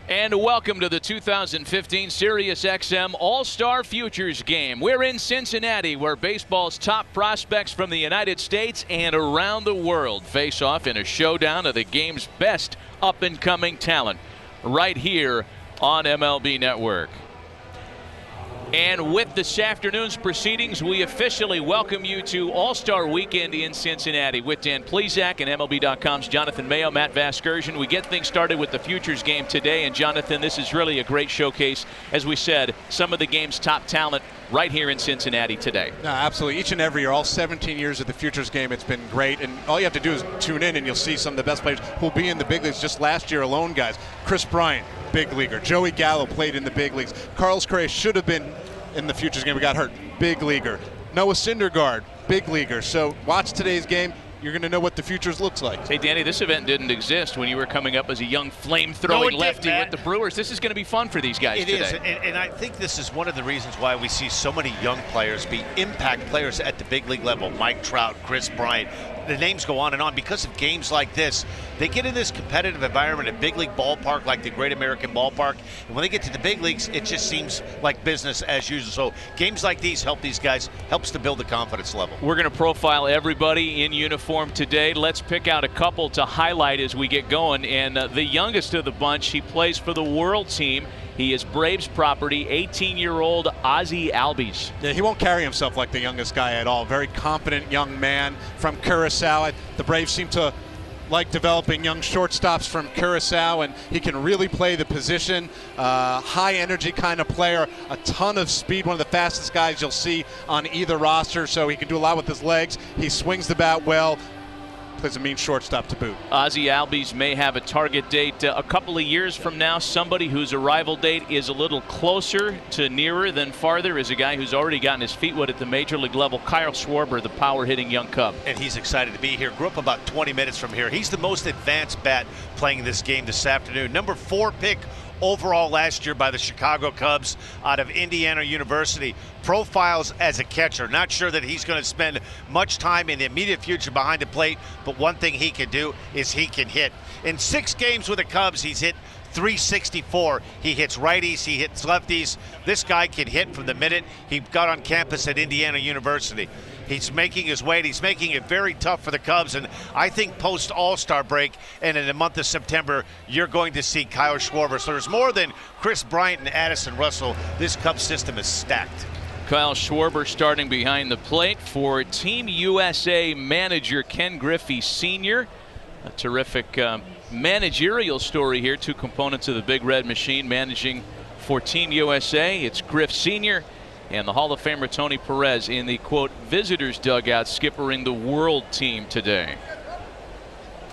And welcome to the 2015 SiriusXM All-Star Futures Game. We're in Cincinnati, where baseball's top prospects from the United States and around the world face off in a showdown of the game's best up-and-coming talent, right here on MLB Network. And with this afternoon's proceedings, we officially welcome you to All-Star Weekend in Cincinnati with Dan Plesac and MLB.com's Jonathan Mayo, Matt Vasgersian. We get things started with the Futures Game today. And, Jonathan, this is really a great showcase. As we said, some of the game's top talent right here in Cincinnati today. No, absolutely. Each and every year, all 17 years of the Futures Game, it's been great. And all you have to do is tune in, and you'll see some of the best players who will be in the big leagues just last year alone, guys. Chris Bryant, big leaguer. Joey Gallo played in the big leagues. Carlos Correa should have been in the Futures Game, but got hurt. Big leaguer. Noah Syndergaard, big leaguer. So watch today's game. You're going to know what the futures looks like. Hey, Danny, this event didn't exist when you were coming up as a young flame-throwing lefty with the Brewers. This is going to be fun for these guys today. It is, and I think this is one of the reasons why we see so many young players be impact players at the big league level. Mike Trout, Chris Bryant. The names go on and on because of games like this. They get in this competitive environment at big league ballpark like the Great American Ballpark, and when they get to the big leagues, it just seems like business as usual. So games like these help these guys, helps to build the confidence level. We're going to profile everybody in uniform today. Let's pick out a couple to highlight as we get going. And the youngest of the bunch, he plays for the World Team. He is Braves property, 18-year-old Ozzie Albies. Yeah, he won't carry himself like the youngest guy at all. Very confident young man from Curacao. The Braves seem to like developing young shortstops from Curacao, and he can really play the position. High energy kind of player, a ton of speed, one of the fastest guys you'll see on either roster, so he can do a lot with his legs. He swings the bat well. Plays a mean shortstop to boot. Ozzie Albies may have a target date a couple of years from now. Somebody whose arrival date is a little closer to nearer than farther is a guy who's already gotten his feet wet at the major league level, Kyle Schwarber, the power-hitting young Cub. And he's excited to be here. Grew up about 20 minutes from here. He's the most advanced bat playing this game this afternoon. Number 4 pick overall last year by the Chicago Cubs out of Indiana University. Profiles as a catcher. Not sure that he's going to spend much time in the immediate future behind the plate, but one thing he can do is he can hit. In 6 games with the Cubs, he's hit .364. He hits righties, he hits lefties. This guy can hit from the minute he got on campus at Indiana University. He's making his way, and he's making it very tough for the Cubs. And I think post All-Star break and in the month of September, you're going to see Kyle Schwarber. So there's more than Chris Bryant and Addison Russell. This Cubs system is stacked. Kyle Schwarber starting behind the plate for Team USA manager Ken Griffey Sr. A terrific managerial story here. 2 components of the Big Red Machine managing for Team USA. It's Griff Sr. and the Hall of Famer Tony Perez in the, quote, visitors dugout skippering the World Team today.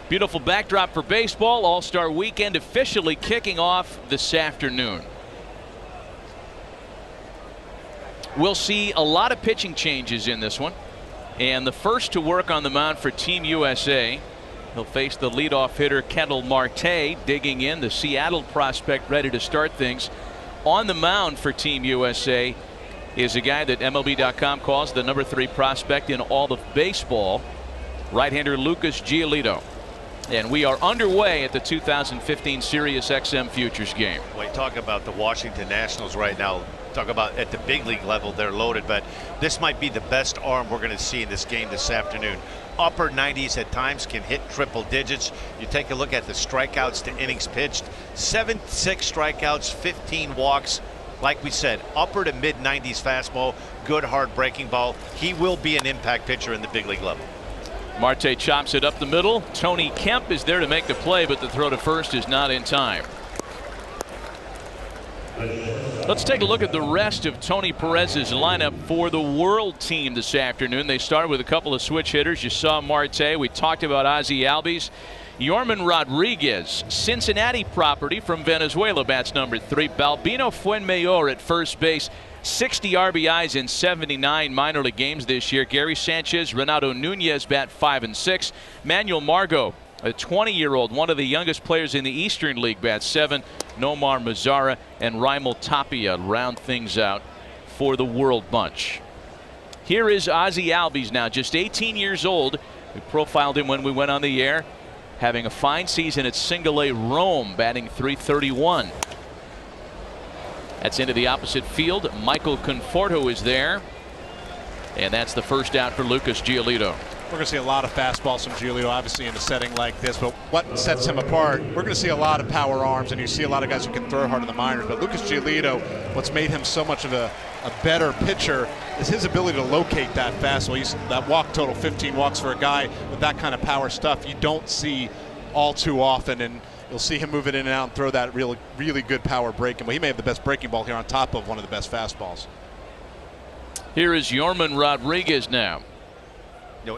Beautiful backdrop for baseball. All-Star Weekend officially kicking off this afternoon. We'll see a lot of pitching changes in this one. And the first to work on the mound for Team USA, he'll face the leadoff hitter Kendall Marte, digging in, the Seattle prospect ready to start things. On the mound for Team USA is a guy that MLB.com calls the number 3 prospect in all of baseball, right-hander Lucas Giolito. And we are underway at the 2015 SiriusXM Futures Game. Well, you talk about the Washington Nationals right now. Talk about at the big league level, they're loaded, but this might be the best arm we're going to see in this game this afternoon. Upper 90s at times, can hit triple digits. You take a look at the strikeouts to innings pitched. 76 strikeouts, 15 walks. Like we said, upper to mid 90s fastball, good hard breaking ball. He will be an impact pitcher in the big league level. Marte chops it up the middle. Tony Kemp is there to make the play, but the throw to first is not in time. Let's take a look at the rest of Tony Perez's lineup for the World Team this afternoon. They start with a couple of switch hitters. You saw Marte. We talked about Ozzie Albies. Yorman Rodriguez, Cincinnati property from Venezuela, bats number 3. Balbino Fuenmayor at first base. 60 RBIs in 79 minor league games this year. Gary Sanchez, Renato Nunez bat 5 and 6. Manuel Margot, a 20-year-old, one of the youngest players in the Eastern League, bats 7. Nomar Mazara and Raimel Tapia round things out for the World bunch. Here is Ozzie Albies now, just 18 years old. We profiled him when we went on the air. having a fine season at Single A Rome, batting .331. That's into the opposite field. Michael Conforto is there. And that's the first out for Lucas Giolito. We're going to see a lot of fastballs from Giolito, obviously, in a setting like this. But what sets him apart, we're going to see a lot of power arms, and you see a lot of guys who can throw hard in the minors. But Lucas Giolito, what's made him so much of a better pitcher is his ability to locate that fastball. That walk total, 15 walks for a guy with that kind of power stuff, you don't see all too often. And you'll see him move it in and out and throw that really, really good power breaking. Well, he may have the best breaking ball here on top of one of the best fastballs. Here is Yorman Rodriguez now.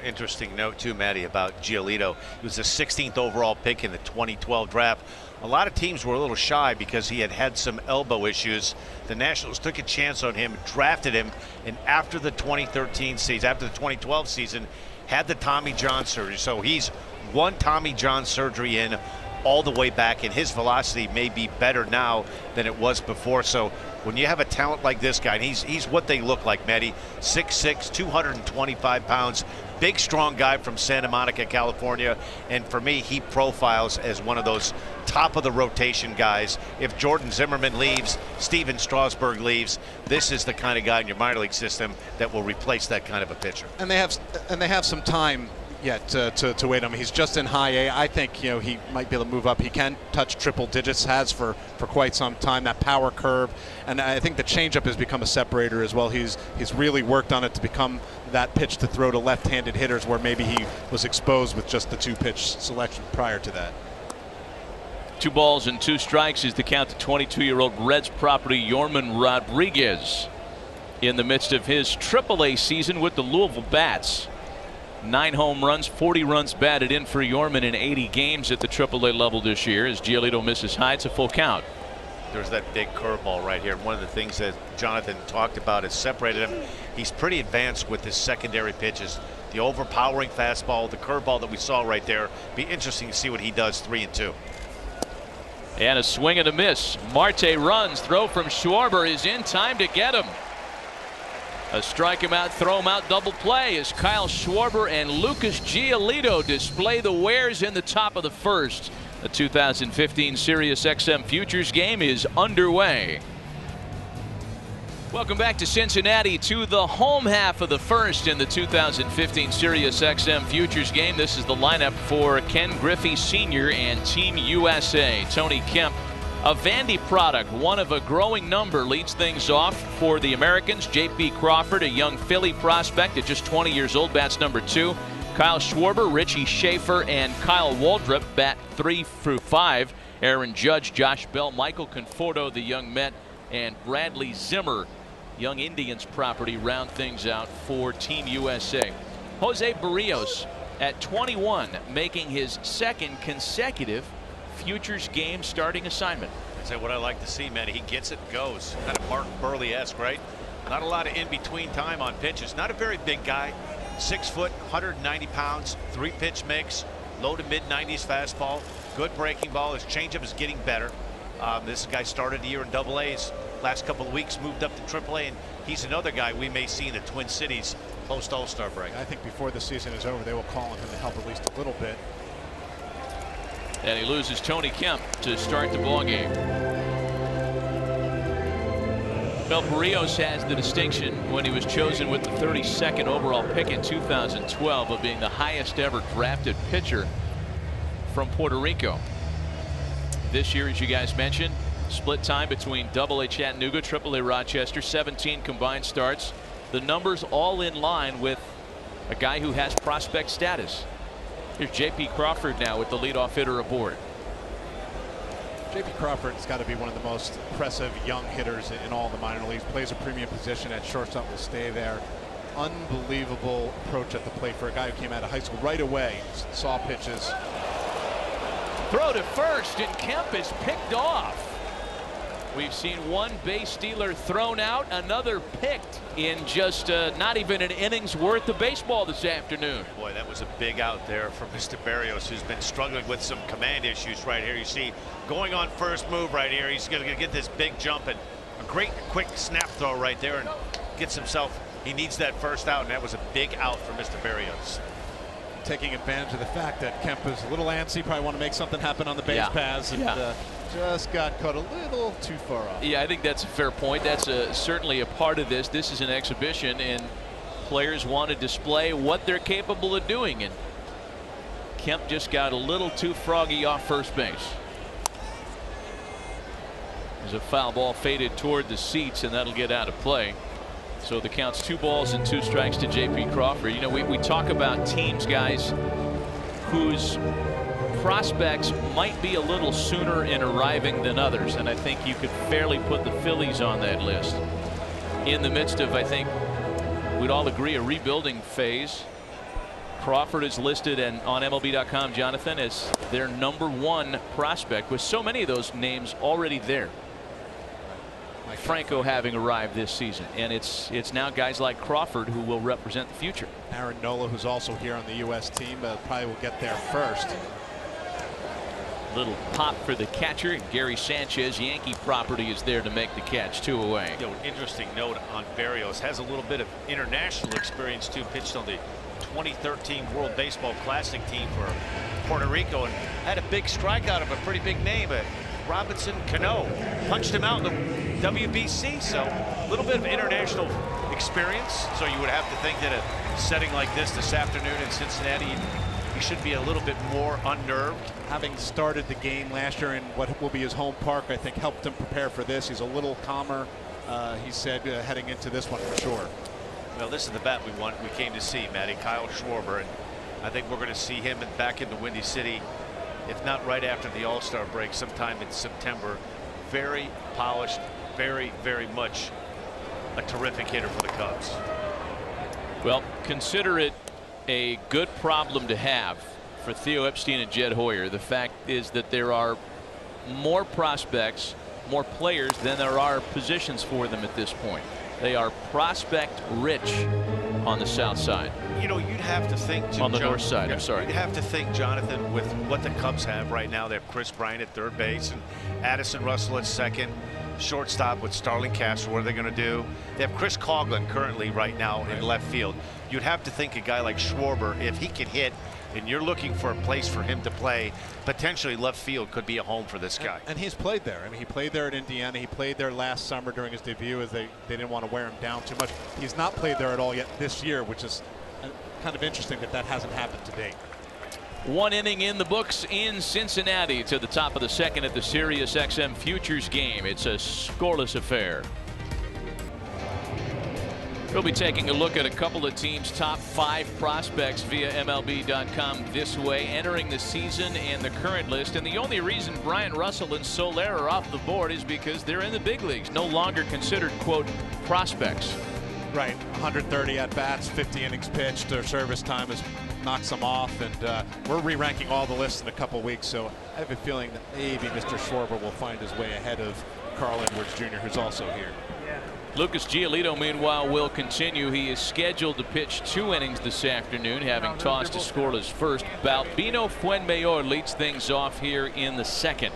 Interesting note too, Matty, about Giolito. He was the 16th overall pick in the 2012 draft. A lot of teams were a little shy because he had some elbow issues. The Nationals took a chance on him, drafted him, and after the 2013 season, after the 2012 season, had the Tommy John surgery. So he's one Tommy John surgery in all the way back, and his velocity may be better now than it was before. So when you have a talent like this guy, and he's what they look like, Matty, 6'6", 225 pounds, big, strong guy from Santa Monica, California. And for me, he profiles as one of those top of the rotation guys. If Jordan Zimmerman leaves, Steven Strasburg leaves, this is the kind of guy in your minor league system that will replace that kind of a pitcher. And they have some time yet to wait on him. He's just in high A. I think he might be able to move up. He can touch triple digits, has for quite some time. That power curve, and I think the changeup has become a separator as well. He's really worked on it to become that pitch to throw to left-handed hitters, where maybe he was exposed with just the 2-pitch selection prior to that. 2 balls and 2 strikes is the count to 22-year-old Reds property Yorman Rodriguez in the midst of his AAA season with the Louisville Bats. 9 home runs, 40 runs batted in for Yorman in 80 games at the AAA level this year. As Giolito misses high, it's a full count. There's that big curveball right here. One of the things that Jonathan talked about has separated him. He's pretty advanced with his secondary pitches. The overpowering fastball, the curveball that we saw right there. Be interesting to see what he does 3-2. And a swing and a miss. Marte runs. Throw from Schwarber is in time to get him. A strike him out, throw him out, double play as Kyle Schwarber and Lucas Giolito display the wares in the top of the first. The 2015 SiriusXM Futures Game is underway. Welcome back to Cincinnati, to the home half of the first in the 2015 SiriusXM Futures Game. This is the lineup for Ken Griffey Sr. and Team USA. Tony Kemp, a Vandy product, one of a growing number, leads things off for the Americans. J.P. Crawford, a young Philly prospect at just 20 years old, bats number 2. Kyle Schwarber, Richie Schaefer, and Kyle Waldrop bat 3 through 5. Aaron Judge, Josh Bell, Michael Conforto, the young Met, and Bradley Zimmer, young Indians property, round things out for Team USA. Jose Barrios at 21, making his second consecutive Futures Game starting assignment. I'd say what I like to see, man, he gets it, goes. Kind of Mark Burley-esque, right? Not a lot of in-between time on pitches. Not a very big guy. 6 foot, 190 pounds, 3-pitch mix, low to mid-90s fastball, good breaking ball. His changeup is getting better. This guy started the year in Double-A's. Last couple of weeks moved up to Triple-A, and he's another guy we may see in the Twin Cities post All-Star break. I think before the season is over, they will call on him to help at least a little bit. And he loses Tony Kemp to start the ball game. Well, Barrios has the distinction when he was chosen with the 32nd overall pick in 2012 of being the highest ever drafted pitcher from Puerto Rico. This year, as you guys mentioned, split time between Double-A Chattanooga, Triple-A Rochester, 17 combined starts. The numbers all in line with a guy who has prospect status. Here's J.P. Crawford now with the leadoff hitter aboard. J.P. Crawford's got to be one of the most impressive young hitters in all the minor leagues. Plays a premium position at shortstop, will stay there. Unbelievable approach at the plate for a guy who came out of high school right away. Saw pitches. Throw to first, and Kemp is picked off. We've seen one base stealer thrown out, another picked in just not even an inning's worth of baseball this afternoon. Boy, that was a big out there for Mr. Barrios, who's been struggling with some command issues right here. You see, going on first move right here, he's going to get this big jump, and a great quick snap throw right there, and gets himself, he needs that first out, and that was a big out for Mr. Barrios. taking advantage of the fact that Kemp is a little antsy, probably want to make something happen on the base paths, and just got caught a little too far off. Yeah, I think that's a fair point. That's certainly a part of this. This is an exhibition, and players want to display what they're capable of doing, and Kemp just got a little too froggy off first base. There's a foul ball faded toward the seats, and that'll get out of play. So the count's 2 balls and 2 strikes to J.P. Crawford. You know, we talk about teams, guys, whose prospects might be a little sooner in arriving than others, and I think you could fairly put the Phillies on that list. In the midst of, I think we'd all agree, a rebuilding phase. Crawford is listed on MLB.com, Jonathan, as their #1 prospect, with so many of those names already there. Franco having arrived this season, and it's now guys like Crawford who will represent the future. Aaron Nola, who's also here on the U.S. team, probably will get there first. Little pop for the catcher. Gary Sanchez, Yankee property, is there to make the catch. 2 away. You know, an interesting note on Berrios, has a little bit of international experience too. Pitched on the 2013 World Baseball Classic team for Puerto Rico and had a big strikeout of a pretty big name, Robinson Cano. Punched him out in the WBC, so a little bit of international experience. So you would have to think that a setting like this afternoon in Cincinnati, he should be a little bit more unnerved. Having started the game last year in what will be his home park, I think helped him prepare for this. He's a little calmer, he said, heading into this one for sure. Well, this is the bat we came to see, Matty. Kyle Schwarber, and I think we're going to see him back in the Windy City, if not right after the All-Star break, sometime in September. Very polished, very, very much a terrific hitter for the Cubs. Well, consider it a good problem to have for Theo Epstein and Jed Hoyer. The fact is that there are more prospects, more players than there are positions for them at this point. They are prospect rich on the south side. You know, you'd have to think on the north side. I'm sorry. You'd have to think, Jonathan, with what the Cubs have right now. They have Chris Bryant at third base and Addison Russell at second. Shortstop with Starlin Castro. What are they going to do? They have Chris Coughlin currently right now in left field. You'd have to think a guy like Schwarber, if he can hit and you're looking for a place for him to play, potentially left field could be a home for this guy. And he's played there. I mean, he played there at Indiana. He played there last summer during his debut, as they didn't want to wear him down too much. He's not played there at all yet this year, which is kind of interesting that hasn't happened to date. 1 inning in the books in Cincinnati to the top of the second at the Sirius XM Futures game. It's a scoreless affair. We'll be taking a look at a couple of teams' top 5 prospects via MLB.com this way, entering the season and the current list. And the only reason Brian Russell and Soler are off the board is because they're in the big leagues, no longer considered, quote, prospects. Right, 130 at bats, 50 innings pitched. Their service time has knocked some off, and we're re-ranking all the lists in a couple weeks. So I have a feeling that maybe Mr. Schwarber will find his way ahead of Carl Edwards Jr., who's also here. Lucas Giolito, meanwhile, will continue. He is scheduled to pitch 2 innings this afternoon, having tossed a scoreless first. Balbino Fuenmayor leads things off here in the second.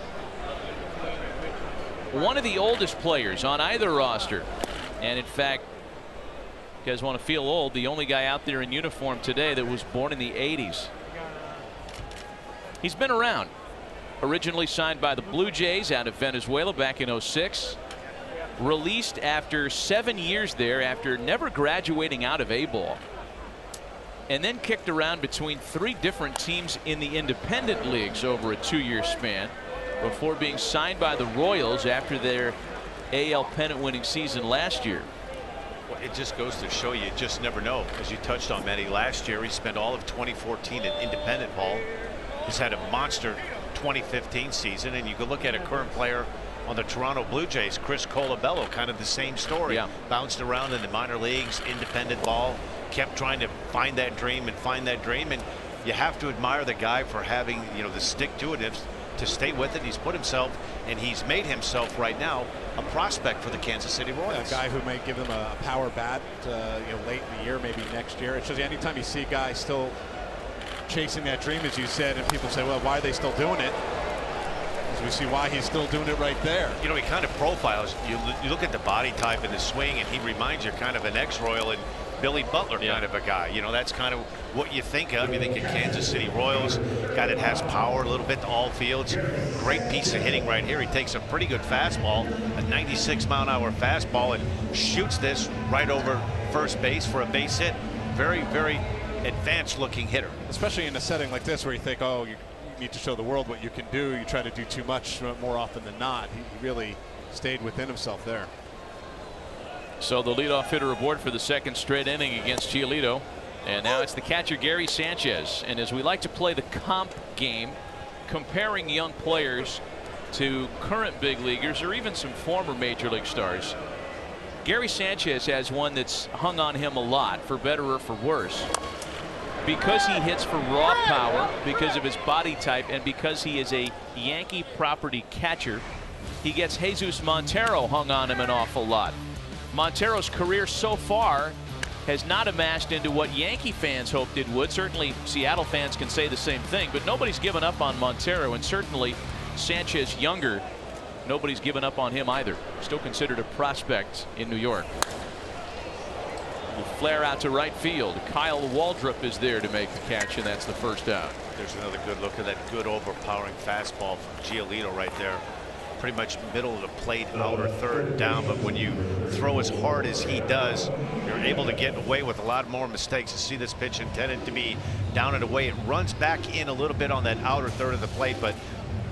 One of the oldest players on either roster, and in fact, you guys want to feel old, the only guy out there in uniform today that was born in the 80s. He's been around. Originally signed by the Blue Jays out of Venezuela back in '06. Released after 7 years there after never graduating out of A-ball. And then kicked around between 3 different teams in the independent leagues over a 2-year span before being signed by the Royals after their AL pennant winning season last year. Well, it just goes to show you just never know. As you touched on, Matty, last year he spent all of 2014 in independent ball. He's had a monster 2015 season, and you can look at a current player on the Toronto Blue Jays, Chris Colabello, kind of the same story. Yeah. Bounced around in the minor leagues, independent ball, kept trying to find that dream, and you have to admire the guy for having, you know, the stick to it, to stay with it. He's put himself, and he's made himself right now a prospect for the Kansas City Royals. A guy who may give him a power bat, late in the year, maybe next year. It shows you anytime you see a guy still chasing that dream, as you said, and people say, well, why are they still doing it? We see why he's still doing it right there. You know, he kind of profiles. You look at the body type and the swing, and he reminds you kind of an ex-Royal, and Billy Butler kind of a guy. You know, that's kind of what you think of. You think of Kansas City Royals, guy that has power a little bit to all fields. Great piece of hitting right here. He takes a pretty good fastball, a 96-mile-an-hour fastball, and shoots this right over first base for a base hit. Very, very advanced-looking hitter. Especially in a setting like this where you think, oh, you need to show the world what you can do. You try to do too much more often than not. He really stayed within himself there. So the leadoff hitter aboard for the second straight inning against Giolito. And now it's the catcher, Gary Sanchez. And as we like to play the comp game, comparing young players to current big leaguers or even some former major league stars, Gary Sanchez has one that's hung on him a lot, for better or for worse. Because he hits for raw power, because of his body type, and because he is a Yankee property catcher, he gets Jesus Montero hung on him an awful lot. Montero's career so far has not amassed into what Yankee fans hoped it would. Certainly Seattle fans can say the same thing, but nobody's given up on Montero, and certainly Sanchez younger, nobody's given up on him either. Still considered a prospect in New York. The flare out to right field. Kyle Waldrop is there to make the catch, and that's the first out. There's another good look at that good overpowering fastball from Giolito right there. Pretty much middle of the plate, outer third down, but when you throw as hard as he does, you're able to get away with a lot more mistakes. You see this pitch intended to be down and away. It runs back in a little bit on that outer third of the plate, but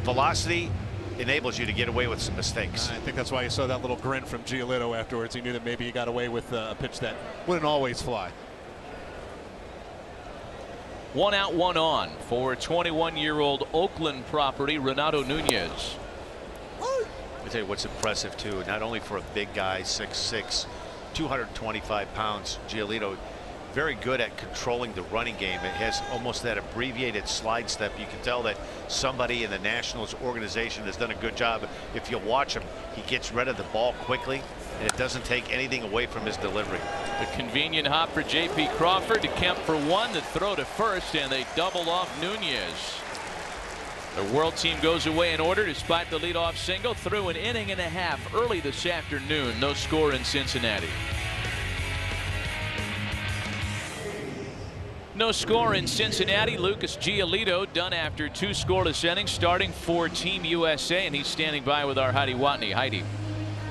velocity enables you to get away with some mistakes. I think that's why you saw that little grin from Giolito afterwards. He knew that maybe he got away with a pitch that wouldn't always fly. 1 out, 1 on for 21-year-old Oakland property, Renato Nunez. I'll tell you what's impressive too, not only for a big guy, 6'6", 225 pounds, Giolito, very good at controlling the running game. It has almost that abbreviated slide step. You can tell that somebody in the Nationals organization has done a good job. If you watch him, he gets rid of the ball quickly, and it doesn't take anything away from his delivery. The convenient hop for J.P. Crawford to Kemp for one, the throw to first, and they double off Nunez. The World team goes away in order despite the leadoff single through an inning and a half early this afternoon. No score in Cincinnati. No score in Cincinnati. Lucas Giolito done after 2 scoreless innings, starting for Team USA, and he's standing by with our Heidi Watney. Heidi.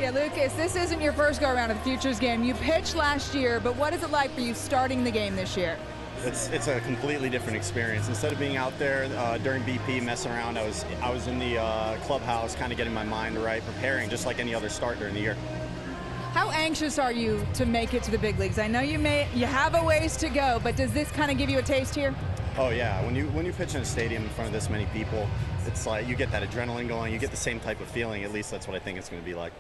Yeah, Lucas, this isn't your first go around of the Futures Game. You pitched last year, but what is it like for you starting the game this year? It's a completely different experience. Instead of being out there during BP messing around, I was in the clubhouse, kind of getting my mind right, preparing just like any other start during the year. How anxious are you to make it to the big leagues? I know you have a ways to go, but does this kind of give you a taste here? Oh yeah, when you pitch in a stadium in front of this many people, it's like you get that adrenaline going. You get the same type of feeling. At least that's what I think it's going to be like.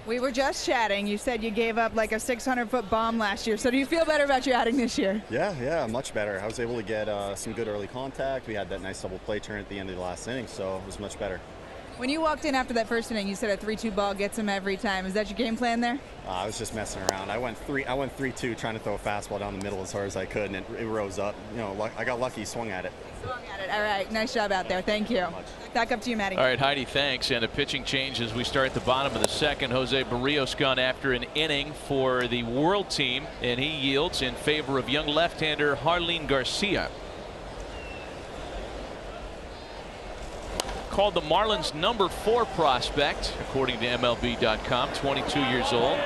We were just chatting. You said you gave up like a 600-foot bomb last year. So do you feel better about your outing this year? Yeah, much better. I was able to get some good early contact. We had that nice double play turn at the end of the last inning, so it was much better. When you walked in after that first inning, you said a 3-2 ball gets him every time. Is that your game plan there? I was just messing around. I went 3-2 trying to throw a fastball down the middle as hard as I could, and it rose up. You know, I got lucky, swung at it. Swung at it. All right, nice job out there. Thank you. Back up to you, Maddie. All right, Heidi, thanks. And a pitching change as we start the bottom of the second. Jose Barrios gone after an inning for the World team, and he yields in favor of young left-hander Harleen Garcia. Called the Marlins' number 4 prospect, according to MLB.com, 22 years old,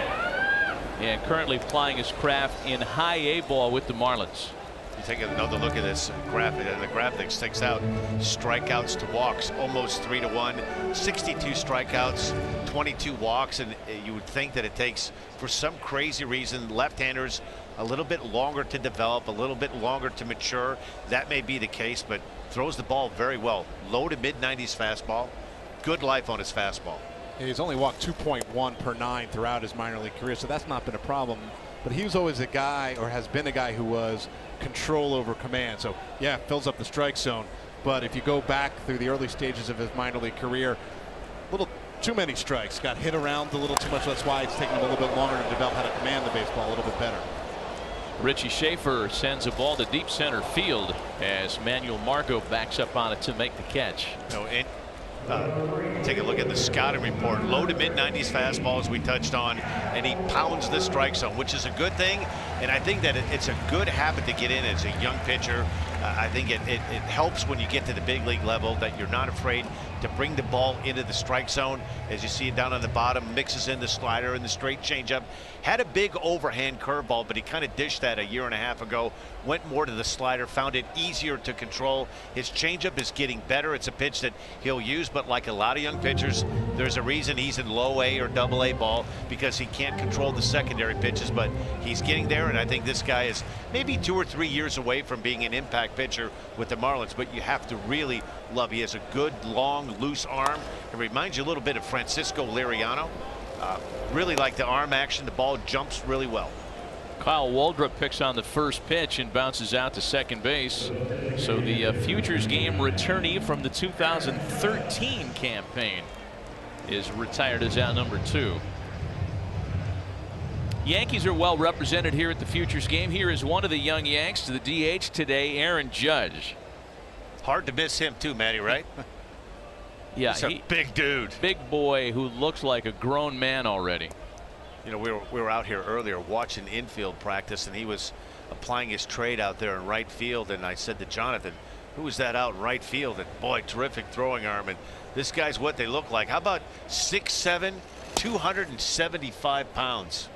and currently plying his craft in high A ball with the Marlins. You take another look at this graphic, and the graphic sticks out. Strikeouts to walks, almost 3-to-1. 62 strikeouts, 22 walks, and you would think that it takes, for some crazy reason, left-handers a little bit longer to develop, a little bit longer to mature. That may be the case, but throws the ball very well. Low to mid-90s fastball. Good life on his fastball. He's only walked 2.1 per 9 throughout his minor league career, so that's not been a problem. But he was always a guy, or has been a guy, who was control over command. So yeah, fills up the strike zone. But if you go back through the early stages of his minor league career, a little too many strikes, got hit around a little too much. That's why it's taken him a little bit longer to develop how to command the baseball a little bit better. Richie Schaefer sends a ball to deep center field as Manuel Margot backs up on it to make the catch. No, take a look at the scouting report. Low to mid-90s fastballs we touched on, and he pounds the strike zone, which is a good thing. And I think that it's a good habit to get in as a young pitcher. I think it helps when you get to the big league level that you're not afraid to bring the ball into the strike zone. As you see it down on the bottom, mixes in the slider and the straight changeup. Had a big overhand curveball, but he kind of dished that a year and a half ago. Went more to the slider, found it easier to control. His changeup is getting better. It's a pitch that he'll use, but like a lot of young pitchers, there's a reason he's in low A or double A ball, because he can't control the secondary pitches, but he's getting there. And I think this guy is maybe 2 or 3 years away from being an impact pitcher with the Marlins, but you have to really love. He has a good, long, loose arm. It reminds you a little bit of Francisco Liriano. Really like the arm action. The ball jumps really well. Kyle Waldrop picks on the first pitch and bounces out to second base. So the Futures Game returnee from the 2013 campaign is retired as out number 2. Yankees are well represented here at the Futures Game. Here is one of the young Yanks, to the DH today, Aaron Judge. Hard to miss him too, Matty, right? Yeah, he's a big dude. Big boy who looks like a grown man already. You know, we were out here earlier watching infield practice, and he was applying his trade out there in right field. And I said to Jonathan, who was that out in right field? And boy, terrific throwing arm. And this guy's what they look like. How about 6'7", 275 pounds?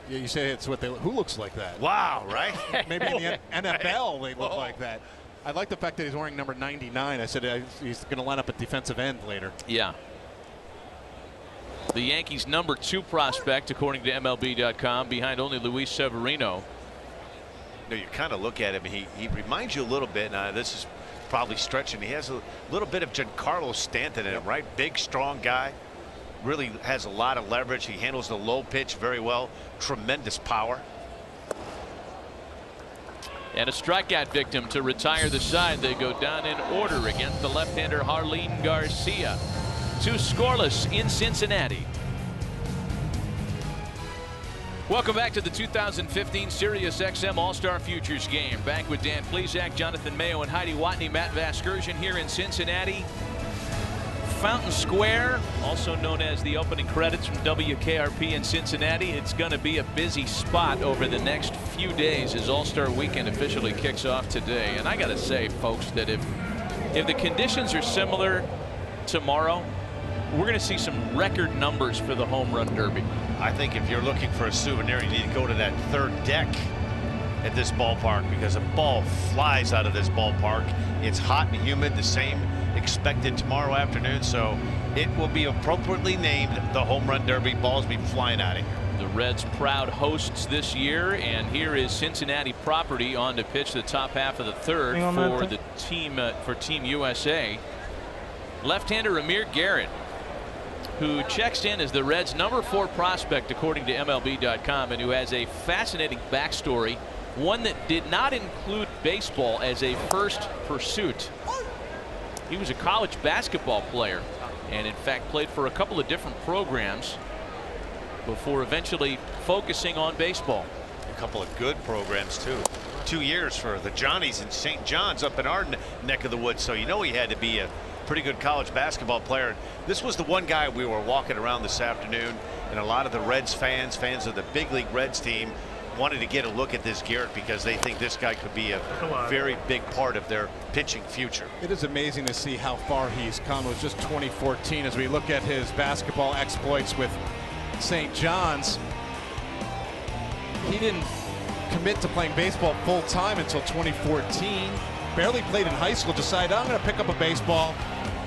Yeah, you say it's what they. Who looks like that? Wow, right? Maybe in the NFL they look like that. I like the fact that he's wearing number 99. I said he's going to line up at defensive end later. Yeah. The Yankees' number 2 prospect, according to MLB.com, behind only Luis Severino. You know, you kind of look at him. He reminds you a little bit. Now, this is probably stretching. He has a little bit of Giancarlo Stanton in him, right? Big, strong guy. Really has a lot of leverage. He handles the low pitch very well. Tremendous power. And a strikeout victim to retire the side. They go down in order against the left-hander Harleen Garcia. 2 scoreless in Cincinnati. Welcome back to the 2015 Sirius XM All-Star Futures Game. Back with Dan Plesac, Jonathan Mayo, and Heidi Watney. Matt Vasgersian here in Cincinnati. Fountain Square, also known as the opening credits from WKRP in Cincinnati. It's going to be a busy spot over the next few days as All-Star Weekend officially kicks off today. And I got to say, folks, that if the conditions are similar tomorrow, we're going to see some record numbers for the Home Run Derby. I think if you're looking for a souvenir, you need to go to that third deck at this ballpark, because a ball flies out of this ballpark. It's hot and humid, the same expected tomorrow afternoon, so it will be appropriately named the Home Run Derby. Balls be flying out of here. The Reds proud hosts this year, and here is Cincinnati property on to pitch the top half of the third for the team for Team USA. Left-hander Amir Garrett, who checks in as the Reds' number 4 prospect according to MLB.com, and who has a fascinating backstory, one that did not include baseball as a first pursuit. He was a college basketball player, and in fact played for a couple of different programs before eventually focusing on baseball. A couple of good programs too. 2 years for the Johnnies in St. John's up in our neck of the woods, so you know he had to be a pretty good college basketball player. This was the one guy we were walking around this afternoon, and a lot of the Reds fans of the big league Reds team, wanted to get a look at this Garrett because they think this guy could be a very big part of their pitching future. It is amazing to see how far he's come. It was just 2014 as we look at his basketball exploits with St. John's. He didn't commit to playing baseball full time until 2014. Barely played in high school. Decided, I'm going to pick up a baseball,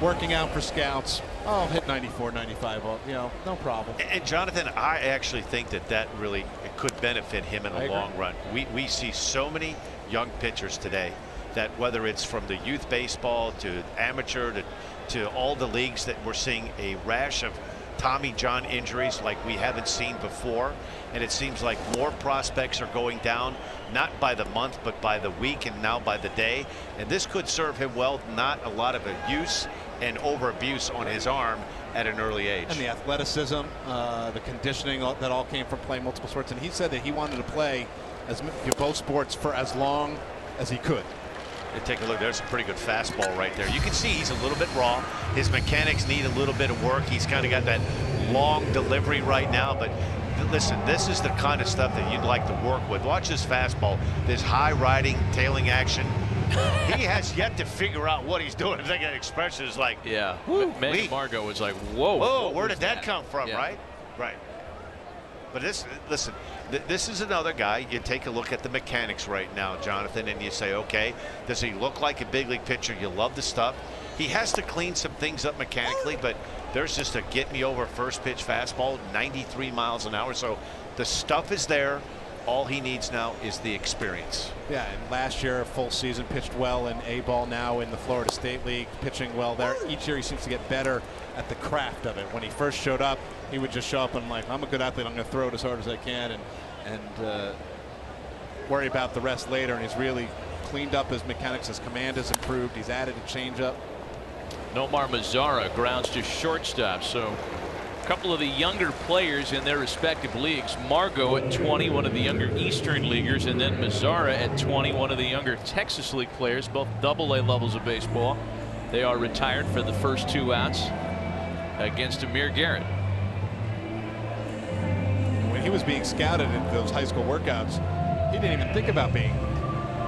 working out for scouts. Oh, hit 94, 95, you know, no problem. And Jonathan, I actually think that really could benefit him in the long run. We see so many young pitchers today that, whether it's from the youth baseball to amateur to all the leagues, that we're seeing a rash of Tommy John injuries like we haven't seen before. And it seems like more prospects are going down, not by the month, but by the week, and now by the day. And this could serve him well. Not a lot of abuse and over abuse on his arm at an early age. And the athleticism, the conditioning, that all came from playing multiple sports. And he said that he wanted to play both sports for as long as he could. And take a look. There's a pretty good fastball right there. You can see he's a little bit raw. His mechanics need a little bit of work. He's kind of got that long delivery right now. But listen, this is the kind of stuff that you'd like to work with. Watch this fastball. This high riding, tailing action. He has yet to figure out what he's doing. I think that expression is like, yeah. Megan Margot was like, whoa. Whoa, where did that come from, yeah. right? Right. But listen, this is another guy. You take a look at the mechanics right now, Jonathan, and you say, okay, does he look like a big league pitcher? You love the stuff. He has to clean some things up mechanically, but there's just a get me over first pitch fastball, 93 miles an hour. So the stuff is there. All he needs now is the experience. Yeah, and last year, full season, pitched well in A-ball, now in the Florida State League, pitching well there. Each year he seems to get better at the craft of it. When he first showed up, he would just show up and like, I'm a good athlete, I'm going to throw it as hard as I can and worry about the rest later. And he's really cleaned up his mechanics. His command has improved. He's added a changeup. Nomar Mazara grounds to shortstop. So a couple of the younger players in their respective leagues. Margot at 20, one of the younger Eastern Leaguers, and then Mazara at 20, one of the younger Texas League players, both AA levels of baseball. They are retired for the first 2 outs against Amir Garrett. When he was being scouted at those high school workouts, he didn't even think about being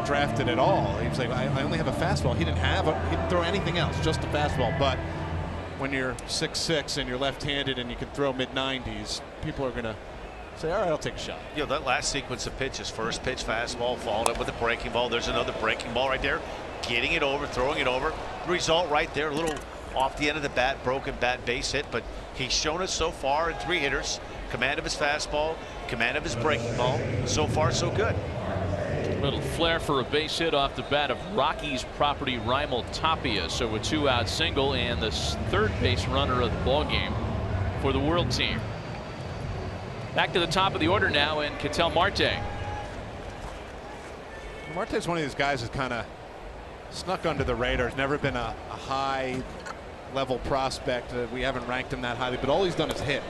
drafted at all. He was like, I only have a fastball. He didn't throw anything else, just a fastball. But when you're 6'6" and you're left-handed and you can throw mid-90s, people are going to say, all right, I'll take a shot. You know, that last sequence of pitches, first pitch fastball, followed up with a breaking ball. There's another breaking ball right there. Getting it over, throwing it over. The result right there, a little off the end of the bat, broken bat, base hit, but he's shown us so far in 3 hitters, command of his fastball, command of his breaking ball. So far, so good. Little flare for a base hit off the bat of Rockies property Raimel Tapia. So a 2-out single and the third base runner of the ball game for the World Team. Back to the top of the order now, and Ketel Marte. Marte's one of these guys who's kind of snuck under the radar. He's never been a high level prospect. We haven't ranked him that highly, but all he's done is hit.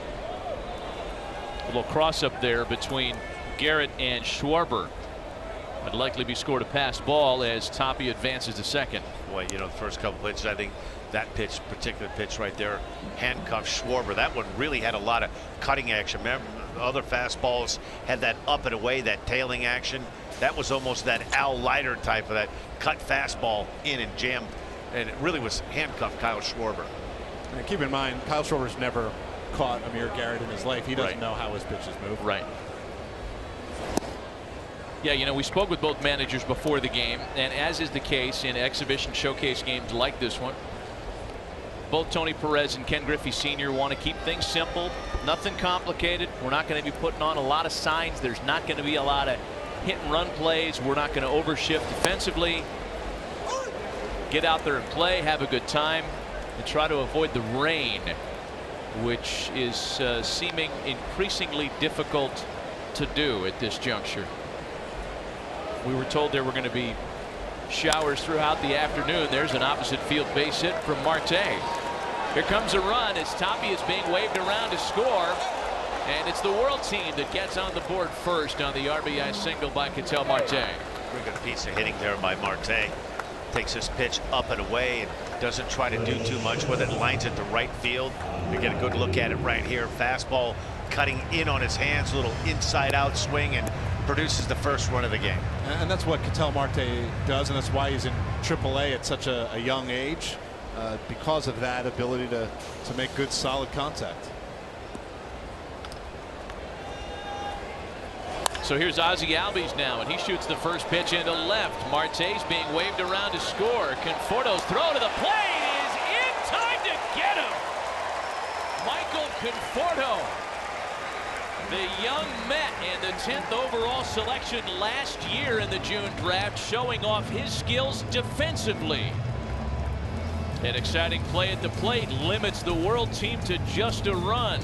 A little cross up there between Garrett and Schwarber. Would likely be scored a pass ball as Tapia advances to second. Boy, you know, the first couple pitches, I think that particular pitch right there, handcuffed Schwarber. That one really had a lot of cutting action. Remember, other fastballs had that up and away, that tailing action. That was almost that Al Leiter type of that cut fastball in and jammed, and it really was handcuffed Kyle Schwarber. And keep in mind, Kyle Schwarber's never caught Amir Garrett in his life. He doesn't know how his pitches move. Right. Yeah, you know, we spoke with both managers before the game, and as is the case in exhibition showcase games like this one, both Tony Perez and Ken Griffey Sr. want to keep things simple, nothing complicated. We're not going to be putting on a lot of signs. There's not going to be a lot of hit and run plays. We're not going to overshift defensively. Get out there and play, have a good time, and try to avoid the rain, which is seeming increasingly difficult to do at this juncture. We were told there were going to be showers throughout the afternoon. There's an opposite field base hit from Marte. Here comes a run as Tapia is being waved around to score. And it's the World Team that gets on the board first on the RBI single by Ketel Marte. Pretty good piece of hitting there by Marte. Takes this pitch up and away and doesn't try to do too much with it. Lines it to right field. You get a good look at it right here. Fastball cutting in on his hands, a little inside out swing, and produces the first run of the game. And that's what Ketel Marte does, and that's why he's in AAA at such a young age, because of that ability to make good solid contact. So here's Ozzie Albies now, and he shoots the first pitch into left. Marte's being waved around to score. Conforto's throw to the plate is in time to get him. Michael Conforto, the young Met and the 10th overall selection last year in the June draft, showing off his skills defensively. An exciting play at the plate limits the World Team to just a run.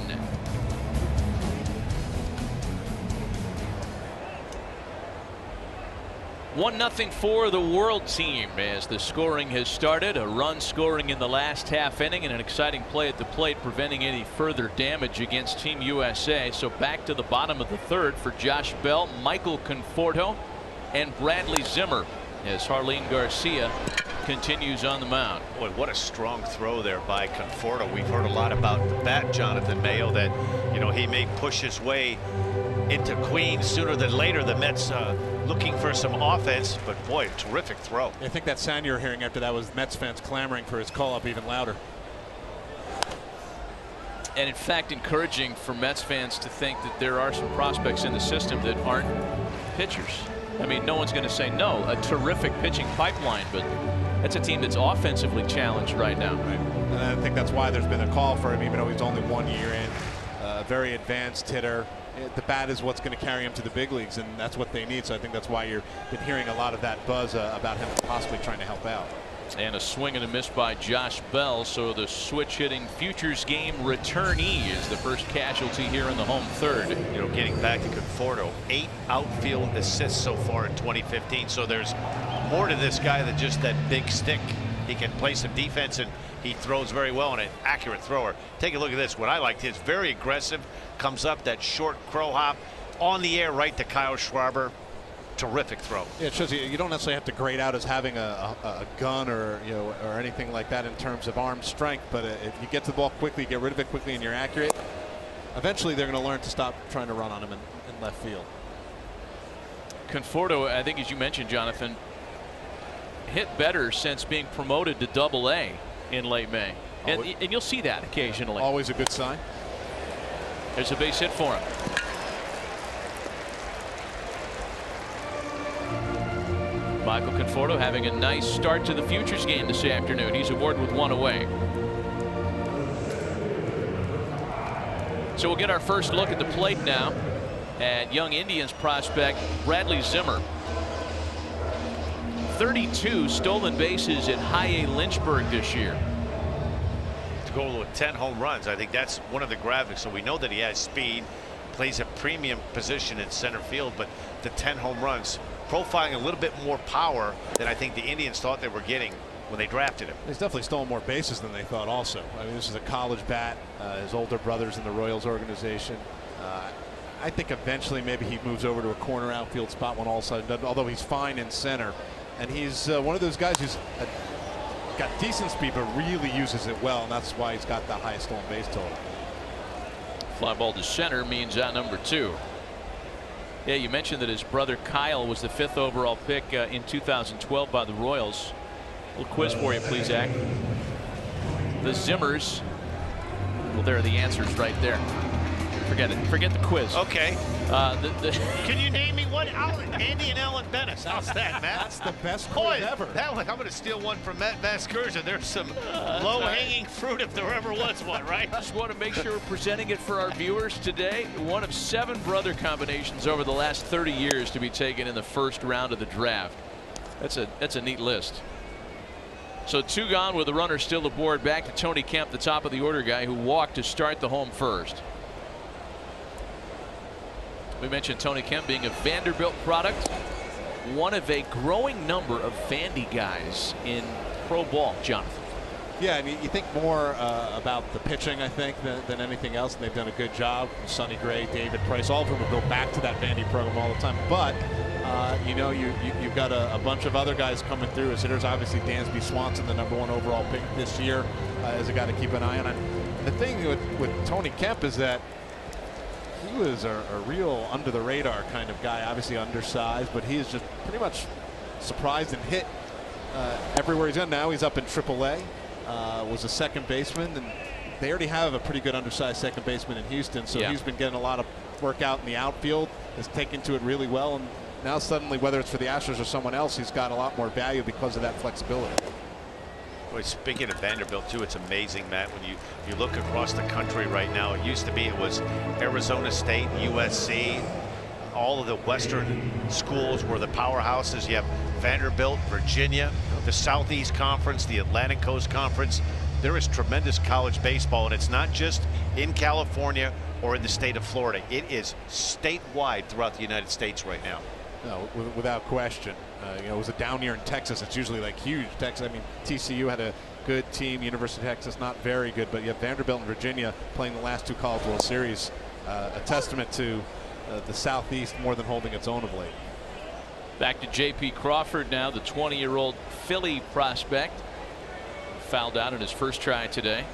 1-0 for the World Team as the scoring has started. A run scoring in the last half inning and an exciting play at the plate preventing any further damage against Team USA. So back to the bottom of the third for Josh Bell, Michael Conforto, and Bradley Zimmer as Harleen Garcia continues on the mound. Boy, what a strong throw there by Conforto. We've heard a lot about the bat, Jonathan Mayo, that, you know, he may push his way into Queens sooner than later. The Mets looking for some offense, but boy, terrific throw. I think that sound you're hearing after that was Mets fans clamoring for his call up even louder. And in fact, encouraging for Mets fans to think that there are some prospects in the system that aren't pitchers. I mean, no one's going to say no. A terrific pitching pipeline, but that's a team that's offensively challenged right now. Right. And I think that's why there's been a call for him, even though he's only 1 year in. A very advanced hitter. The bat is what's going to carry him to the big leagues, and that's what they need. So I think that's why you've been hearing a lot of that buzz about him possibly trying to help out. And a swing and a miss by Josh Bell. So the switch hitting Futures Game returnee is the first casualty here in the home third. You know, getting back to Conforto, 8 outfield assists so far in 2015. So there's more to this guy than just that big stick. He can play some defense, and he throws very well, and an accurate thrower. Take a look at this. What I liked is very aggressive, comes up that short crow hop on the air right to Kyle Schwarber. Terrific throw. Yeah, it shows you don't necessarily have to grade out as having a gun or or anything like that in terms of arm strength, but if you get to the ball quickly, get rid of it quickly, and you're accurate, eventually they're going to learn to stop trying to run on him in left field. Conforto, I think, as you mentioned, Jonathan, hit better since being promoted to Double-A in late May, and you'll see that occasionally. Always a good sign. There's a base hit for him. Michael Conforto having a nice start to the Futures Game this afternoon. He's aboard with 1 away. So we'll get our first look at the plate now at young Indians prospect Bradley Zimmer. 32 stolen bases at High A Lynchburg this year. To go with 10 home runs, I think that's one of the graphics. So we know that he has speed, plays a premium position in center field, but the 10 home runs, profiling a little bit more power than I think the Indians thought they were getting when they drafted him. He's definitely stolen more bases than they thought also. I mean, this is a college bat. His older brother's in the Royals organization. I think eventually maybe he moves over to a corner outfield spot when all is said and done, although he's fine in center. And he's one of those guys who's got decent speed but really uses it well, and that's why he's got the highest stolen base total. Fly ball to center means out number 2. Yeah, you mentioned that his brother Kyle was the 5th overall pick in 2012 by the Royals. A little quiz for you, please, Zach. The Zimmers. Well, there are the answers right there. Forget it. Forget the quiz. Okay. Can you name me one? Andy and Ellen Bennis. How's that, Matt? That's the best quiz ever. That one, I'm going to steal one from Matt Vasgersian. There's some low-hanging fruit if there ever was one, right? Just want to make sure we're presenting it for our viewers today. One of 7 brother combinations over the last 30 years to be taken in the first round of the draft. That's a neat list. So 2 gone with the runner still aboard. Back to Tony Kemp, the top of the order guy who walked to start the home first. We mentioned Tony Kemp being a Vanderbilt product, one of a growing number of Vandy guys in pro ball, Jonathan. Yeah, and you think more about the pitching, I think, than anything else, and they've done a good job. Sonny Gray, David Price, all of them will go back to that Vandy program all the time. But you've got a bunch of other guys coming through as hitters. Obviously, Dansby Swanson, the #1 overall pick this year, is a guy to keep an eye on. The thing with Tony Kemp is that he was a real under the radar kind of guy, obviously undersized, but he is just pretty much surprised and hit everywhere he's gone. Now he's up in AAA, was a second baseman, and they already have a pretty good undersized second baseman in Houston, so he's been getting a lot of work out in the outfield, has taken to it really well, and now suddenly, whether it's for the Astros or someone else, he's got a lot more value because of that flexibility. Boy, speaking of Vanderbilt too, it's amazing, Matt, when you look across the country right now. It used to be it was Arizona State, USC, all of the Western schools were the powerhouses. You have Vanderbilt, Virginia, the Southeast Conference, the Atlantic Coast Conference. There is tremendous college baseball, and it's not just in California or in the state of Florida. It is statewide throughout the United States right now. No, without question. It was a down year in Texas. It's usually like huge. Texas. I mean, TCU had a good team. University of Texas, not very good, but you have Vanderbilt and Virginia playing the last 2 College World Series. A testament to the Southeast more than holding its own of late. Back to J.P. Crawford now, the 20-year-old Philly prospect. Fouled out in his first try today.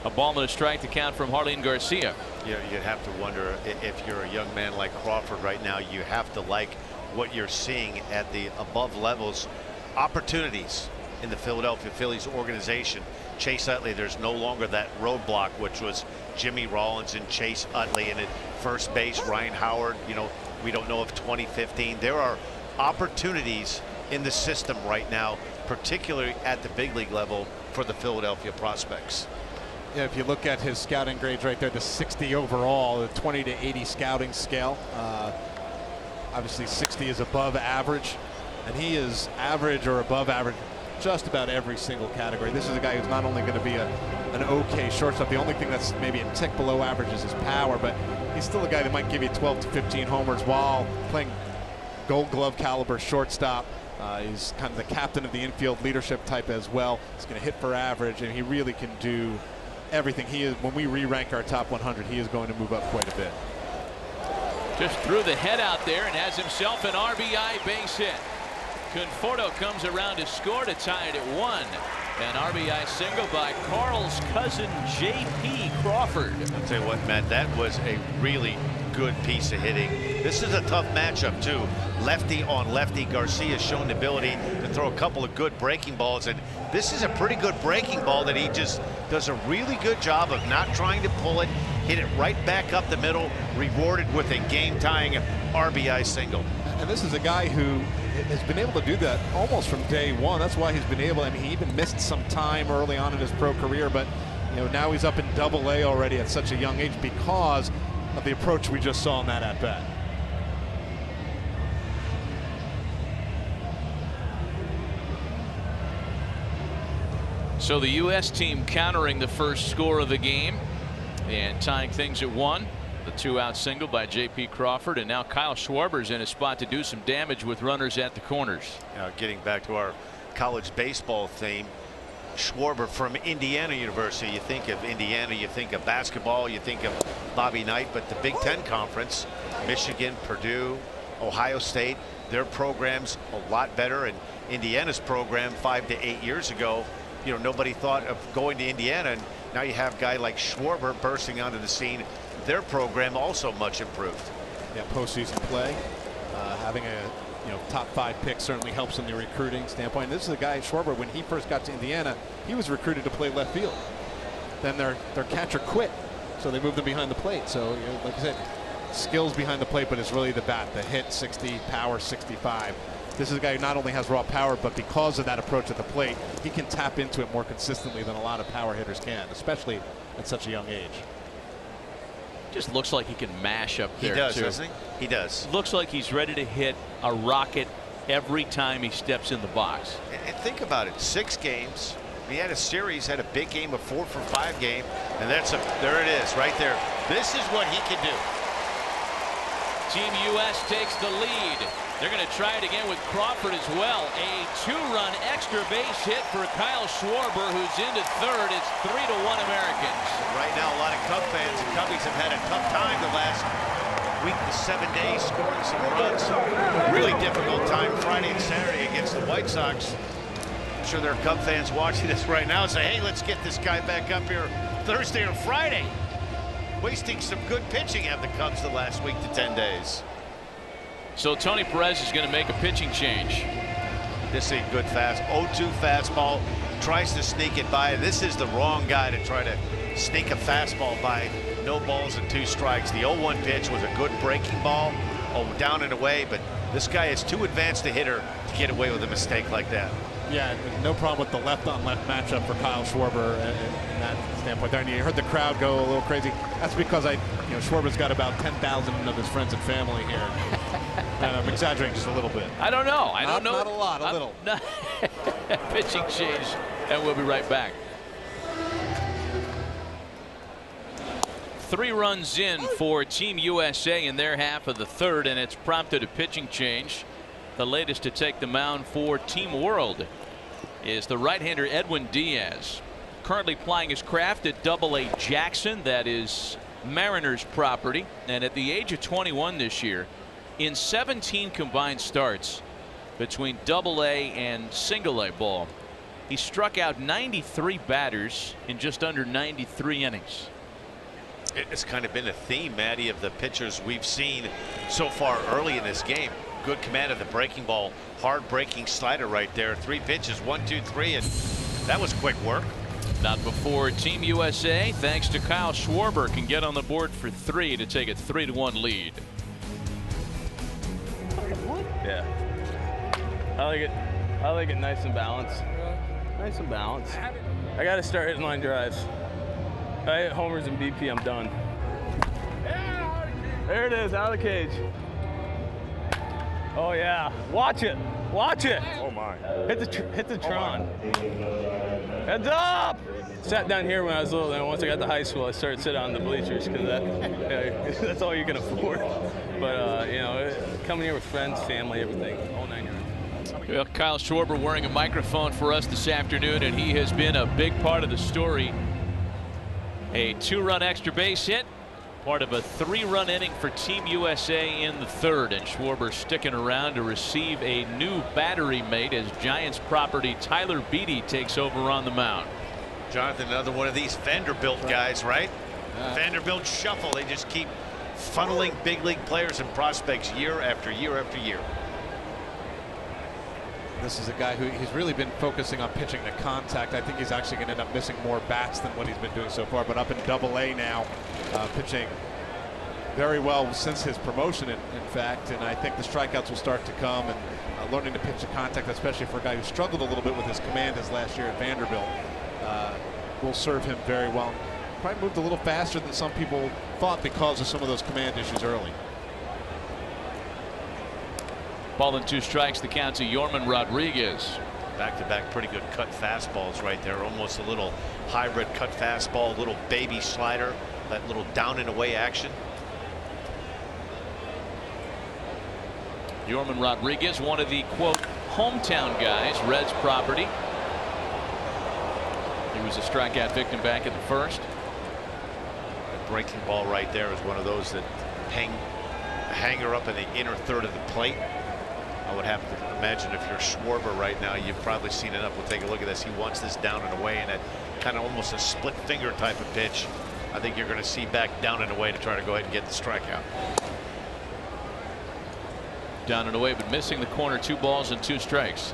A ball and a strike to count from Harleen Garcia. Yeah, you'd have to wonder if you're a young man like Crawford right now, you have to like what you're seeing at the above levels. Opportunities in the Philadelphia Phillies organization. Chase Utley, there's no longer that roadblock, which was Jimmy Rollins and Chase Utley, and at first base, Ryan Howard. You know, we don't know if 2015. There are opportunities in the system right now, particularly at the big league level for the Philadelphia prospects. Yeah, if you look at his scouting grades right there, the 60 overall, the 20 to 80 scouting scale. Obviously 60 is above average, and he is average or above average just about every single category. This is a guy who's not only going to be an okay shortstop, the only thing that's maybe a tick below average is his power, but he's still a guy that might give you 12 to 15 homers while playing Gold Glove caliber shortstop. He's kind of the captain of the infield leadership type as well. He's going to hit for average, and he really can do everything. He is, when we re-rank our top 100, he is going to move up quite a bit. Just threw the head out there and has himself an RBI base hit. Conforto comes around to score to tie it at 1. An RBI single by Carl's cousin J.P. Crawford. I'll tell you what, Matt, that was a really good piece of hitting. This is a tough matchup too. Lefty on lefty. Garcia's shown the ability to throw a couple of good breaking balls, and this is a pretty good breaking ball that he just does a really good job of not trying to pull it, hit it right back up the middle, rewarded with a game-tying RBI single. And this is a guy who has been able to do that almost from day one. That's why he's been able. I mean, he even missed some time early on in his pro career, but you know, now he's up in Double-A already at such a young age because of the approach we just saw in that at bat. So the U.S. team countering the first score of the game and tying things at 1. The 2-out single by J.P. Crawford, and now Kyle Schwarber's in a spot to do some damage with runners at the corners. Getting back to our college baseball theme, Schwarber from Indiana University. You think of Indiana, you think of basketball, you think of Bobby Knight, but the Big Ten Conference, Michigan, Purdue, Ohio State, their programs a lot better. And Indiana's program 5 to 8 years ago, you know, nobody thought of going to Indiana, and now you have a guy like Schwarber bursting onto the scene. Their program also much improved. Yeah, postseason play, having a top 5 pick certainly helps in the recruiting standpoint. This is a guy, Schwarber, when he first got to Indiana, he was recruited to play left field. Then their catcher quit, so they moved him behind the plate. So, you know, like I said, skills behind the plate, but it's really the bat, the hit 60, power 65. This is a guy who not only has raw power, but because of that approach at the plate, he can tap into it more consistently than a lot of power hitters can, especially at such a young age. Just looks like he can mash up there. He does, too. doesn't he? He does. Looks like he's ready to hit a rocket every time he steps in the box. And think about it, 6 games. He had a series, had a big game, a 4-for-5 game, and there it is, right there. This is what he can do. Team U.S. takes the lead. They're going to try it again with Crawford as well. A 2-run extra base hit for Kyle Schwarber, who's into third. It's 3-1 Americans. Right now, a lot of Cub fans and Cubbies have had a tough time the last week to 7 days scoring some runs. Really difficult time Friday and Saturday against the White Sox. I'm sure there are Cub fans watching this right now and say, hey, let's get this guy back up here Thursday or Friday. Wasting some good pitching have the Cubs the last week to 10 days. So Tony Perez is going to make a pitching change. This is a good 0-2 fastball. Tries to sneak it by. This is the wrong guy to try to sneak a fastball by. No balls and 2 strikes. The 0-1 pitch was a good breaking ball. Down and away, but this guy is too advanced a hitter to get away with a mistake like that. Yeah, no problem with the left-on-left matchup for Kyle Schwarber in that standpoint there. And you heard the crowd go a little crazy. That's because Schwarber's got about 10,000 of his friends and family here. And I'm exaggerating just a little bit. I don't know. I don't know. Not a lot, a little. Pitching change, and we'll be right back. 3 runs in for Team USA in their half of the third, and it's prompted a pitching change. The latest to take the mound for Team World is the right-hander Edwin Diaz. currently plying his craft at Double-A Jackson. That is Mariners property. And at the age of 21 this year, in 17 combined starts between Double-A and Single-A ball, he struck out 93 batters in just under 93 innings. It's kind of been a theme, Matty, of the pitchers we've seen so far early in this game. Good command of the breaking ball, hard breaking slider right there. 3 pitches, 1, 2, 3, and that was quick work. Not before Team USA, thanks to Kyle Schwarber, can get on the board for 3 to take a 3-1 lead. Yeah. I like it nice and balanced. Nice and balanced. I got to start hitting line drives. I hit homers and BP, I'm done. There it is, out of the cage. Oh yeah, watch it, watch it. Oh my. Hit the Tron. Heads up! Sat down here when I was little, and once I got to high school, I started sitting on the bleachers because that's all you can afford. But you know, coming here with friends, family, everything, all 9 yards. Well, Kyle Schwarber wearing a microphone for us this afternoon, and he has been a big part of the story. A 2-run extra base hit, part of a 3-run inning for Team USA in the 3rd, and Schwarber sticking around to receive a new battery mate as Giants property Tyler Beatty takes over on the mound. Jonathan, another one of these Vanderbilt guys, right? Vanderbilt shuffle. They just keep funneling big league players and prospects year after year after year. This is a guy who he's really been focusing on pitching to contact. I think he's actually going to end up missing more bats than what he's been doing so far. But up in Double-A now, pitching very well since his promotion, in fact. And I think the strikeouts will start to come, and learning to pitch to contact, especially for a guy who struggled a little bit with his command his last year at Vanderbilt, will serve him very well. Probably moved a little faster than some people thought because of some of those command issues early. Ball and 2 strikes, the count to Yorman Rodriguez. Back-to-back pretty good cut fastballs right there. Almost a little hybrid cut fastball, little baby slider, that little down and away action. Yorman Rodriguez, one of the quote hometown guys, Reds property. He was a strikeout victim back in the 1st. The breaking ball right there is one of those that hanger up in the inner 3rd of the plate. I would have to imagine if you're Schwarber right now, you've probably seen enough. We'll take a look at this. He wants this down and away, and that kind of almost a split finger type of pitch. I think you're going to see back down and away to try to go ahead and get the strikeout. Down and away, but missing the corner. 2 balls and 2 strikes.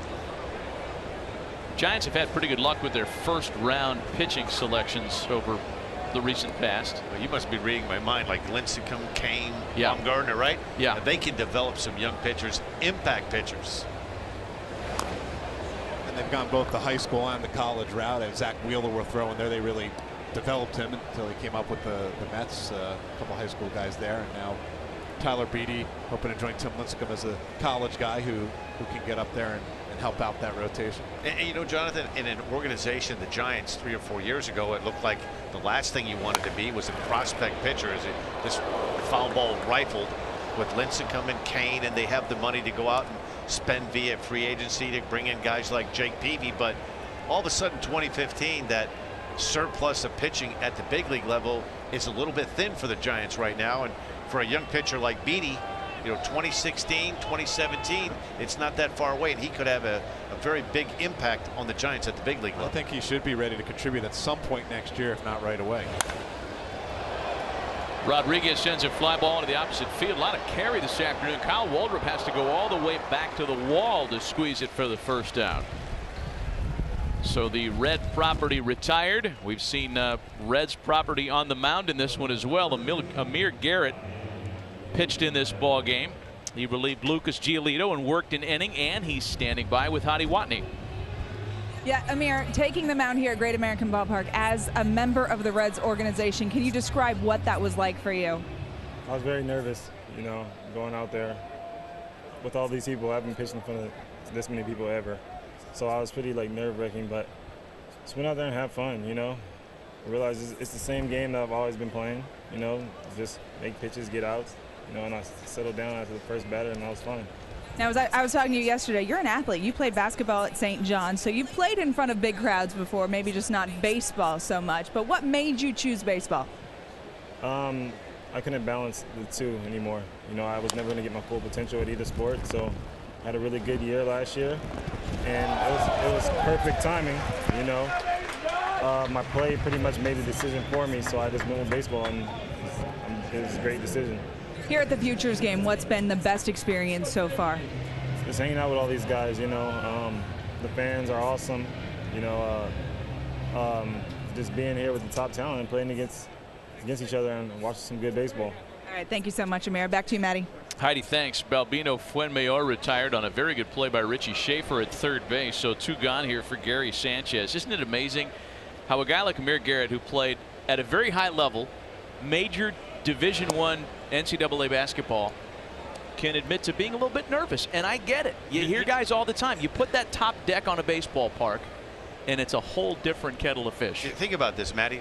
Giants have had pretty good luck with their 1st round pitching selections over the recent past. Well, you must be reading my mind, like Lincecum, Kane, yeah. Baumgartner, right? Yeah. They can develop some young pitchers, impact pitchers. And they've gone both the high school and the college route. And Zach Wheeler were throwing there. They really developed him until he came up with the Mets. A couple high school guys there, and now Tyler Beatty hoping to join Tim Lincecum as a college guy who can get up there and help out that rotation. And you know, Jonathan, in an organization, the Giants 3 or 4 years ago, it looked like the last thing you wanted to be was a prospect pitcher. Is it this foul ball rifled with Lincecum and Kane, and they have the money to go out and spend via free agency to bring in guys like Jake Peavy. But all of a sudden, 2015, that surplus of pitching at the big league level is a little bit thin for the Giants right now. And for a young pitcher like Beatty, you know, 2016, 2017, it's not that far away, and he could have a very big impact on the Giants at the big league level. I think he should be ready to contribute at some point next year, if not right away. Rodriguez sends a fly ball into the opposite field. A lot of carry this afternoon. Kyle Waldrop has to go all the way back to the wall to squeeze it for the 1st down. So the Red property retired. We've seen Reds property on the mound in this one as well. Amir Garrett pitched in this ball game. He relieved Lucas Giolito and worked an inning, and he's standing by with Hadi Watney. Yeah, Amir, taking the mound here at Great American Ballpark as a member of the Reds organization, can you describe what that was like for you? I was very nervous, you know, going out there with all these people. I haven't pitched in front of this many people ever. So I was pretty nerve-wracking, but just went out there and have fun, you know. I realized it's the same game that I've always been playing, you know, just make pitches, get outs, you know, and I settled down after the first batter, and that was fun. Now, I was talking to you yesterday. You're an athlete. You played basketball at St. John's, so you've played in front of big crowds before, maybe just not baseball so much. But what made you choose baseball? I couldn't balance the two anymore. You know, I was never going to get my full potential at either sport, so I had a really good year last year, and it was perfect timing, you know. My play pretty much made the decision for me, so I just went with baseball, and it was a great decision. Here at the Futures Game, what's been the best experience so far? Just hanging out with all these guys, you know. The fans are awesome, you know. Just being here with the top talent and playing against each other and watching some good baseball. All right, thank you so much, Amir. Back to you, Maddie. Heidi, thanks. Balbino Fuenmayor retired on a very good play by Richie Schaefer at third base. So 2 gone here for Gary Sanchez. Isn't it amazing how a guy like Amir Garrett, who played at a very high level, major Division I NCAA basketball, can admit to being a little bit nervous? And I get it. You hear guys all the time. You put that top deck on a baseball park, and it's a whole different kettle of fish. Think about this, Matty.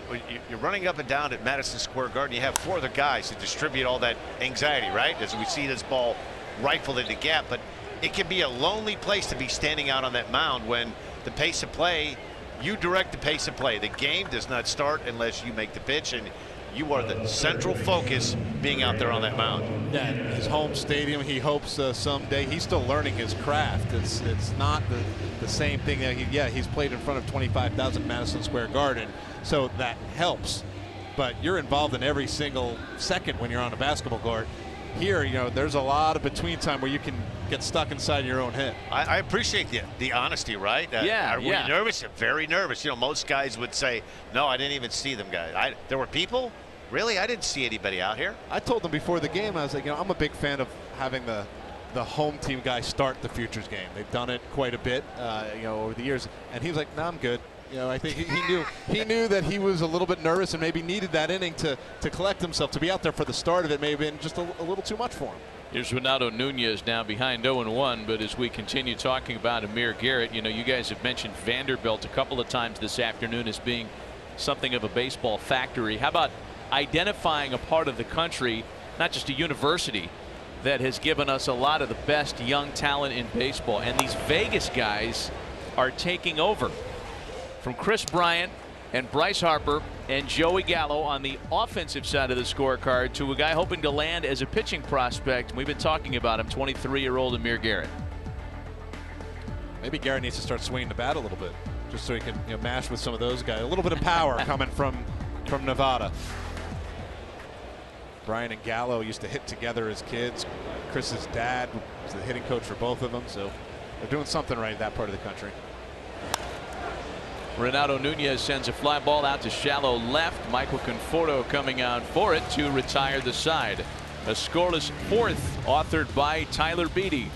You're running up and down at Madison Square Garden. You have 4 other guys to distribute all that anxiety, right? As we see this ball rifled in the gap. But it can be a lonely place to be standing out on that mound when the pace of play, you direct the pace of play. The game does not start unless you make the pitch, and you are the central focus being out there on that mound. Yeah, his home stadium. He hopes someday. He's still learning his craft. It's not the same thing. That he's played in front of 25,000 Madison Square Garden, so that helps. But you're involved in every single second when you're on a basketball court. Here, you know, there's a lot of between time where you can get stuck inside your own head. I appreciate the honesty, right? Yeah. Are you nervous? You're very nervous. You know, most guys would say, no, I didn't even see them, guys. There were people? Really? I didn't see anybody out here. I told them before the game, I was like, you know, I'm a big fan of having the home team guys start the Futures Game. They've done it quite a bit, you know, over the years. And he was like, no, I'm good. You know, I think he knew that he was a little bit nervous and maybe needed that inning to collect himself. To be out there for the start of it may have been just a little too much for him. Here's Renato Nunez now behind 0-1, but as we continue talking about Amir Garrett, you know, you guys have mentioned Vanderbilt a couple of times this afternoon as being something of a baseball factory. How about identifying a part of the country, not just a university, that has given us a lot of the best young talent in baseball? And these Vegas guys are taking over. From Chris Bryant and Bryce Harper and Joey Gallo on the offensive side of the scorecard to a guy hoping to land as a pitching prospect. We've been talking about him, 23-year-old Amir Garrett. Maybe Garrett needs to start swinging the bat a little bit, just so he can, you know, mash with some of those guys. A little bit of power coming from Nevada. Bryant and Gallo used to hit together as kids. Chris's dad was the hitting coach for both of them, so they're doing something right in that part of the country. Renato Nunez sends a fly ball out to shallow left. Michael Conforto coming out for it to retire the side. A scoreless 4th authored by Tyler Beatty.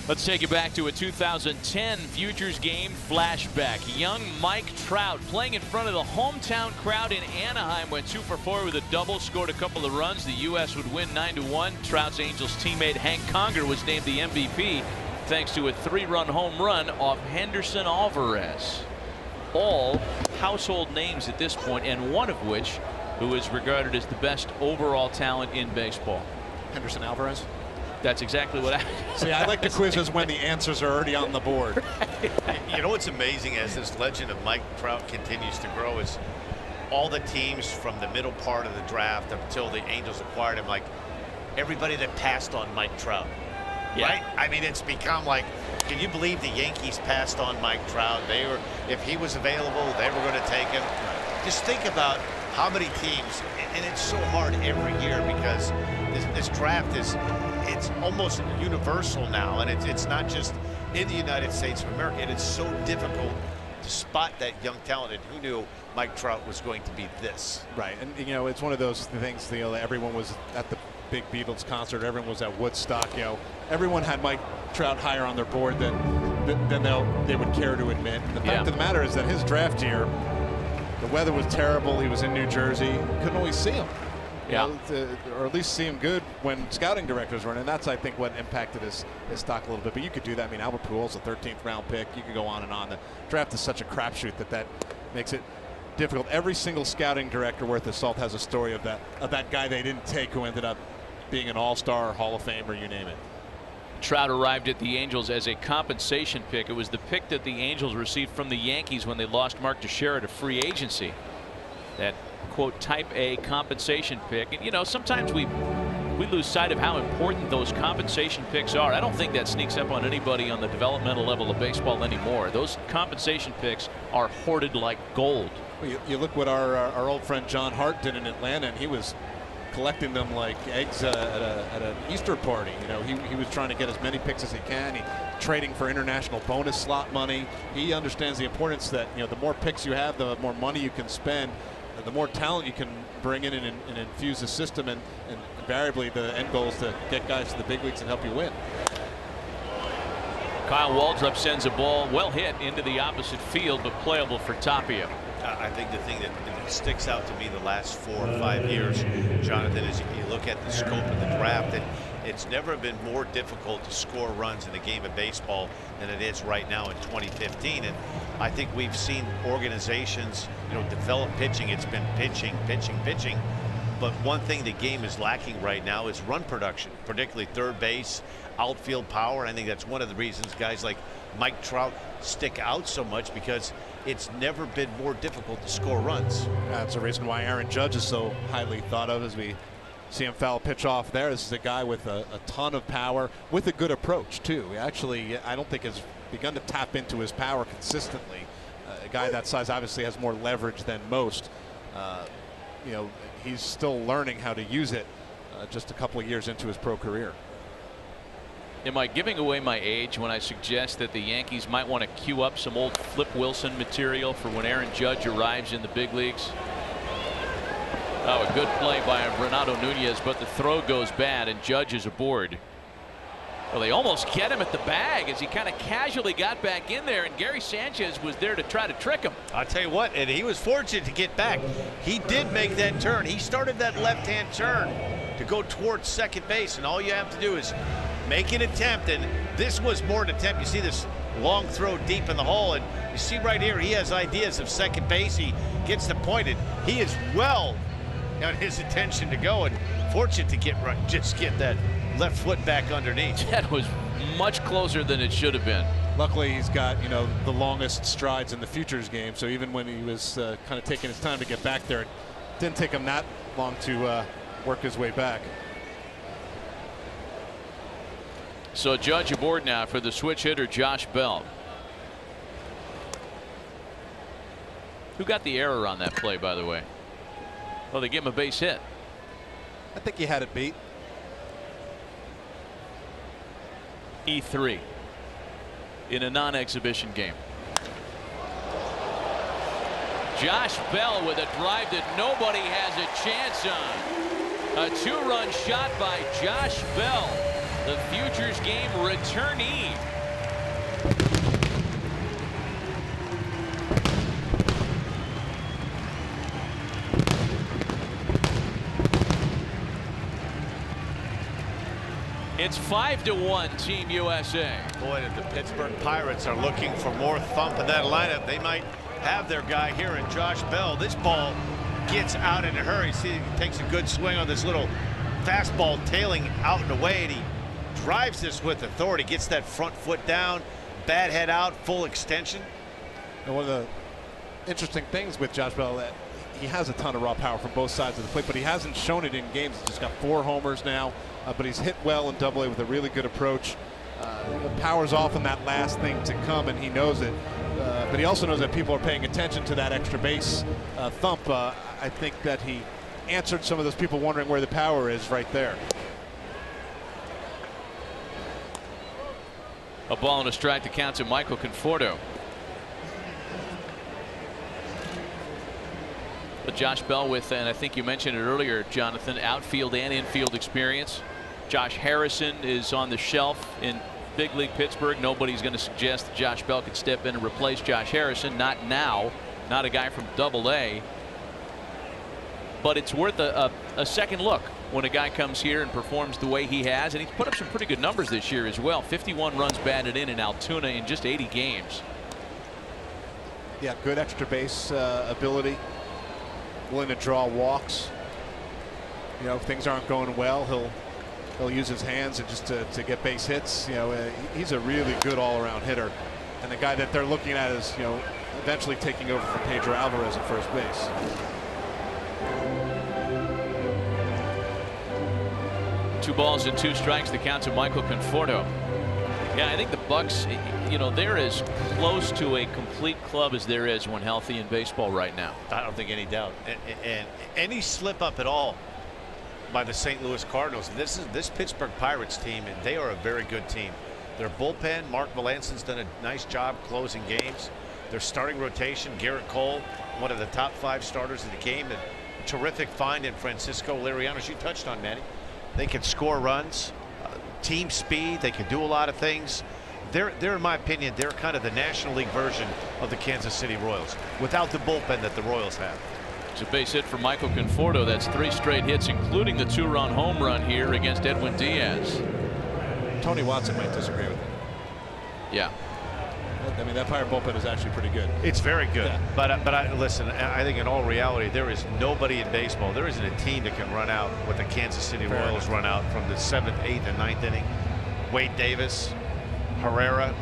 Let's take you back to a 2010 Futures Game flashback. Young Mike Trout playing in front of the hometown crowd in Anaheim went 2 for 4 with a double, scored a couple of runs. The U.S. would win 9-1. Trout's Angels teammate Hank Conger was named the MVP thanks to a 3-run home run off Henderson Alvarez. All household names at this point, and one of which who is regarded as the best overall talent in baseball. Henderson Alvarez? That's exactly what I see. I like the quizzes when the answers are already on the board. You know what's amazing as this legend of Mike Trout continues to grow is all the teams from the middle part of the draft up until the Angels acquired him, like everybody that passed on Mike Trout. Yeah. Right? I mean, it's become like, can you believe the Yankees passed on Mike Trout? If he was available, they were going to take him. Just think about how many teams, and it's so hard every year because this draft it's almost universal now, and it's not just in the United States of America. And it's so difficult to spot that young talent, and who knew Mike Trout was going to be this. Right, and you know, it's one of those things, you know, everyone was at the big Beatles concert, everyone was at Woodstock, you know, everyone had Mike Trout higher on their board than they would care to admit. And the fact of the matter is that his draft year, the weather was terrible. He was in New Jersey, couldn't always see him. You know, or at least see him good when scouting directors were in, and that's, I think, what impacted his stock a little bit. But you could do that. I mean, Albert Pujols, a 13th round pick. You could go on and on. The draft is such a crapshoot that makes it difficult. Every single scouting director worth his salt has a story of that guy they didn't take who ended up being an all-star, Hall of Famer, you name it. Trout arrived at the Angels as a compensation pick. It was the pick that the Angels received from the Yankees when they lost Mark Teixeira to free agency. That quote type A compensation pick. And you know, sometimes we lose sight of how important those compensation picks are. I don't think that sneaks up on anybody on the developmental level of baseball anymore. Those compensation picks are hoarded like gold. Well, you look what our old friend John Hart did in Atlanta, and he was collecting them like eggs at an Easter party. You know, he was trying to get as many picks as he can. He trading for international bonus slot money. He understands the importance that, you know, the more picks you have, the more money you can spend, the more talent you can bring in and infuse the system, and invariably the end goal is to get guys to the big leagues and help you win. Kyle Waldrop sends a ball well hit into the opposite field, but playable for Tapia. I think the thing that sticks out to me the last 4 or 5 years, Jonathan, is you look at the scope of the draft, and it's never been more difficult to score runs in a game of baseball than it is right now in 2015. And I think we've seen organizations, you know, develop pitching. It's been pitching. But one thing the game is lacking right now is run production, particularly third base, outfield power. And I think that's one of the reasons guys like Mike Trout stick out so much, because it's never been more difficult to score runs. That's the reason why Aaron Judge is so highly thought of, as we see him foul pitch off there. This is a guy with a ton of power, with a good approach too. He actually, I don't think has begun to tap into his power consistently. A guy that size obviously has more leverage than most. You know, he's still learning how to use it just a couple of years into his pro career. Am I giving away my age when I suggest that the Yankees might want to queue up some old Flip Wilson material for when Aaron Judge arrives in the big leagues? Oh, a good play by Renato Nunez, but the throw goes bad and Judge is aboard. Well, they almost get him at the bag as he kind of casually got back in there, and Gary Sanchez was there to try to trick him. I'll tell you what, and he was fortunate to get back. He did make that turn. He started that left-hand turn to go towards second base, and all you have to do is make an attempt, and this was more an attempt. You see this long throw deep in the hole, and you see right here he has ideas of second base. He gets the point, and he is well on his intention to go, and fortunate to just get that left foot back underneath. That was much closer than it should have been. Luckily, he's got, you know, the longest strides in the Futures game, so even when he was kind of taking his time to get back there, it didn't take him that long to work his way back. So Judge aboard now for the switch hitter Josh Bell. Who got the error on that play, by the way? Well, they give him a base hit. I think he had it beat. E3 in a non-exhibition game. Josh Bell with a drive that nobody has a chance on. A two-run shot by Josh Bell, the Futures Game returnee. It's 5-1 Team USA. Boy, if the Pittsburgh Pirates are looking for more thump in that lineup, they might have their guy here in Josh Bell. This ball gets out in a hurry. See, he takes a good swing on this little fastball tailing out and away, and he drives this with authority, gets that front foot down, bat head out, full extension. And one of the interesting things with Josh Bell, that he has a ton of raw power from both sides of the plate, but he hasn't shown it in games. He's just got 4 homers now, but he's hit well in Double-A with a really good approach. Power's often that last thing to come, and he knows it. But he also knows that people are paying attention to that extra base thump. I think that he answered some of those people wondering where the power is right there. A ball and a strike to count to Michael Conforto. But Josh Bell with, and I think you mentioned it earlier, Jonathan, outfield and infield experience. Josh Harrison is on the shelf in big league Pittsburgh. Nobody's going to suggest that Josh Bell could step in and replace Josh Harrison. Not now. Not a guy from Double-A. But it's worth a second look when a guy comes here and performs the way he has. And he's put up some pretty good numbers this year as well. 51 runs batted in Altoona in just 80 games. Yeah, good extra base ability. Willing to draw walks. You know, if things aren't going well, he'll use his hands and just to get base hits. You know, he's a really good all-around hitter, and the guy that they're looking at is, you know, eventually taking over from Pedro Alvarez at first base. 2 balls and 2 strikes. The count to Michael Conforto. Yeah, I think the Bucks, you know, they're as close to a complete club as there is when healthy in baseball right now. I don't think any doubt. And any slip up at all by the St. Louis Cardinals. This Pittsburgh Pirates team, and they are a very good team. Their bullpen, Mark Melanson's done a nice job closing games. Their starting rotation, Garrett Cole, one of the top 5 starters of the game, and a terrific find in Francisco Liriano, as you touched on, Manny. They can score runs, team speed. They can do a lot of things. They're, in my opinion, they're kind of the National League version of the Kansas City Royals, without the bullpen that the Royals have. It's a base hit for Michael Conforto. That's 3 straight hits, including the 2-run home run here against Edwin Diaz. Tony Watson might disagree with him. Yeah. I mean, that Pirate bullpen is actually pretty good. It's very good. Yeah. But listen, I think in all reality, there is nobody in baseball. There isn't a team that can run out what the Kansas City Royals run out from the 7th, 8th, and 9th inning. Wade Davis, Herrera,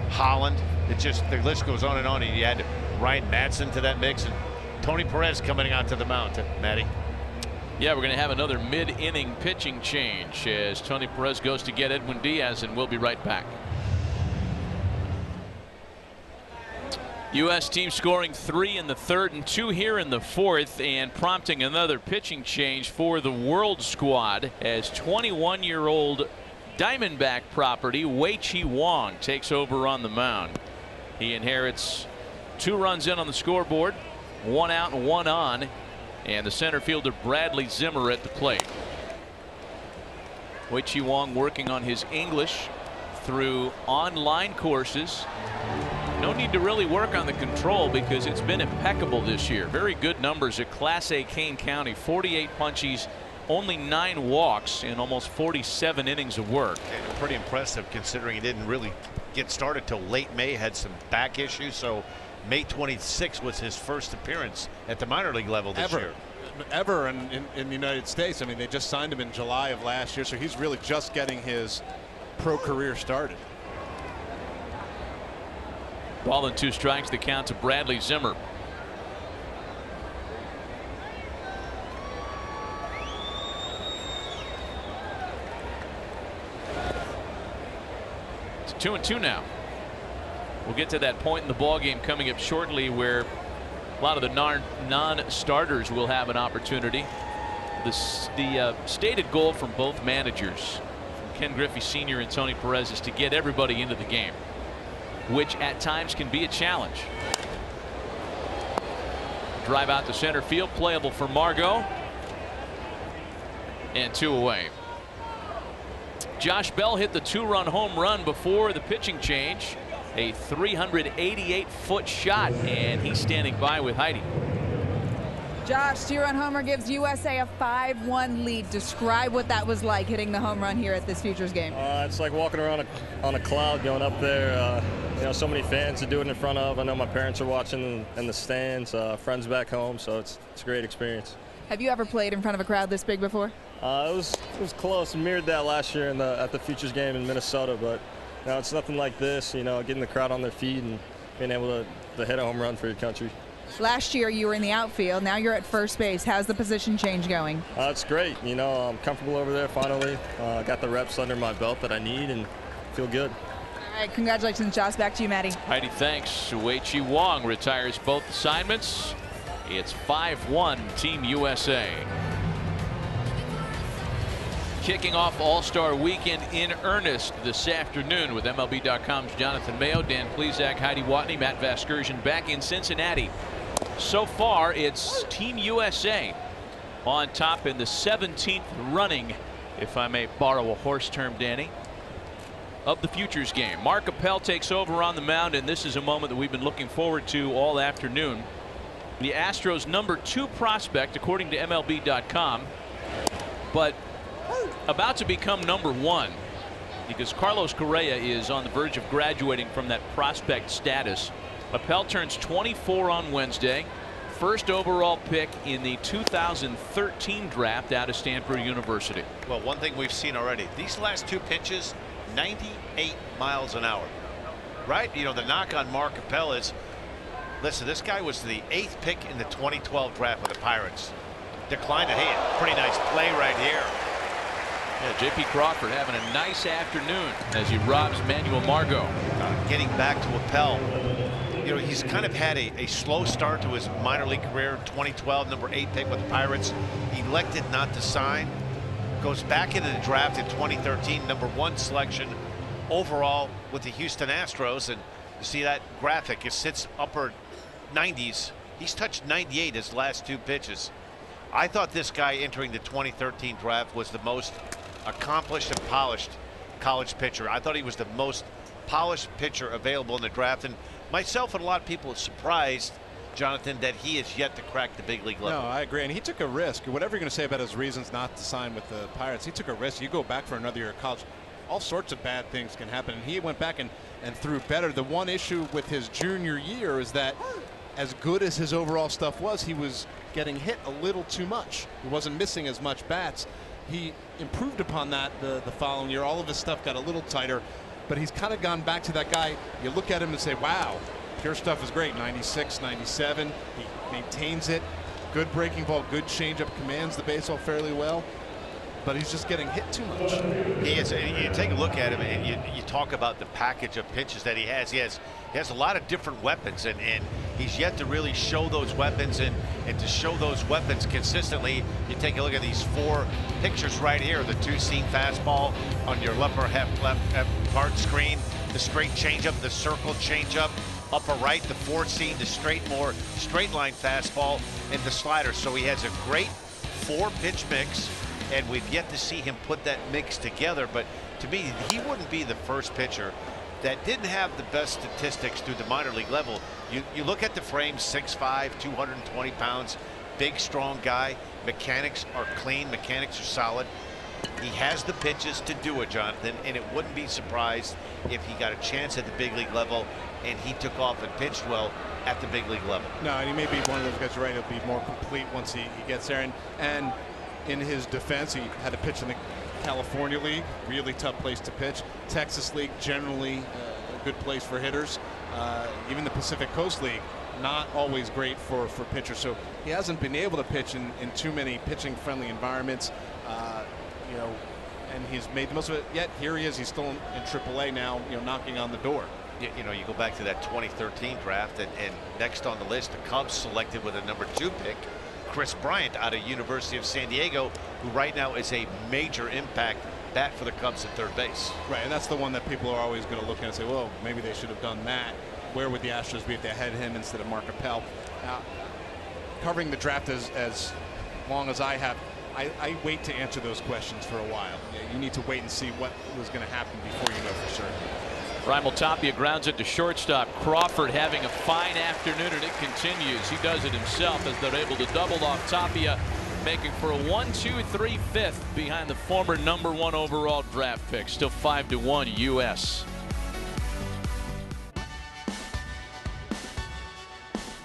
Holland. It just, the list goes on, and you add Ryan Madsen to that mix, and Tony Perez coming out to the mound, Matty. Yeah, we're going to have another mid-inning pitching change as Tony Perez goes to get Edwin Diaz, and we'll be right back. U.S. team scoring 3 in the 3rd and 2 here in the 4th, and prompting another pitching change for the World squad as 21-year-old Diamondback property Wei-Chi Wong takes over on the mound. He inherits 2 runs in on the scoreboard, 1 out and 1 on, and the center fielder Bradley Zimmer at the plate. Wei-Chi Wong working on his English through online courses. No need to really work on the control because it's been impeccable this year. Very good numbers at Class A Kane County. 48 punchies, only 9 walks in almost 47 innings of work. And pretty impressive considering he didn't really get started till late May, had some back issues. So May 26th was his first appearance at the minor league level this year. Ever in the United States. I mean, they just signed him in July of last year, so he's really just getting his pro career started. Ball and 2 strikes. The count to Bradley Zimmer. It's 2-2 now. We'll get to that point in the ball game coming up shortly where a lot of the non-starters will have an opportunity. The stated goal from both managers, from Ken Griffey Sr. and Tony Perez, is to get everybody into the game, which at times can be a challenge. Drive out to center field, playable for Margot, and 2 away. Josh Bell hit the 2-run home run before the pitching change, a 388-foot shot, and he's standing by with Heidi. Josh, 2-run homer gives USA a 5-1 lead. Describe what that was like, hitting the home run here at this Futures game. It's like walking around on a cloud going up there. You know, so many fans to do it in front of. I know my parents are watching in the stands, friends back home, so it's a great experience. Have you ever played in front of a crowd this big before? It was close. Mirrored that last year at the Futures game in Minnesota, but no, it's nothing like this. You know, getting the crowd on their feet and being able to hit a home run for your country. Last year you were in the outfield. Now you're at first base. How's the position change going? It's great. You know, I'm comfortable over there finally. Got the reps under my belt that I need and feel good. All right, congratulations, Josh. Back to you, Maddie. Heidi, thanks. Wei-Chi Wong retires both assignments. It's 5-1 Team USA. Kicking off All-Star Weekend in earnest this afternoon with MLB.com's Jonathan Mayo, Dan Plesac, Heidi Watney, Matt Vasgersian back in Cincinnati. So far, it's Team USA on top in the 17th running, if I may borrow a horse term, Danny, of the Futures game. Mark Appel takes over on the mound, and this is a moment that we've been looking forward to all afternoon. The Astros' #2 prospect, according to MLB.com, but about to become #1 because Carlos Correa is on the verge of graduating from that prospect status. Appel turns 24 on Wednesday. First overall pick in the 2013 draft out of Stanford University. Well, one thing we've seen already, these last 2 pitches, 98 miles an hour. Right? You know, the knock on Mark Appel is, listen, this guy was the 8th pick in the 2012 draft with the Pirates. Declined it. Hey, pretty nice play right here. Yeah, J.P. Crawford having a nice afternoon as he robs Manuel Margot. Getting back to Appel. You know, he's kind of had a slow start to his minor league career. 2012, number 8 pick with the Pirates. Elected not to sign. Goes back into the draft in 2013, number 1 selection overall with the Houston Astros. And you see that graphic, it sits upper 90s. He's touched 98 his last 2 pitches. I thought this guy entering the 2013 draft was the most accomplished and polished college pitcher. I thought he was the most polished pitcher available in the draft, and myself and a lot of people are surprised, Jonathan, that he is yet to crack the big league level. No, I agree, and he took a risk. Whatever you're going to say about his reasons not to sign with the Pirates, he took a risk. You go back for another year of college, all sorts of bad things can happen, and he went back and threw better. The one issue with his junior year is that as good as his overall stuff was, he was getting hit a little too much. He wasn't missing as much bats. He improved upon that the following year. All of his stuff got a little tighter, but he's kind of gone back to that guy. You look at him and say, wow, pure stuff is great. 96, 97. He maintains it. Good breaking ball, good changeup, commands the baseball fairly well. But he's just getting hit too much. He is. You take a look at him, and you talk about the package of pitches that he has. He has a lot of different weapons, and he's yet to really show those weapons, and to show those weapons consistently. You take a look at these 4 pictures right here: the 2-seam fastball on your left part screen, the straight changeup, the circle changeup, upper right, the 4-seam, the straight line fastball, and the slider. So he has a great 4-pitch mix. And we've yet to see him put that mix together. But to me, he wouldn't be the first pitcher that didn't have the best statistics through the minor league level. You look at the frame, 6'5", 220 pounds, big, strong guy. Mechanics are clean. Mechanics are solid. He has the pitches to do it, Jonathan, and it wouldn't be surprised if he got a chance at the big league level and he took off and pitched well at the big league level. No, and he may be one of those guys, right? He'll be more complete once he gets there. And in his defense, he had to pitch in the California League, really tough place to pitch. Texas League, generally a good place for hitters. Even the Pacific Coast League, not always great for pitchers. So he hasn't been able to pitch in too many pitching-friendly environments. You know, and he's made the most of it. Yet here he is. He's still in AAA now. You know, knocking on the door. You know, you go back to that 2013 draft, and next on the list, the Cubs selected with a number 2 pick. Chris Bryant out of University of San Diego, who right now is a major impact bat for the Cubs at third base. Right, and that's the one that people are always going to look at and say, well, maybe they should have done that. Where would the Astros be if they had him instead of Mark Appel? Now, covering the draft as long as I have, I wait to answer those questions for a while. You need to wait and see what was going to happen before you know for sure. Raimel Tapia grounds it to shortstop. Crawford having a fine afternoon, and it continues. He does it himself as they're able to double off Tapia, making for a 1-2-3 fifth behind the former number 1 overall draft pick. Still 5-1 U.S.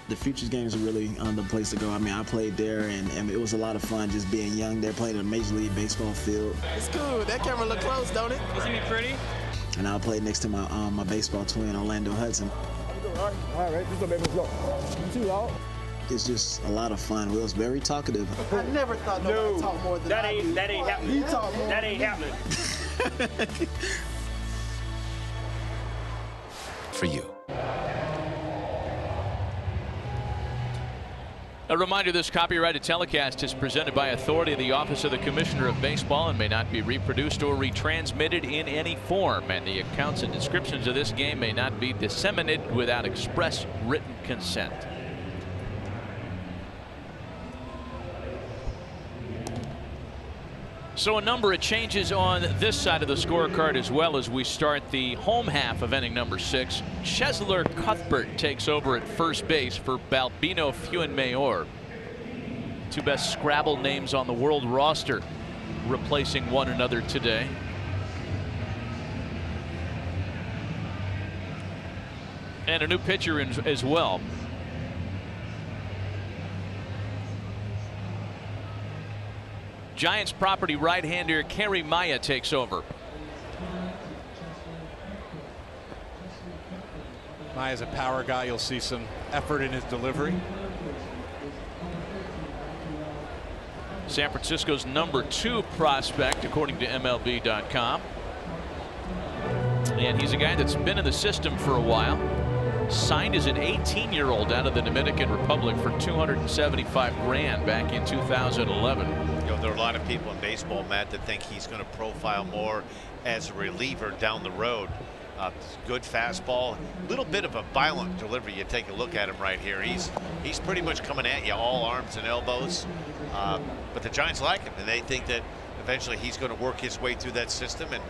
The Futures Game is really the place to go. I mean, I played there, and it was a lot of fun just being young there, playing in a Major League Baseball field. It's cool. That camera look close, don't it? Isn't it pretty? And I played next to my baseball twin, Orlando Hudson. All right, let's go, baby, let's go. You too, y'all. It's just a lot of fun. Will's very talkative. I never thought nobody talked more than that ain't happening. He talked more. That ain't happening. For you. A reminder, this copyrighted telecast is presented by authority of the Office of the Commissioner of Baseball and may not be reproduced or retransmitted in any form, and the accounts and descriptions of this game may not be disseminated without express written consent. So a number of changes on this side of the scorecard as well as we start the home half of inning number 6. Chesler Cuthbert takes over at first base for Balbino Fuenmayor. 2 best Scrabble names on the world roster replacing one another today. And a new pitcher as well. Giants property right-hander Kerry Maya takes over. Maya's a power guy. You'll see some effort in his delivery. San Francisco's #2 prospect, according to MLB.com. And he's a guy that's been in the system for a while. Signed as an 18-year-old out of the Dominican Republic for $275 grand back in 2011. You know, there are a lot of people in baseball, Matt, that think he's going to profile more as a reliever down the road. Good fastball, a little bit of a violent delivery. You take a look at him right here. He's pretty much coming at you, all arms and elbows. But the Giants like him, and they think that eventually he's going to work his way through that system, and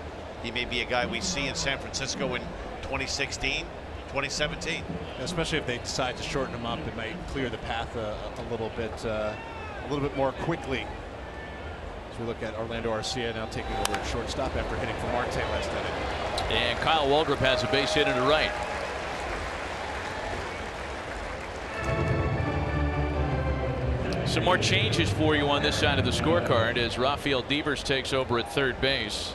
he may be a guy we see in San Francisco in 2016, 2017. Especially if they decide to shorten him up, it might clear the path a little bit more quickly. As we look at Orlando Arcia now taking over at shortstop after hitting for Marte last inning. And Kyle Waldrop has a base hit into right. Some more changes for you on this side of the scorecard as Rafael Devers takes over at third base.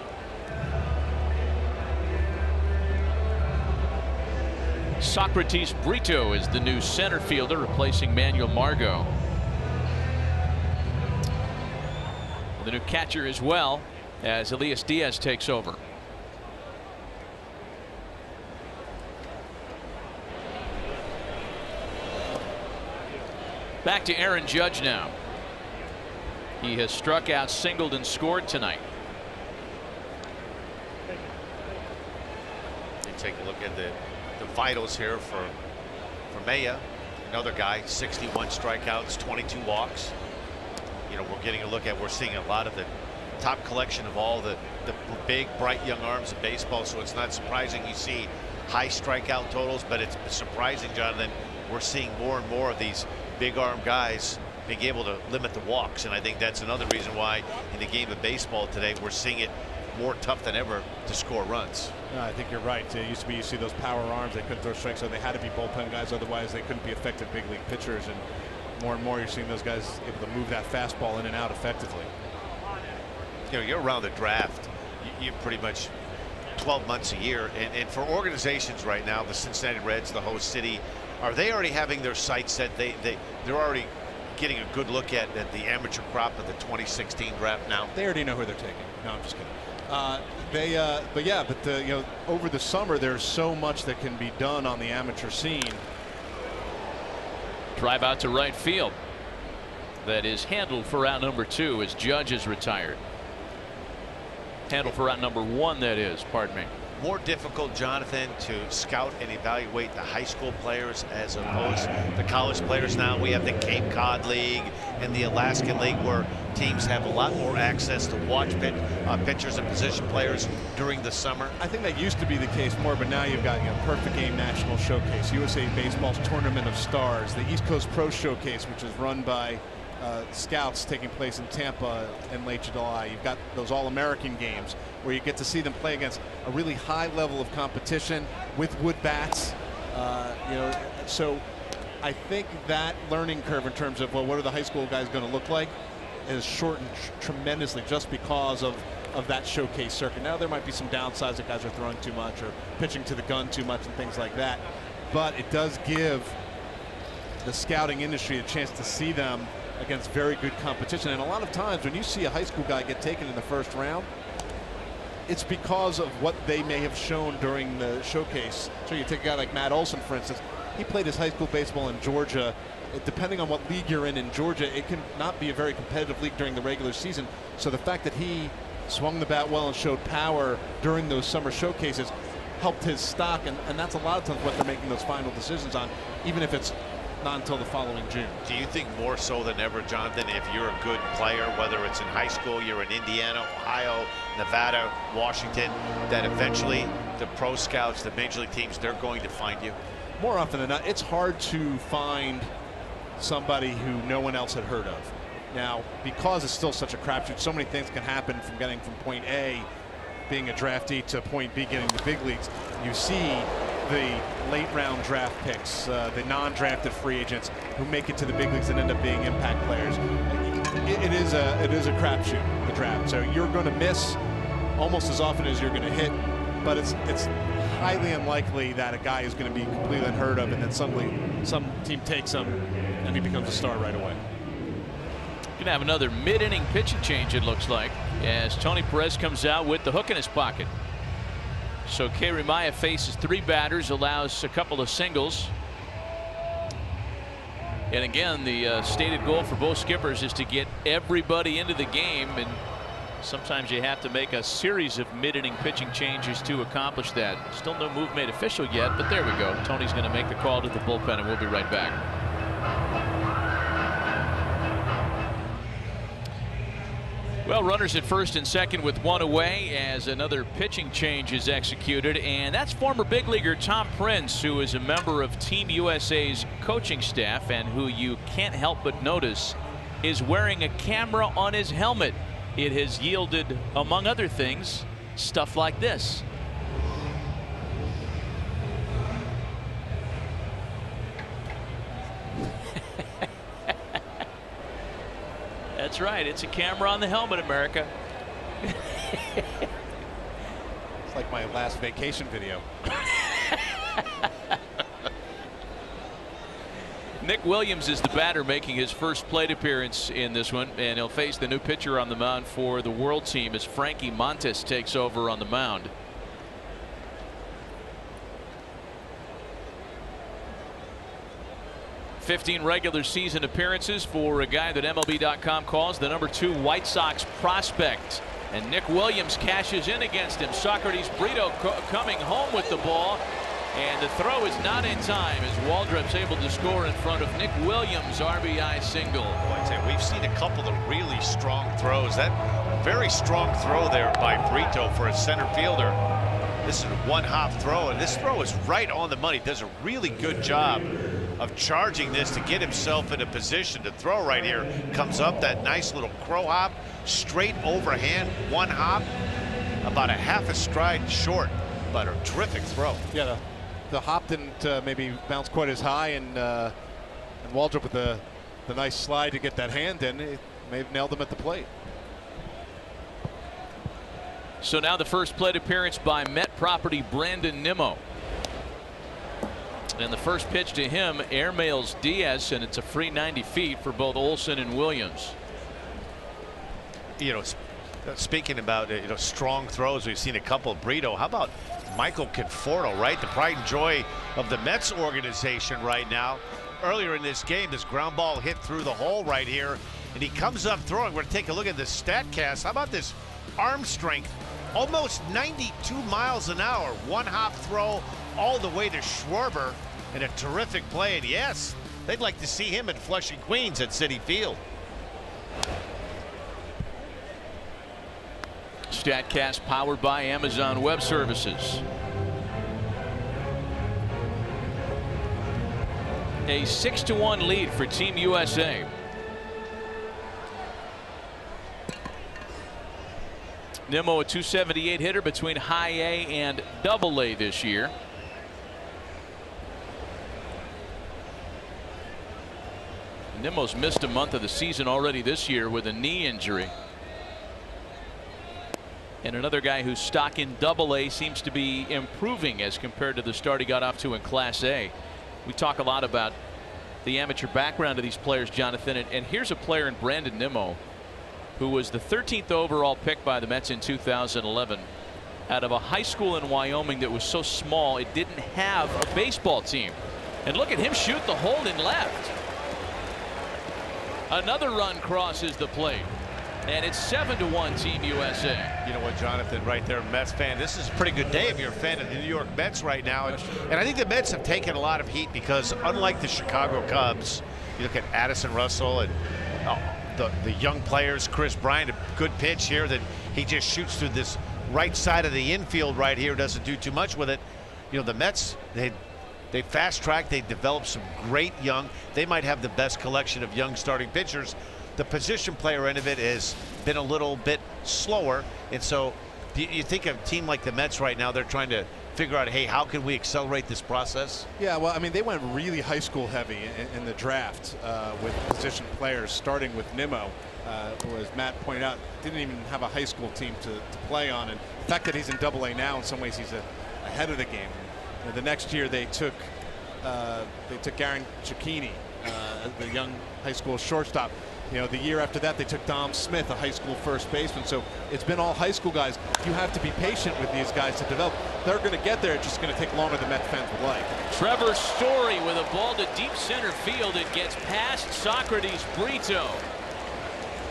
Socrates Brito is the new center fielder, replacing Manuel Margot. The new catcher as well, as Elias Diaz takes over. Back to Aaron Judge now. He has struck out, singled, and scored tonight. You take a look at the vitals here for Maya, another guy, 61 strikeouts, 22 walks. You know, we're seeing a lot of the top collection of all the big, bright young arms of baseball. So it's not surprising you see high strikeout totals, but it's surprising, Jonathan, we're seeing more and more of these big arm guys being able to limit the walks. And I think that's another reason why in the game of baseball today we're seeing it more tough than ever to score runs. No, I think you're right. It used to be you see those power arms, they couldn't throw strikes, so they had to be bullpen guys, otherwise they couldn't be effective big league pitchers. And more you're seeing those guys able to move that fastball in and out effectively. You know, you're around the draft, you're pretty much 12 months a year, and for organizations right now, the Cincinnati Reds, the host city, are they already having their sights set? They're already getting a good look at the amateur crop of the 2016 draft now. They already know who they're taking. No, I'm just kidding. You know, over the summer there's so much that can be done on the amateur scene. Drive out to right field. That is handled for out #2 as Judge is retired. Handled for out #1, that is, pardon me. More difficult, Jonathan, to scout and evaluate the high school players as opposed to college players now. We have the Cape Cod League and the Alaskan League where teams have a lot more access to watch pitchers and position players during the summer. I think that used to be the case more, but now you've got, you know, Perfect Game National Showcase, USA Baseball's Tournament of Stars, the East Coast Pro Showcase, which is run by scouts, taking place in Tampa in late July. You've got those All-American games where you get to see them play against a really high level of competition with wood bats. You know, so I think that learning curve in terms of, well, what are the high school guys going to look like, is shortened tremendously just because of that showcase circuit. Now there might be some downsides that guys are throwing too much or pitching to the gun too much and things like that, but it does give the scouting industry a chance to see them against very good competition. And a lot of times when you see a high school guy get taken in the first round, it's because of what they may have shown during the showcase. So you take a guy like Matt Olson, for instance. He played his high school baseball in Georgia. Depending on what league you're in Georgia, it can not be a very competitive league during the regular season. So the fact that he swung the bat well and showed power during those summer showcases helped his stock, and that's a lot of times what they're making those final decisions on, even if it's not until the following June. Do you think more so than ever, Jonathan, if you're a good player, whether it's in high school, you're in Indiana, Ohio, Nevada, Washington, that eventually the pro scouts, the major league teams, they're going to find you? More often than not, it's hard to find somebody who no one else had heard of. Now, because it's still such a crapshoot, so many things can happen from getting from point A, being a draftee, to point B, getting the big leagues. You see the late round draft picks, the non-drafted free agents who make it to the big leagues and end up being impact players. It is a crapshoot, the draft. So you're going to miss almost as often as you're going to hit, but it's highly unlikely that a guy is going to be completely unheard of and then suddenly some team takes him and he becomes a star right away. Going to have another mid-inning pitching change, it looks like, as Tony Perez comes out with the hook in his pocket. So Kerry Maya faces 3 batters, allows a couple of singles. And again, the stated goal for both skippers is to get everybody into the game, and sometimes you have to make a series of mid-inning pitching changes to accomplish that. Still no move made official yet, but there we go. Tony's going to make the call to the bullpen, and we'll be right back. Well, runners at first and second with 1 away as another pitching change is executed, and that's former big leaguer Tom Prince, who is a member of Team USA's coaching staff and who you can't help but notice is wearing a camera on his helmet. It has yielded, among other things, stuff like this. That's right, it's a camera on the helmet, America. It's like my last vacation video. Nick Williams is the batter making his first plate appearance in this one, and he'll face the new pitcher on the mound for the world team as Frankie Montes takes over on the mound. .15 regular season appearances for a guy that MLB.com calls the #2 White Sox prospect. And Nick Williams cashes in against him. Socrates Brito coming home with the ball. And the throw is not in time as Waldrop's able to score in front of Nick Williams' RBI single. I'd say we've seen a couple of really strong throws. That very strong throw there by Brito for a center fielder. This is a one-hop throw, and this throw is right on the money. Does a really good job of charging this to get himself in a position to throw right here. Comes up that nice little crow hop, straight overhand, one hop, about a half a stride short, but a terrific throw. Yeah, the hop didn't maybe bounce quite as high, and Waldrop with the nice slide to get that hand in, it may have nailed him at the plate. So now the first plate appearance by Met property Brandon Nimmo. And the first pitch to him airmails Diaz, and it's a free 90 feet for both Olson and Williams. You know, speaking about strong throws, we've seen a couple of Brito. How about Michael Conforto, right? The pride and joy of the Mets organization right now. Earlier in this game, this ground ball hit through the hole right here, and he comes up throwing. We're going to take a look at the StatCast. How about this arm strength? Almost 92 miles an hour. One hop throw all the way to Schwarber, and a terrific play. And yes, they'd like to see him in Flushing, Queens at Citi Field. StatCast powered by Amazon Web Services. A 6-1 lead for Team USA. Nimmo, a .278 hitter between high A and double A this year. Nimmo's missed a month of the season already this year with a knee injury. And another guy whose stock in double A seems to be improving as compared to the start he got off to in Class A. We talk a lot about the amateur background of these players, Jonathan, and here's a player in Brandon Nimmo who was the 13th overall pick by the Mets in 2011 out of a high school in Wyoming that was so small it didn't have a baseball team. And look at him shoot the hole in left. Another run crosses the plate, and it's 7-1 Team USA. You know what, Jonathan, right there, Mets fan, this is a pretty good day if you're a fan of the New York Mets right now. And I think the Mets have taken a lot of heat because unlike the Chicago Cubs, you look at Addison Russell and the young players, Chris Bryant, a good pitch here that he just shoots through this right side of the infield right here, doesn't do too much with it. You know, the Mets, they fast-tracked, they developed some great young, they might have the best collection of young starting pitchers. The position player end of it has been a little bit slower, and so you think of a team like the Mets right now, they're trying to figure out, hey, how can we accelerate this process? Yeah, well, I mean, they went really high school heavy in the draft with position players, starting with Nimmo, who, as Matt pointed out, didn't even have a high school team to play on. And the fact that he's in Double-A now, in some ways, he's ahead of the game. You know, the next year, they took Garen Cicchini, the young high school shortstop. You know, the year after that, they took Dom Smith, a high school first baseman. So it's been all high school guys. You have to be patient with these guys to develop. They're going to get there. It's just going to take longer than Mets fans would like. Trevor Story with a ball to deep center field. It gets past Socrates Brito.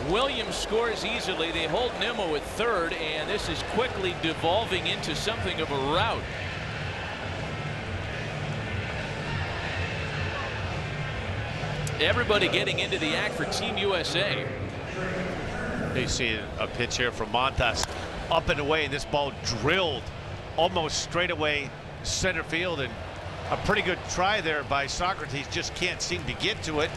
Williams scores easily. They hold Nimmo at third, and this is quickly devolving into something of a rout. Everybody getting into the act for Team USA. You see a pitch here from Montas, up and away, and this ball drilled almost straight away center field, and a pretty good try there by Socrates, just can't seem to get to it.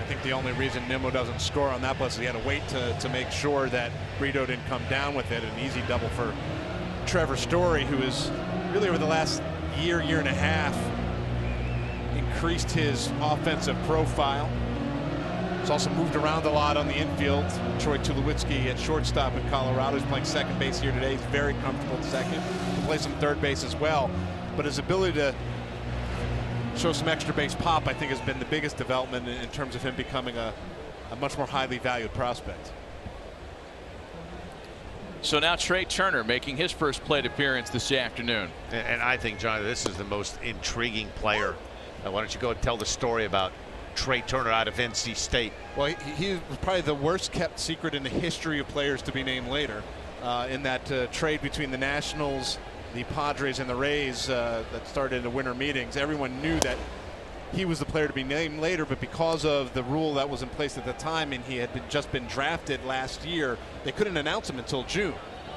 I think the only reason Nimmo doesn't score on that was he had to wait to make sure that Brito didn't come down with it. An easy double for Trevor Story, who is really over the last year and a half increased his offensive profile. He's also moved around a lot on the infield. Troy Tulowitzki at shortstop in Colorado. He's playing second base here today. He's very comfortable at second. He plays some third base as well. But his ability to show some extra base pop, I think, has been the biggest development in terms of him becoming a much more highly valued prospect. So now Trey Turner making his first plate appearance this afternoon. And I think, John, this is the most intriguing player. Why don't you go and tell the story about Trey Turner out of NC State? Well, he was probably the worst kept secret in the history of players to be named later. In that trade between the Nationals, the Padres, and the Rays that started in the winter meetings, everyone knew that he was the player to be named later, but because of the rule that was in place at the time, and he had just been drafted last year, they couldn't announce him until June.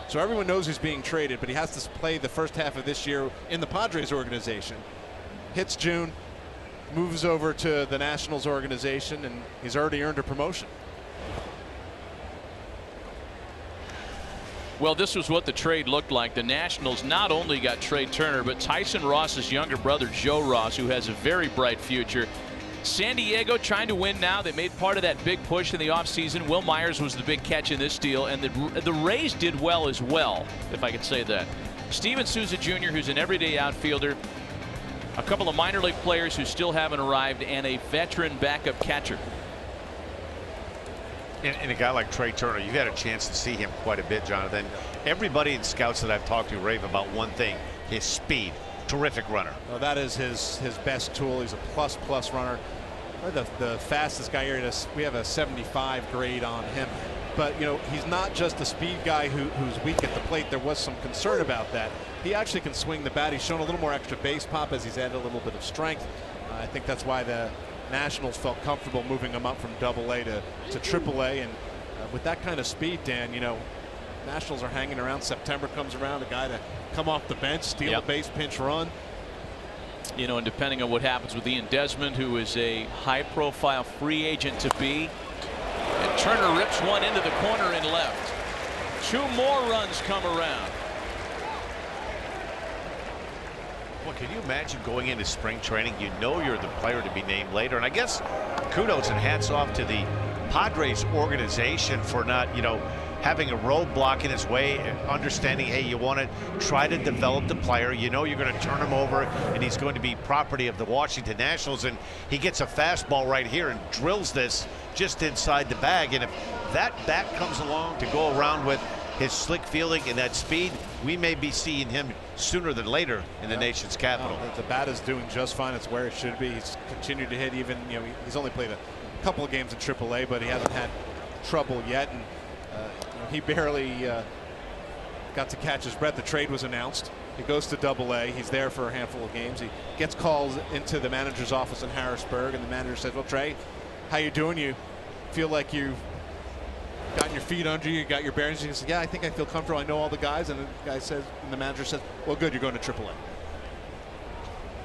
So everyone knows he's being traded, but he has to play the first half of this year in the Padres organization. Hits June, moves over to the Nationals organization, and he's already earned a promotion. Well, this was what the trade looked like. The Nationals not only got Trey Turner, but Tyson Ross's younger brother, Joe Ross, who has a very bright future. San Diego trying to win now. They made part of that big push in the offseason. Will Myers was the big catch in this deal, and the Rays did well as well, if I could say that. Steven Souza Jr., who's an everyday outfielder, a couple of minor league players who still haven't arrived, and a veteran backup catcher. And a guy like Trey Turner, you've had a chance to see him quite a bit, Jonathan. Everybody in scouts that I've talked to rave about one thing: his speed. Terrific runner. Well, that is his best tool. He's a plus runner. The fastest guy here. We have a 75 grade on him. But you know, he's not just a speed guy who's weak at the plate. There was some concern about that. He actually can swing the bat. He's shown a little more extra base pop as he's added a little bit of strength. I think that's why the Nationals felt comfortable moving him up from Double-A to Triple-A. And with that kind of speed, Dan, you know, Nationals are hanging around. September comes around, a guy to come off the bench, steal a base, pinch run. You know, and depending on what happens with Ian Desmond, who is a high-profile free agent to be. And Turner rips one into the corner and left. Two more runs come around. Well, can you imagine going into spring training? You know you're the player to be named later. And I guess kudos and hats off to the Padres organization for not, you know, having a roadblock in his way and understanding, hey, you want to try to develop the player. You know you're going to turn him over, and he's going to be property of the Washington Nationals. And he gets a fastball right here and drills this just inside the bag. And if that bat comes along to go around with his slick fielding and that speed, we may be seeing him sooner than later in the nation's capital. No, the bat is doing just fine. It's where it should be. He's continued to hit. Even, you know, he's only played a couple of games in Triple-A, but he hasn't had trouble yet. And you know, he barely got to catch his breath. The trade was announced. He goes to Double-A. He's there for a handful of games. He gets calls into the manager's office in Harrisburg, and the manager says, "Well, Trey, how you doing? You feel like you've gotten your feet under you, got your bearings?" He says, "Yeah, I think I feel comfortable. I know all the guys." And the guy says, and the manager says, "Well, good, you're going to Triple-A."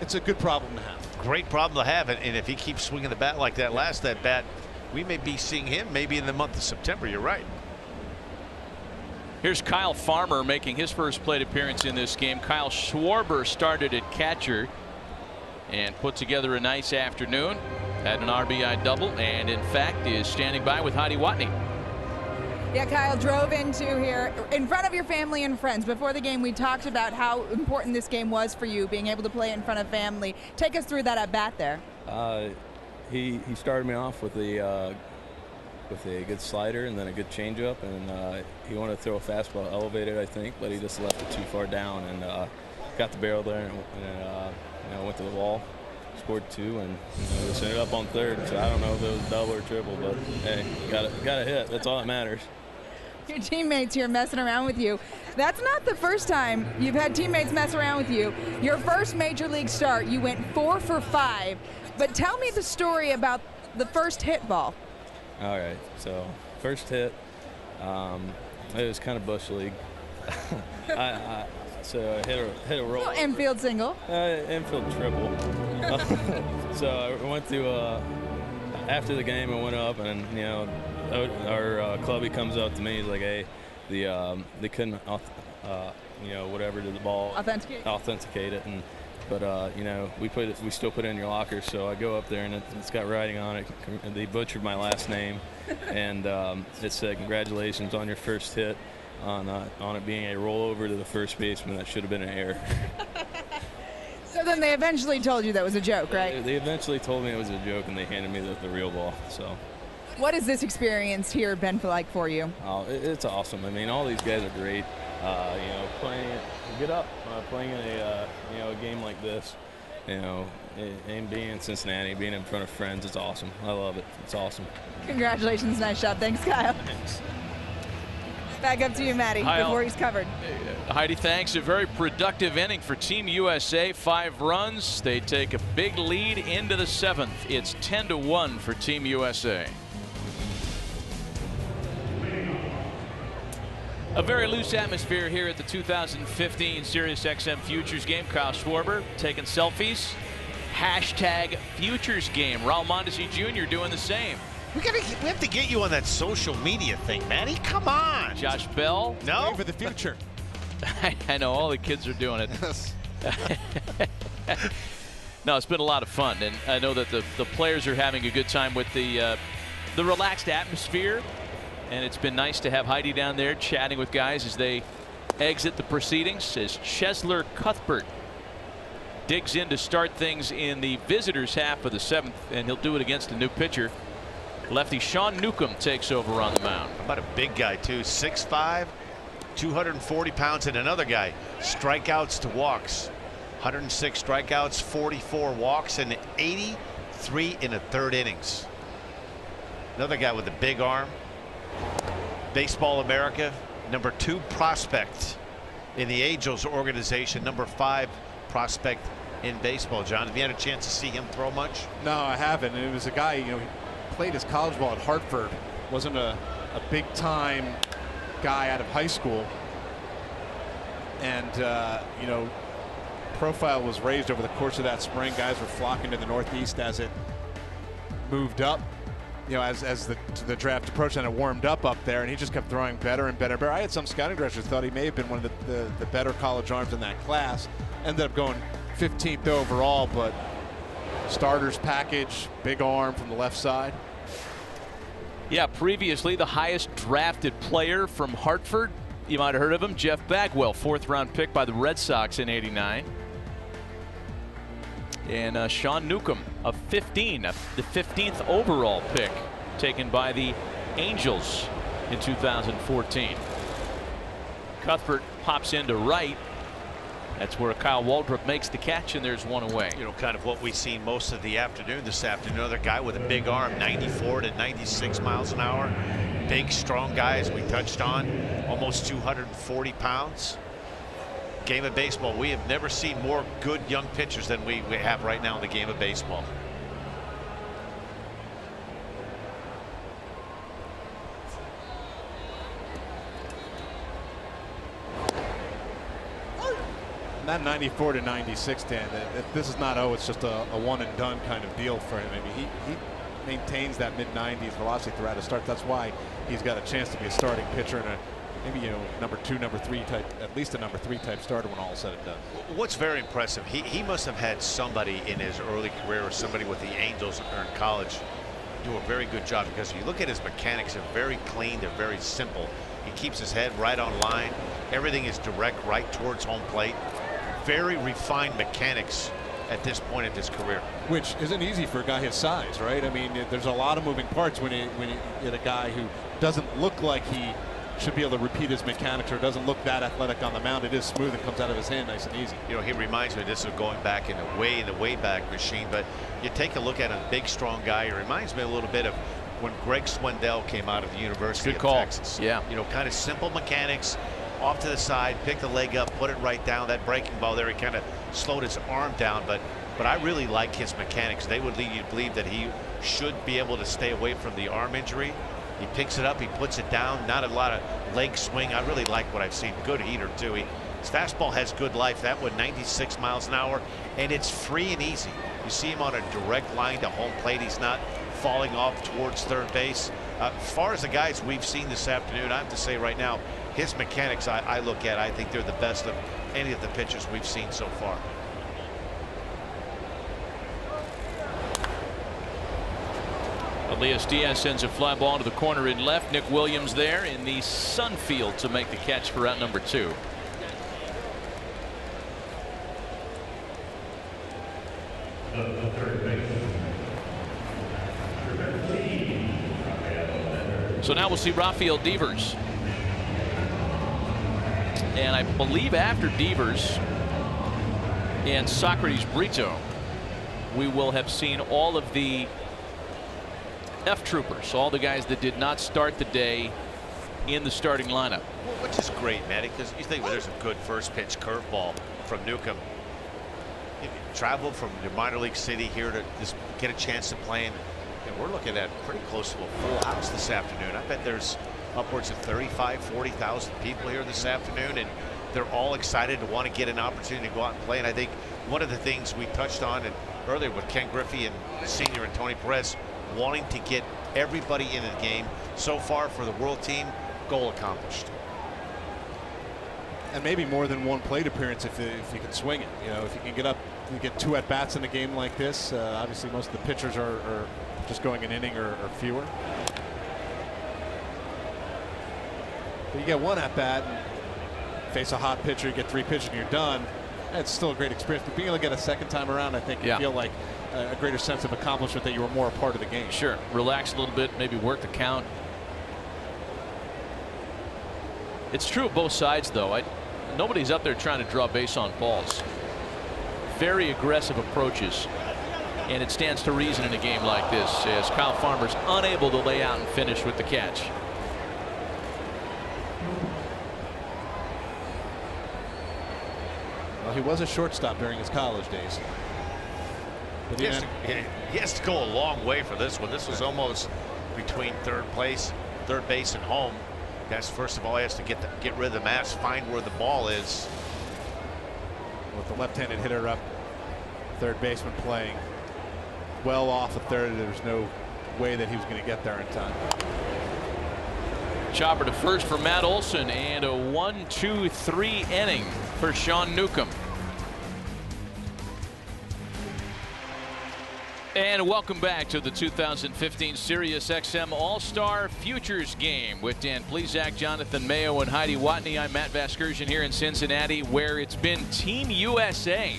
It's a good problem to have. Great problem to have, and if he keeps swinging the bat like that last at bat, we may be seeing him maybe in the month of September. You're right. Here's Kyle Farmer making his first plate appearance in this game. Kyle Schwarber started at catcher and put together a nice afternoon. Had an RBI double and in fact is standing by with Heidi Watney. Yeah, Kyle drove into here in front of your family and friends. Before the game, we talked about how important this game was for you, being able to play in front of family. Take us through that at bat there. He started me off with a good slider and then a good changeup, and he wanted to throw a fastball elevated, I think, but he just left it too far down and got the barrel there and went to the wall. Scored 2 and just ended up on third. So I don't know if it was double or triple, but hey, got a hit. That's all that matters. Your teammates here messing around with you. That's not the first time you've had teammates mess around with you. Your first major league start, you went 4 for 5. But tell me the story about the first hit ball. All right, so first hit, it was kind of bush league. So I hit a roll. Oh, infield single. Infield triple. So I went to after the game. I went up and our clubby comes up to me. He's like, "Hey, they couldn't whatever to the ball authenticate it, but we still put it in your locker." So I go up there and it's got writing on it. They butchered my last name, and it said, "Congratulations on your first hit." On it being a rollover to the first baseman that should have been an error. So then they eventually told you that was a joke, right? They eventually told me it was a joke, and they handed me the real ball. So, what has this experience here been like for you? Oh, it's awesome. I mean, all these guys are great. Playing in a game like this, and being in Cincinnati, being in front of friends, it's awesome. I love it. It's awesome. Congratulations, nice job. Thanks, Kyle. Thanks. Back up to you, Matty, before he's covered. Heidi, thanks. A very productive inning for Team USA. 5 runs. They take a big lead into the 7th. It's 10-1 for Team USA. A very loose atmosphere here at the 2015 SiriusXM Futures Game. Kyle Schwarber taking selfies. Hashtag Futures Game. Raul Mondesi Jr. doing the same. We have to get you on that social media thing, Matty. Come on. Josh Bell. No. Wait for the future. I know all the kids are doing it. No, it's been a lot of fun, and I know that the players are having a good time with the relaxed atmosphere, and it's been nice to have Heidi down there chatting with guys as they exit the proceedings. As Chesler Cuthbert digs in to start things in the visitors' half of the 7th, and he'll do it against a new pitcher. Lefty Sean Newcomb takes over on the mound. How about a big guy, too? 6'5", 240 pounds, and another guy. Strikeouts to walks. 106 strikeouts, 44 walks, and 83 in the 3rd innings. Another guy with a big arm. Baseball America, number 2 prospect in the Angels organization, number 5 prospect in baseball. John, have you had a chance to see him throw much? No, I haven't. And it was a guy, he played his college ball at Hartford. Wasn't a big time guy out of high school. And, profile was raised over the course of that spring. Guys were flocking to the Northeast as it moved up. As the draft approached and it warmed up there, and he just kept throwing better and better and better. I had some scouting directors thought he may have been one of the better college arms in that class. Ended up going 15th overall, but starters package, big arm from the left side. Yeah, previously the highest drafted player from Hartford, you might have heard of him, Jeff Bagwell, 4th round pick by the Red Sox in '89. And Sean Newcomb, the 15th overall pick taken by the Angels in 2014. Cuthbert pops into right. That's where Kyle Waldrop makes the catch, and there's one away. Kind of what we've seen most of the afternoon this afternoon. Another guy with a big arm, 94 to 96 miles an hour. Big, strong guy, as we touched on, almost 240 pounds. Game of baseball. We have never seen more good young pitchers than we have right now in the game of baseball. That 94 to 96, Dan, this is not, it's just a one and done kind of deal for him. I mean, he maintains that mid-90s velocity throughout his start. That's why he's got a chance to be a starting pitcher in a maybe, number 2, number 3 type, at least a number 3 type starter when all is said and done. What's very impressive, he must have had somebody in his early career or somebody with the Angels or in college do a very good job, because if you look at his mechanics, they're very clean, they're very simple. He keeps his head right on line. Everything is direct, right towards home plate. Very refined mechanics at this point of his career. Which isn't easy for a guy his size, right? I mean, there's a lot of moving parts when you get a guy who doesn't look like he should be able to repeat his mechanics or doesn't look that athletic on the mound. It is smooth and comes out of his hand nice and easy. He reminds me, this is going back in the way back machine, but you take a look at a big, strong guy. It reminds me a little bit of when Greg Swindell came out of the University of Texas. Yeah. Kind of simple mechanics, off to the side, pick the leg up, put it right down. That breaking ball there, he kind of slowed his arm down, but I really like his mechanics. They would lead you to believe that he should be able to stay away from the arm injury. He picks it up, he puts it down, not a lot of leg swing. I really like what I've seen. Good heater too. His fastball has good life. That one 96 miles an hour, and it's free and easy. You see him on a direct line to home plate. He's not falling off towards third base. As far as the guys we've seen this afternoon, I have to say right now, his mechanics I look at, I think they're the best of any of the pitchers we've seen so far. Elias Diaz sends a fly ball to the corner in left. Nick Williams there in the sun field to make the catch for out number 2. So now we'll see Rafael Devers. And I believe after Devers and Socrates Brito, we will have seen all of the F troopers, all the guys that did not start the day in the starting lineup. Which is great, Matty, because you think, well, there's a good first pitch curveball from Newcomb. You traveled from your minor league city here to just get a chance to play, and we're looking at pretty close to a full house this afternoon. I bet there's upwards of 40,000 people here this afternoon, and they're all excited to want to get an opportunity to go out and play. And I think one of the things we touched on earlier with Ken Griffey and Sr. and Tony Perez, wanting to get everybody in the game. So far for the world team, goal accomplished. And maybe more than one plate appearance if you can swing it. If you can get up, you get 2 at bats in a game like this. Obviously, most of the pitchers are just going an inning or fewer. But you get 1 at bat, and face a hot pitcher, you get 3 pitches, and you're done. That's still a great experience. But being able to get a second time around, I think you feel like a greater sense of accomplishment that you were more a part of the game. Sure. Relax a little bit, maybe work the count. It's true of both sides, though. Nobody's up there trying to draw base on balls. Very aggressive approaches. And it stands to reason in a game like this, as Kyle Farmer's unable to lay out and finish with the catch. Well, he was a shortstop during his college days. He has to go a long way for this one. This was almost between third base and home. Guys, first of all, he has to get rid of the mass, find where the ball is. With the left-handed hitter up, third baseman playing well off of third, there's no way that he was going to get there in time. Chopper to first for Matt Olson, and a 1-2-3 inning for Sean Newcomb. And welcome back to the 2015 SiriusXM All-Star Futures Game with Dan Plesac, Jonathan Mayo, and Heidi Watney. I'm Matt Vasgersian here in Cincinnati, where it's been Team USA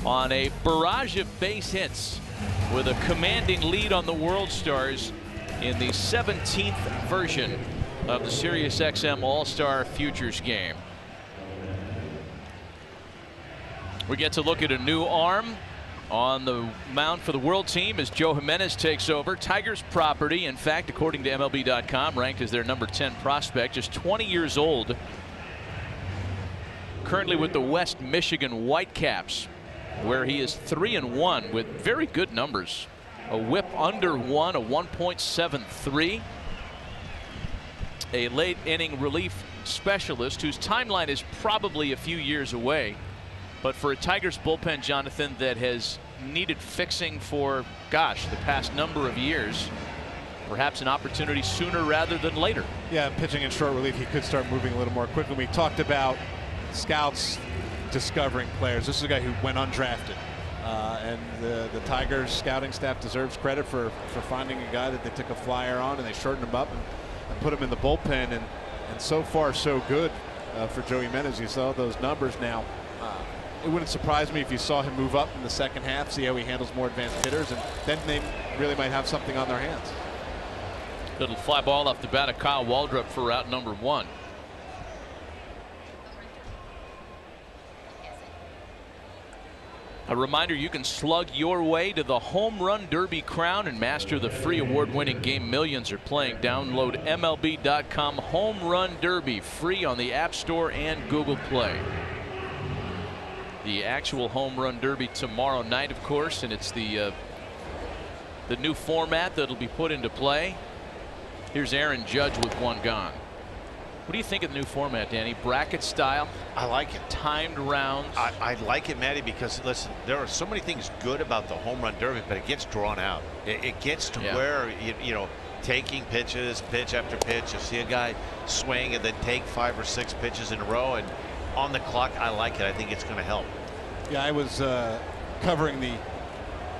on a barrage of base hits with a commanding lead on the World Stars in the 17th version of the SiriusXM All-Star Futures Game. We get to look at a new arm on the mound for the world team as Joe Jimenez takes over. Tigers property, in fact, according to MLB.com, ranked as their number 10 prospect, just 20 years old. Currently with the West Michigan Whitecaps, where he is 3-1 with very good numbers. A whip under 1, a 1.73. A late inning relief specialist whose timeline is probably a few years away. But for a Tigers bullpen, Jonathan, that has needed fixing for, gosh, the past number of years, perhaps an opportunity sooner rather than later. Yeah, pitching in short relief, he could start moving a little more quickly. We talked about scouts discovering players. This is a guy who went undrafted. And the Tigers scouting staff deserves credit for finding a guy that they took a flyer on, and they shortened him up and put him in the bullpen. And so far, so good for Joey Menes. You saw those numbers now. It wouldn't surprise me if you saw him move up in the second half, see how he handles more advanced hitters, and then they really might have something on their hands. Little fly ball off the bat of Kyle Waldrop for route number 1. A reminder, you can slug your way to the Home Run Derby crown and master the free award-winning game millions are playing. Download MLB.com Home Run Derby free on the App Store and Google Play. The actual Home Run Derby tomorrow night, of course, and it's the new format that'll be put into play. Here's Aaron Judge with 1 gone. What do you think of the new format, Danny? Bracket style? I like it. Timed rounds? I like it, Matty, because, listen, there are so many things good about the Home Run Derby, but it gets drawn out. It gets to where, you know, taking pitches, pitch after pitch. You see a guy swing and then take 5 or 6 pitches in a row, and on the clock, I like it. I think it's going to help. Yeah, I was covering the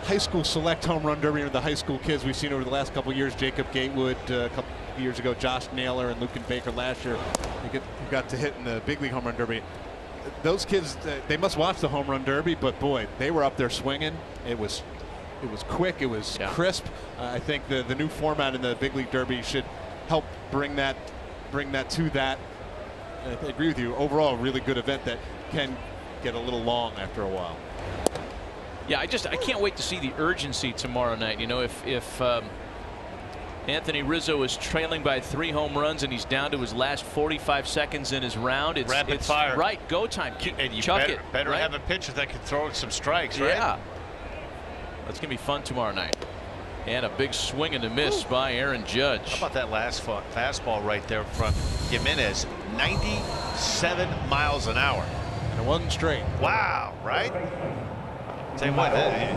high school select home run derby, or the high school kids we've seen over the last couple of years. Jacob Gatewood a couple years ago, Josh Naylor and Lucan Baker last year. They got to hit in the big league home run derby. Those kids, they must watch the home run derby, but boy, they were up there swinging. It was quick. It was crisp. I think the new format in the big league derby should help bring that to that. And I agree with you. Overall, a really good event that can get a little long after a while. Yeah, I can't wait to see the urgency tomorrow night. You know, if Anthony Rizzo is trailing by 3 home runs and he's down to his last 45 seconds in his round, it's rapid fire. Right, go time. And you chuck better right? have a pitcher that can throw some strikes, right? Yeah. That's going to be fun tomorrow night. And a big swing and a miss by Aaron Judge. How about that last fastball right there from Jimenez? 97 miles an hour. And it wasn't straight. Wow, right? Tell you what,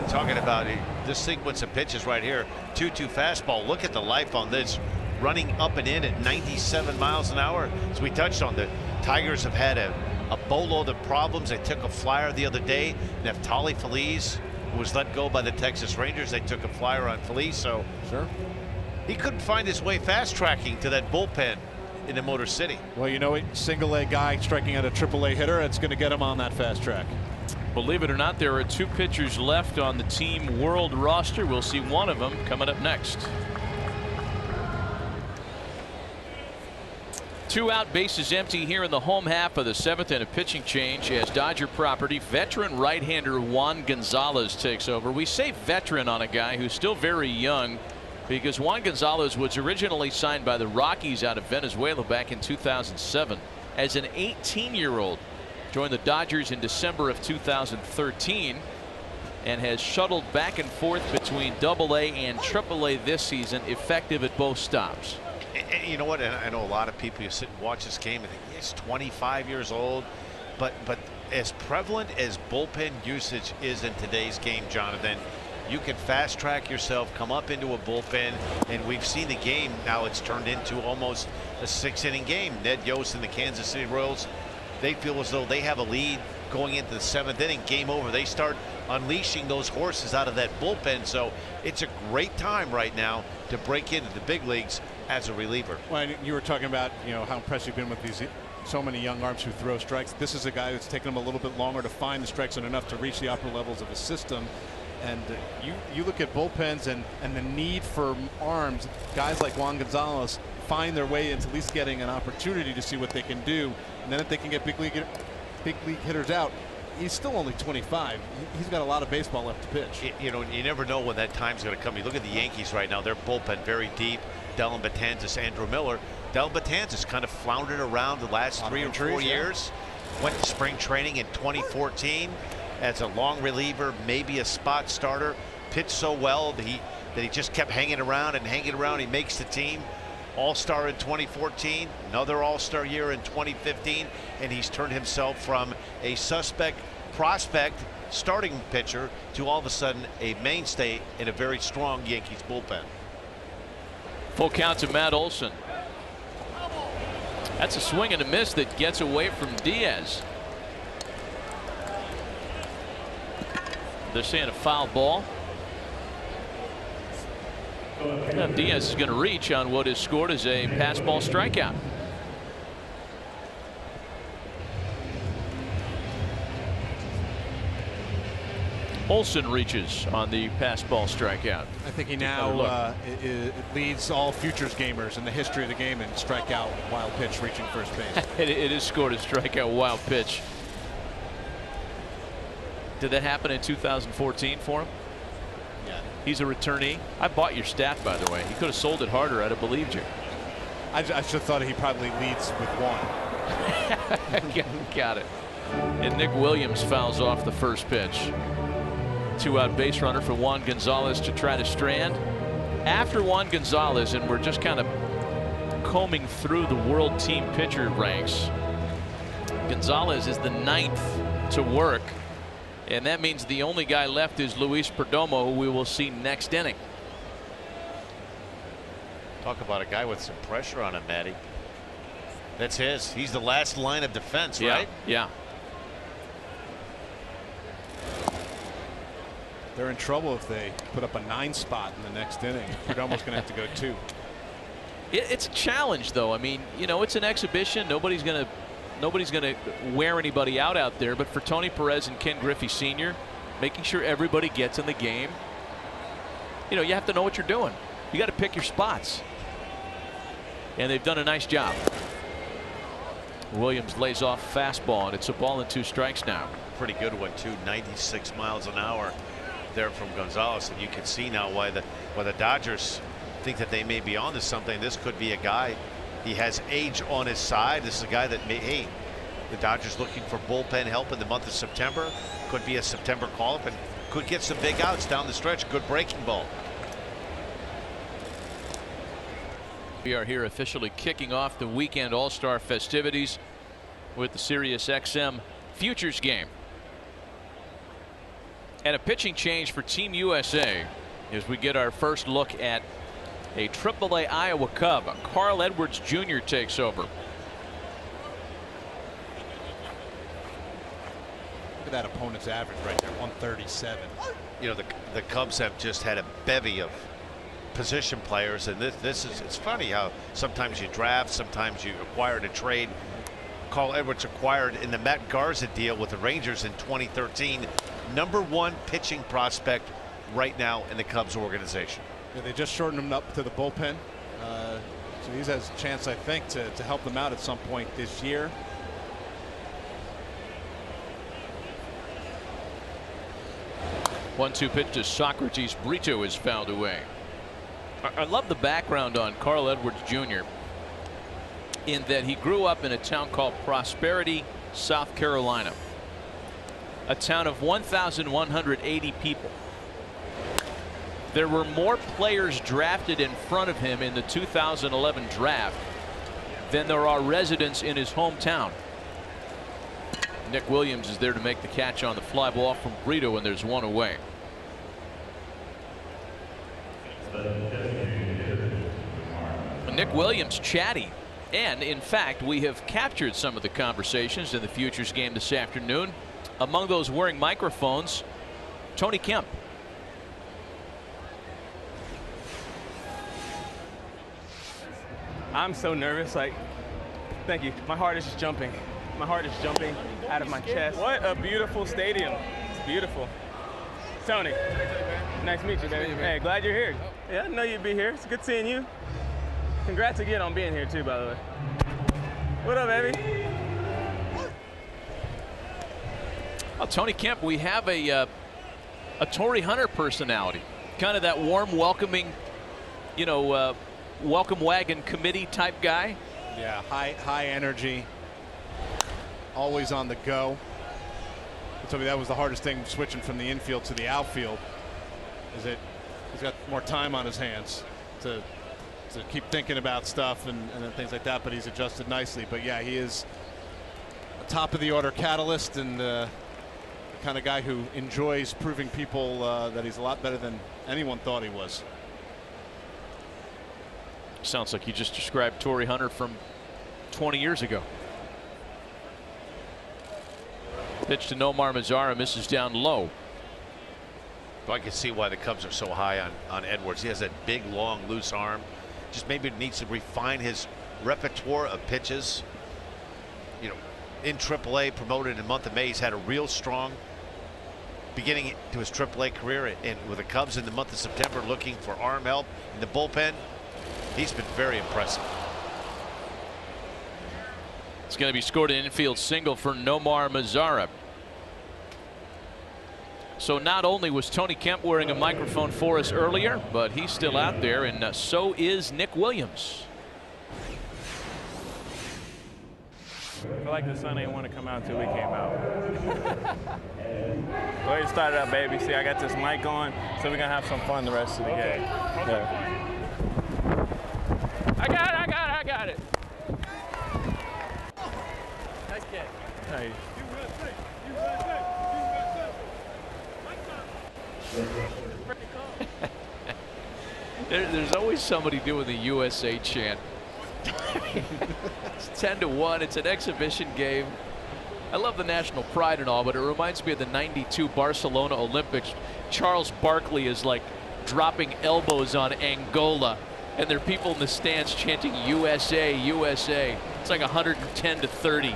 talking about this sequence of pitches right here, 2-2 fastball. Look at the life on this, running up and in at 97 miles an hour. As we touched on, the Tigers have had a boatload of problems. They took a flyer the other day. Neftali Feliz was let go by the Texas Rangers. They took a flyer on Feliz, so sure, he couldn't find his way fast tracking to that bullpen in the Motor City. Well, you know, a single A guy striking at a AAA hitter, it's going to get him on that fast track. Believe it or not, there are 2 pitchers left on the team world roster. We'll see one of them coming up next. 2 out, bases empty here in the home half of the 7th, and a pitching change as Dodger property. Veteran right-hander Juan Gonzalez takes over. We say veteran on a guy who's still very young, because Juan Gonzalez was originally signed by the Rockies out of Venezuela back in 2007 as an 18-year-old. Joined the Dodgers in December of 2013 and has shuttled back and forth between AA and AAA this season, effective at both stops. And you know what? And I know a lot of people who sit and watch this game and think he's 25 years old, but as prevalent as bullpen usage is in today's game, Jonathan, you can fast track yourself, come up into a bullpen, and we've seen the game now. It's turned into almost a 6-inning game. Ned Yost and the Kansas City Royals, they feel as though they have a lead going into the 7th inning. Game over. They start unleashing those horses out of that bullpen. So it's a great time right now to break into the big leagues as a reliever. Well, you were talking about, you know, how impressed you've been with these so many young arms who throw strikes. This is a guy that's taken him a little bit longer to find the strikes and enough to reach the upper levels of the system. And you look at bullpens and the need for arms. Guys like Juan Gonzalez find their way into at least getting an opportunity to see what they can do. And then if they can get big league hitters out, he's still only 25. He's got a lot of baseball left to pitch. You know, you never know when that time's going to come. You look at the Yankees right now, their bullpen very deep. Dellin Betances, Andrew Miller. Dellin Betances kind of floundered around the last 3 or 4 years. Went to spring training in 2014 as a long reliever, maybe a spot starter. Pitched so well that he just kept hanging around and hanging around. He makes the team. All-Star in 2014, another All-Star year in 2015, and he's turned himself from a suspect prospect starting pitcher to all of a sudden a mainstay in a very strong Yankees bullpen. Full count to Matt Olson. That's a swing and a miss that gets away from Diaz. They're saying a foul ball. Now Diaz is going to reach on what is scored as a pass ball strikeout. Olson reaches on the pass ball strikeout. I think he now it leads all Futures gamers in the history of the game in strikeout wild pitch reaching first base. It is scored a strikeout wild pitch. Did that happen in 2014 for him? Yeah. He's a returnee. I bought your stat, by the way. He could have sold it harder. I'd have believed you. I should have thought he probably leads with one. Got it. And Nick Williams fouls off the first pitch. 2-out base runner for Juan Gonzalez to try to strand. After Juan Gonzalez, and we're just kind of combing through the world team pitcher ranks, Gonzalez is the 9th to work, and that means the only guy left is Luis Perdomo, who we will see next inning. Talk about a guy with some pressure on him, Matty. That's his. He's the last line of defense, right? Yeah. They're in trouble if they put up a 9 spot in the next inning. Perdomo's going to have to go 2. It's a challenge, though. I mean, you know, it's an exhibition. Nobody's going to wear anybody out there. But for Tony Perez and Ken Griffey Sr., making sure everybody gets in the game, you know, you have to know what you're doing. You got to pick your spots. And they've done a nice job. Williams lays off fastball, and it's a ball and 2 strikes now. Pretty good one, too. 96 miles an hour there from Gonzalez, and you can see now why the Dodgers think that they may be onto something. This could be a guy. He has age on his side. This is a guy that may, hey, the Dodgers looking for bullpen help in the month of September. Could be a September call-up and could get some big outs down the stretch. Good breaking ball. We are here officially kicking off the weekend All-Star festivities with the Sirius XM Futures Game. And a pitching change for Team USA as we get our first look at a AAA Iowa Cub. Carl Edwards Jr. takes over. Look at that opponent's average right there, 137. You know, the Cubs have just had a bevy of position players, and this is, it's funny how sometimes you draft, sometimes you acquire in a trade. Carl Edwards acquired in the Matt Garza deal with the Rangers in 2013. #1 pitching prospect right now in the Cubs organization. Yeah, they just shortened him up to the bullpen, so he has a chance, I think, to help them out at some point this year. One-two pitch to Socrates Brito is fouled away. I love the background on Carl Edwards Jr. in that he grew up in a town called Prosperity, South Carolina. A town of 1,180 people. There were more players drafted in front of him in the 2011 draft than there are residents in his hometown. Nick Williams is there to make the catch on the fly ball from Brito, and there's one away. Nick Williams chatty, and in fact we have captured some of the conversations in the Futures Game this afternoon. Among those wearing microphones, Tony Kemp. I'm so nervous. Like, thank you. My heart is just jumping. My heart is jumping out of my chest. What a beautiful stadium. It's beautiful. Tony, nice to meet you, baby. Hey, glad you're here. Yeah, I know you'd be here. It's good seeing you. Congrats again on being here, too, by the way. What up, baby? Well, Tony Kemp, we have a Torrey Hunter personality, kind of that warm, welcoming, you know, welcome wagon committee type guy. Yeah, high energy, always on the go. I told me that was the hardest thing switching from the infield to the outfield, is that he's got more time on his hands to keep thinking about stuff and things like that, but he's adjusted nicely. But yeah, he is a top of the order catalyst and the kind of guy who enjoys proving people that he's a lot better than anyone thought he was. Sounds like you just described Torrey Hunter from 20 years ago. Pitch to Nomar Mazara, misses down low. Well, I can see why the Cubs are so high on Edwards. He has that big, long, loose arm. Just maybe needs to refine his repertoire of pitches. You know, in AAA, promoted in the month of May, he's had a real strong beginning to his AAA career, and with the Cubs in the month of September looking for arm help in the bullpen, he's been very impressive. It's going to be scored an infield single for Nomar Mazara. So not only was Tony Kemp wearing a microphone for us earlier, but he's still out there, and so is Nick Williams. I feel like the sun ain't want to come out until we came out. Go ahead and start it up, baby. See, I got this mic on, so we're going to have some fun the rest of the game. Yeah. I got it. Nice catch. Hey. There's always somebody doing the USA chant. It's 10-1. It's an exhibition game. I love the national pride and all, but it reminds me of the '92 Barcelona Olympics. Charles Barkley is like dropping elbows on Angola, and there are people in the stands chanting USA, USA. It's like 110-30.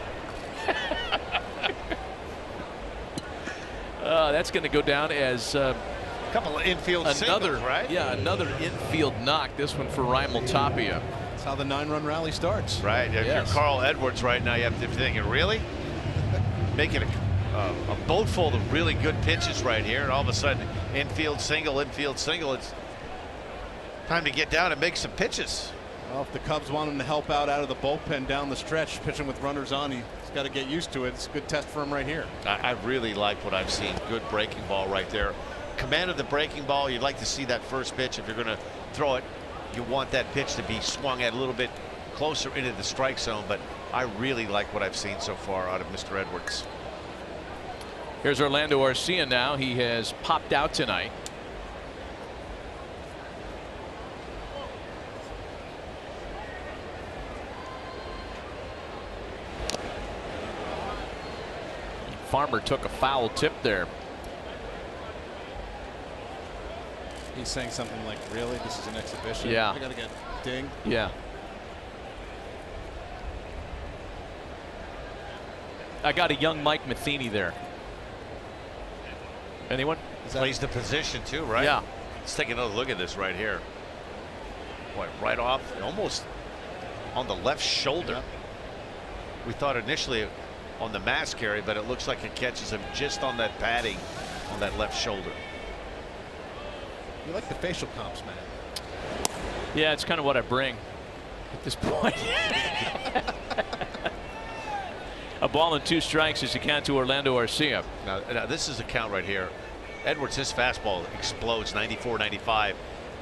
That's going to go down as A couple of infield singles, right? Yeah, another infield knock. This one for Raimel Tapia. That's how the 9-run rally starts. Right. If Yes. you're Carl Edwards right now, you have to be thinking, really? Making a boat full of really good pitches right here, and all of a sudden, infield single. It's time to get down and make some pitches. Well, if the Cubs want him to help out of the bullpen down the stretch, pitching with runners on, he's got to get used to it. It's a good test for him right here. I really like what I've seen. Good breaking ball right there. Command of the breaking ball. You'd like to see that first pitch. If you're going to throw it, you want that pitch to be swung at a little bit closer into the strike zone. But I really like what I've seen so far out of Mr. Edwards. Here's Orlando Arcia now. He has popped out tonight. Farmer took a foul tip there. He's saying something like, really? This is an exhibition? Yeah. I got to get dinged? Yeah. I got a young Mike Matheny there. Anyone? Plays the position too, right? Yeah. Let's take another look at this right here. Boy, right off, almost on the left shoulder. Yep. We thought initially on the mask area, but it looks like it catches him just on that padding on that left shoulder. You like the facial comps, man. Yeah, it's kind of what I bring at this point. A ball and 2 strikes as you count to Orlando Arcia. Now this is a count right here. Edwards, his fastball explodes 94, 95.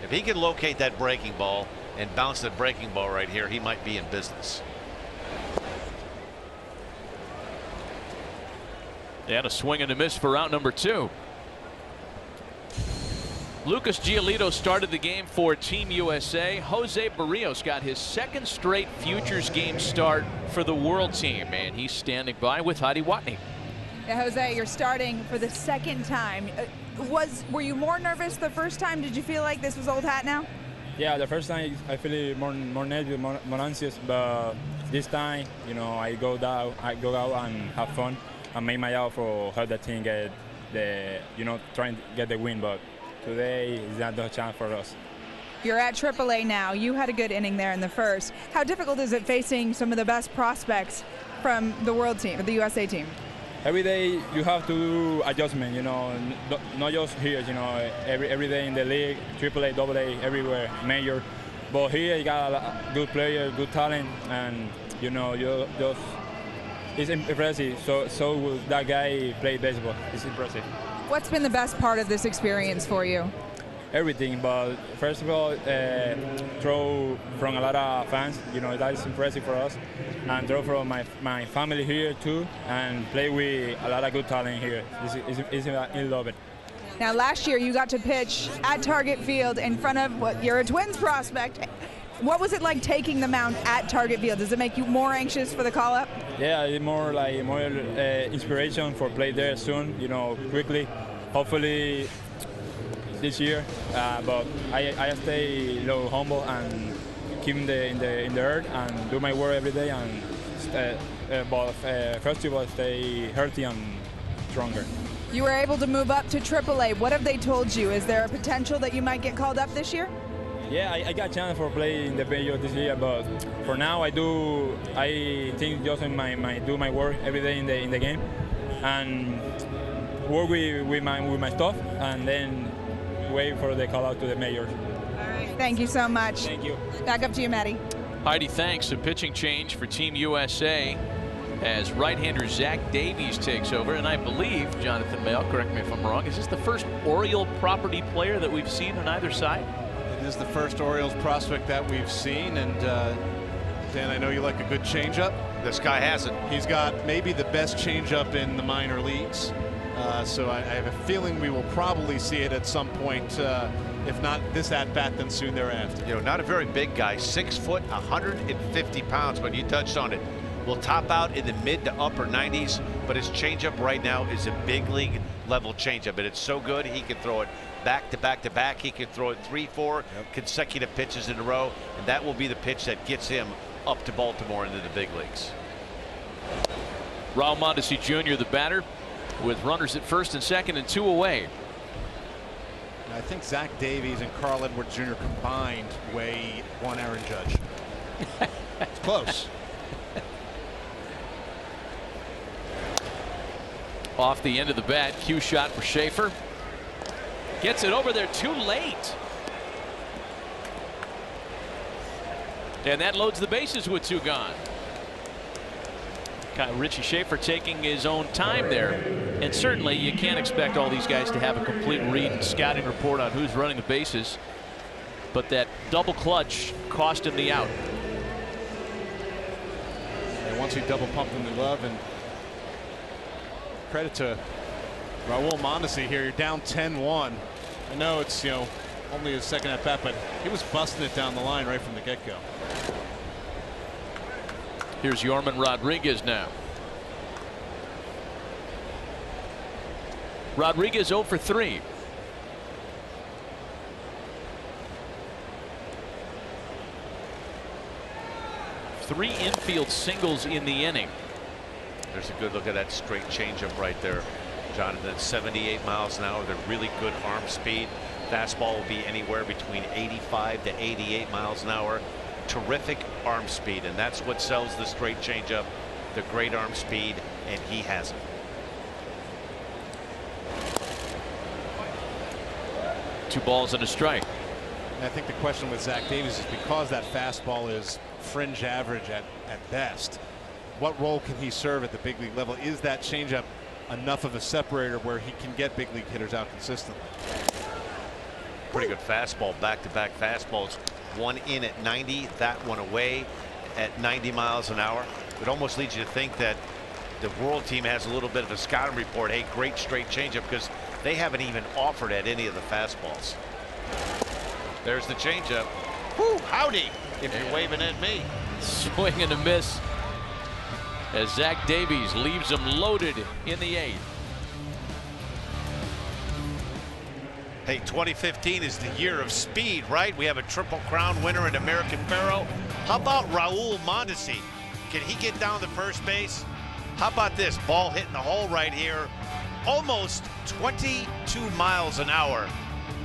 If he can locate that breaking ball and bounce that breaking ball right here, he might be in business. And a swing and a miss for out number 2. Lucas Giolito started the game for Team USA. Jose Barrios got his 2nd straight Futures Game start for the World Team, and he's standing by with Heidi Watney. Yeah, Jose, you're starting for the 2nd time. Were you more nervous the first time? Did you feel like this was old hat now? Yeah, the first time I feel more nervous, more anxious, but this time, you know, I go out and have fun and make my out for help the team get the, you know, trying to get the win. But today is not the chance for us. You're at AAA now. You had a good inning there in the first. How difficult is it facing some of the best prospects from the World Team, the USA team? Every day you have to do adjustment, you know, not just here, you know, every day in the league, AAA, AA, everywhere, major. But here you got a good player, good talent, and you know, you just it's impressive. So that guy play baseball. It's impressive. What's been the best part of this experience for you? Everything, but first of all, throw from a lot of fans, you know, that is impressive for us, and throw from my family here too, and play with a lot of good talent here. I love it. Now, last year you got to pitch at Target Field in front of you're a Twins prospect, What was it like taking the mound at Target Field? Does it make you more anxious for the call-up? Yeah, it's more inspiration for play there soon. You know, quickly. Hopefully this year. But I stay humble and keep in the earth and do my work every day. And first of all, stay healthy and stronger. You were able to move up to AAA. What have they told you? Is there a potential that you might get called up this year? Yeah, I got a chance for play in the major this year, but for now I think just do my work every day in the game and work with my stuff and then wait for the call out to the majors. All right. Thank you so much. Thank you. Back up to you, Maddie. Heidi, thanks. A pitching change for Team USA as right-hander Zach Davies takes over. And I believe, Jonathan Mail, correct me if I'm wrong, is this the first Oriole property player that we've seen on either side? It is the first Orioles prospect that we've seen. And Dan, I know you like a good changeup. This guy has it. He's got maybe the best changeup in the minor leagues. So I have a feeling we will probably see it at some point, if not this at-bat, then soon thereafter. You know, not a very big guy, 6 foot, 150 pounds, but you touched on it. Will top out in the mid to upper 90s, but his changeup right now is a big league level changeup, and it's so good he can throw it back to back to back. He can throw it 3-4 consecutive pitches in a row, and that will be the pitch that gets him up to Baltimore into the big leagues. Raul Mondesi Jr., the batter, with runners at first and second and 2 away. And I think Zach Davies and Carl Edwards Jr. combined weigh 1 Aaron Judge. It's close. Off the end of the bat, cue shot for Schaefer. Gets it over there too late. And that loads the bases with 2 gone. Richie Schaefer taking his own time there. And certainly you can't expect all these guys to have a complete read and scouting report on who's running the bases. But that double clutch cost him the out. And once he double pumped in the glove, and credit to Raul Mondesi here. You're down 10-1. I know it's, you know, only his second at bat, but he was busting it down the line right from the get-go. Here's Yorman Rodriguez now. Rodriguez 0 for 3. Three infield singles in the inning. There's a good look at that straight changeup right there, Jonathan. At 78 miles an hour. They're really good arm speed. Fastball will be anywhere between 85 to 88 miles an hour. Terrific arm speed, and that's what sells the straight changeup. The great arm speed, and he has it. Two balls and a strike. And I think the question with Zach Davies is, because that fastball is fringe average at best, what role can he serve at the big league level? Is that changeup enough of a separator where he can get big league hitters out consistently? Pretty good fastball, back-to-back fastballs. One in at 90, that one away at 90 miles an hour. It almost leads you to think that the World team has a little bit of a scouting report. Hey, great straight changeup, because they haven't even offered at any of the fastballs. There's the changeup. Whoo, howdy, if you're waving at me. Swing and a miss as Zach Davies leaves him loaded in the 8th. Hey, 2015 is the year of speed, right? We have a Triple Crown winner in American Pharoah. How about Raul Mondesi? Can he get down to first base? How about this ball hitting the hole right here? Almost 22 miles an hour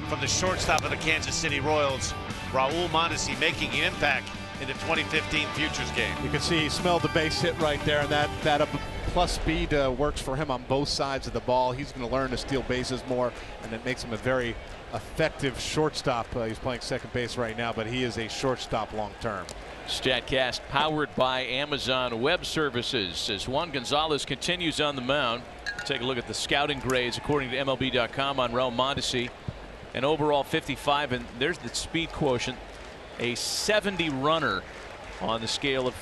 from the shortstop of the Kansas City Royals. Raul Mondesi making an impact in the 2015 Futures Game. You can see he smelled the base hit right there, and that up plus speed works for him on both sides of the ball. He's going to learn to steal bases more, and it makes him a very effective shortstop. He's playing second base right now, but he is a shortstop long term. StatCast powered by Amazon Web Services as Juan Gonzalez continues on the mound. Take a look at the scouting grades according to MLB.com on Raul Mondesi. An overall 55, and there's the speed quotient, a 70 runner on the scale of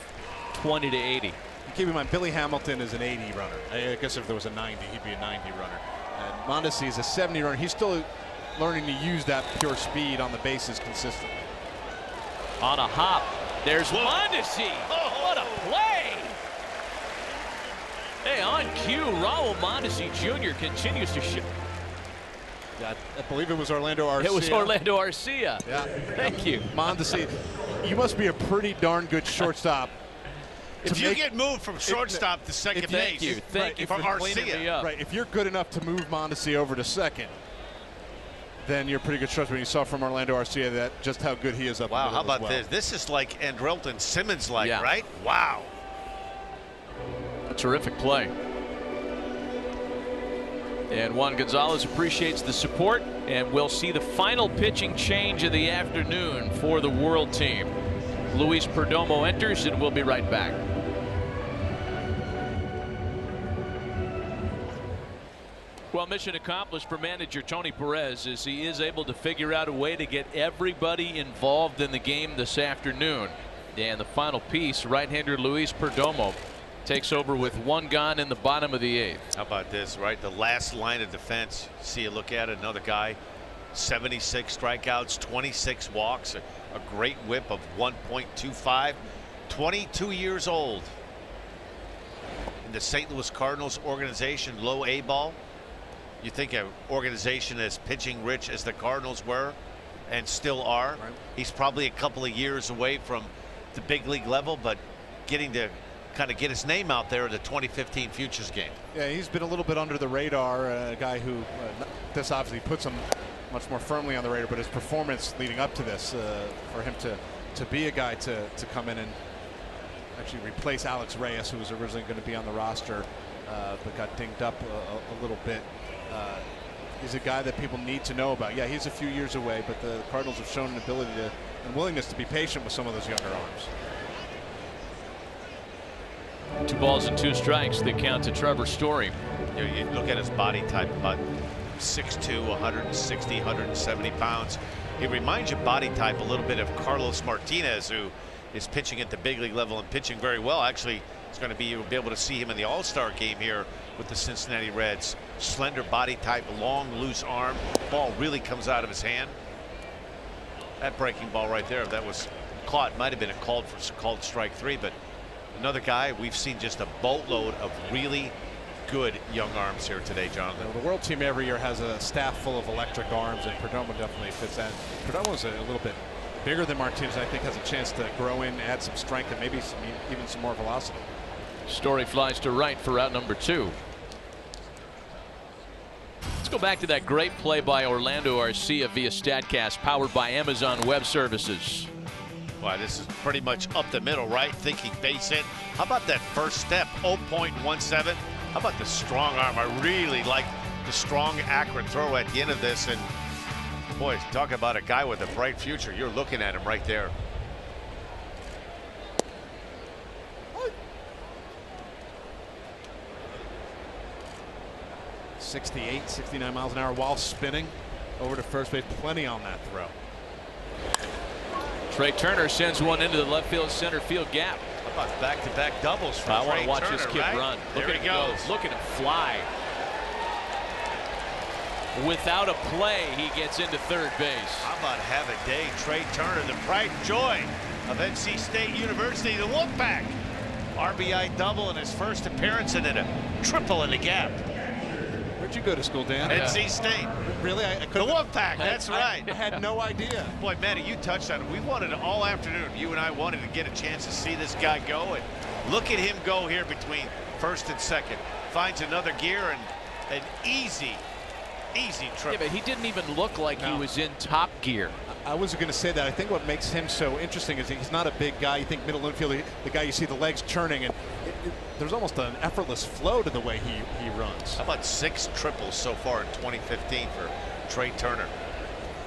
20 to 80. Keep in mind, Billy Hamilton is an 80 runner. I guess if there was a 90, he'd be a 90 runner. And Mondesi is a 70 runner. He's still learning to use that pure speed on the bases consistently. On a hop. There's Mondesi. What a play. Hey, on cue, Raul Mondesi Jr. continues to show. I believe it was Orlando Arcia. It was Orlando Arcia. Yeah. Thank you. Mondesi, you must be a pretty darn good shortstop. If you get moved from shortstop to second base, thank you for cleaning me up. Right, if you're good enough to move Mondesi over to second, then you're pretty good shortstop. You saw from Orlando Arcia that just how good he is up. Wow, the how middle about as well. this? This is like Andrelton Simmons-like, Yeah. right? Wow. A terrific play. And Juan Gonzalez appreciates the support, and we'll see the final pitching change of the afternoon for the World Team. Luis Perdomo enters, and we'll be right back. Well, mission accomplished for manager Tony Perez as he is able to figure out a way to get everybody involved in the game this afternoon. And the final piece, right-hander Luis Perdomo takes over with one gone in the bottom of the 8th. How about this, right? The last line of defense. See a look at it, another guy, 76 strikeouts, 26 walks, a great whip of 1.25, 22 years old. In the St. Louis Cardinals organization, low A ball. You think an organization as pitching rich as the Cardinals were and still are, right. He's probably a couple of years away from the big league level, but getting to kind of get his name out there in the 2015 Futures Game. Yeah, he's been a little bit under the radar, a guy who this obviously puts him much more firmly on the radar, but his performance leading up to this, for him to be a guy to come in and actually replace Alex Reyes, who was originally going to be on the roster, but got dinged up a little bit. He's a guy that people need to know about. Yeah, he's a few years away, but the Cardinals have shown an ability to and willingness to be patient with some of those younger arms. 2 balls and 2 strikes. The count to Trevor Story. You look at his body type, about 6'2", 160, 170 pounds. He reminds you body type a little bit of Carlos Martinez, who is pitching at the big league level and pitching very well. Actually, it's going to be, you'll be able to see him in the All-Star game here with the Cincinnati Reds. Slender body type, long, loose arm. Ball really comes out of his hand. That breaking ball right there, if that was caught, might have been called strike 3, but another guy, we've seen just a boatload of really good young arms here today, Jonathan. The World Team every year has a staff full of electric arms, and Perdomo definitely fits that. Perdomo's a little bit bigger than Martinez. I think has a chance to grow in, add some strength, and maybe even some more velocity. Story flies to right for out number 2. Let's go back to that great play by Orlando Arcia via StatCast, powered by Amazon Web Services. Wow, this is pretty much up the middle, right? Thinking base hit. How about that first step, 0.17? How about the strong arm? I really like the strong, accurate throw at the end of this. And boy, talk about a guy with a bright future. You're looking at him right there. .68, 69 miles an hour while spinning over to first base. Plenty on that throw. Trey Turner sends one into the left field center field gap. How about back-to-back doubles for I want to watch Turner, this kid right? run. Look There at he him goes. go. Look at him fly. Without a play, he gets into third base. How about have a day, Trey Turner, the pride and joy of NC State University, the Wolfpack. RBI double in his first appearance and then a triple in the gap. Where'd you go to school, Dan? NC State. Really? The Wolfpack, that's right. I had no idea. Boy, Matty, you touched on it. We wanted it all afternoon. You and I wanted to get a chance to see this guy go, and look at him go here between first and second. Finds another gear and an easy triple. Yeah, but he didn't even look like he was in top gear. I was going to say that. I think what makes him so interesting is he's not a big guy. You think middle infield, the guy you see the legs churning, and there's almost an effortless flow to the way he runs. How about 6 triples so far in 2015 for Trey Turner?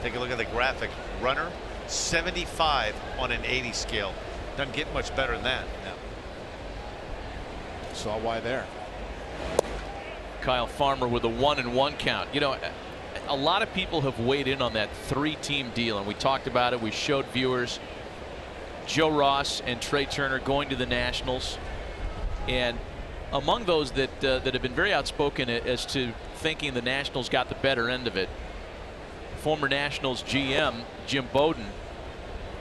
Take a look at the graphic. Runner 75 on an 80 scale. Doesn't get much better than that. Yeah. Saw why there. Kyle Farmer with a 1-1 count. You know, a lot of people have weighed in on that 3-team deal, and we talked about it. We showed viewers Joe Ross and Trey Turner going to the Nationals, and among those that have been very outspoken as to thinking the Nationals got the better end of it, former Nationals GM Jim Bowden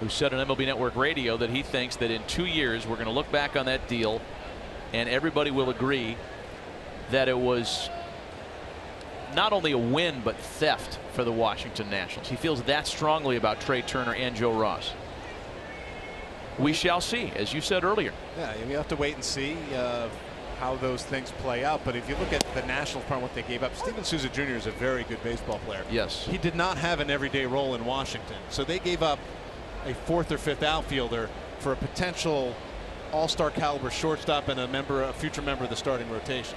who said on MLB Network Radio that he thinks that in 2 years we're going to look back on that deal and everybody will agree that it was not only a win but theft for the Washington Nationals. He feels that strongly about Trey Turner and Joe Ross. We shall see, as you said earlier. Yeah, we have to wait and see how those things play out. But if you look at the Nationals part, what they gave up, Steven Souza Jr. is a very good baseball player. Yes. He did not have an everyday role in Washington, so they gave up a 4th or 5th outfielder for a potential all-star caliber shortstop and a future member of the starting rotation.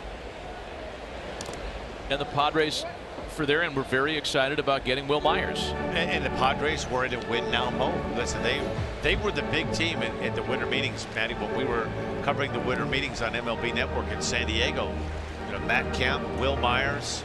And the Padres, for their end, were very excited about getting Will Myers. And the Padres were in a win-now mode. Listen, they were the big team at the winter meetings, Matty, when we were covering the winter meetings on MLB Network in San Diego. You know, Matt Kemp, Will Myers,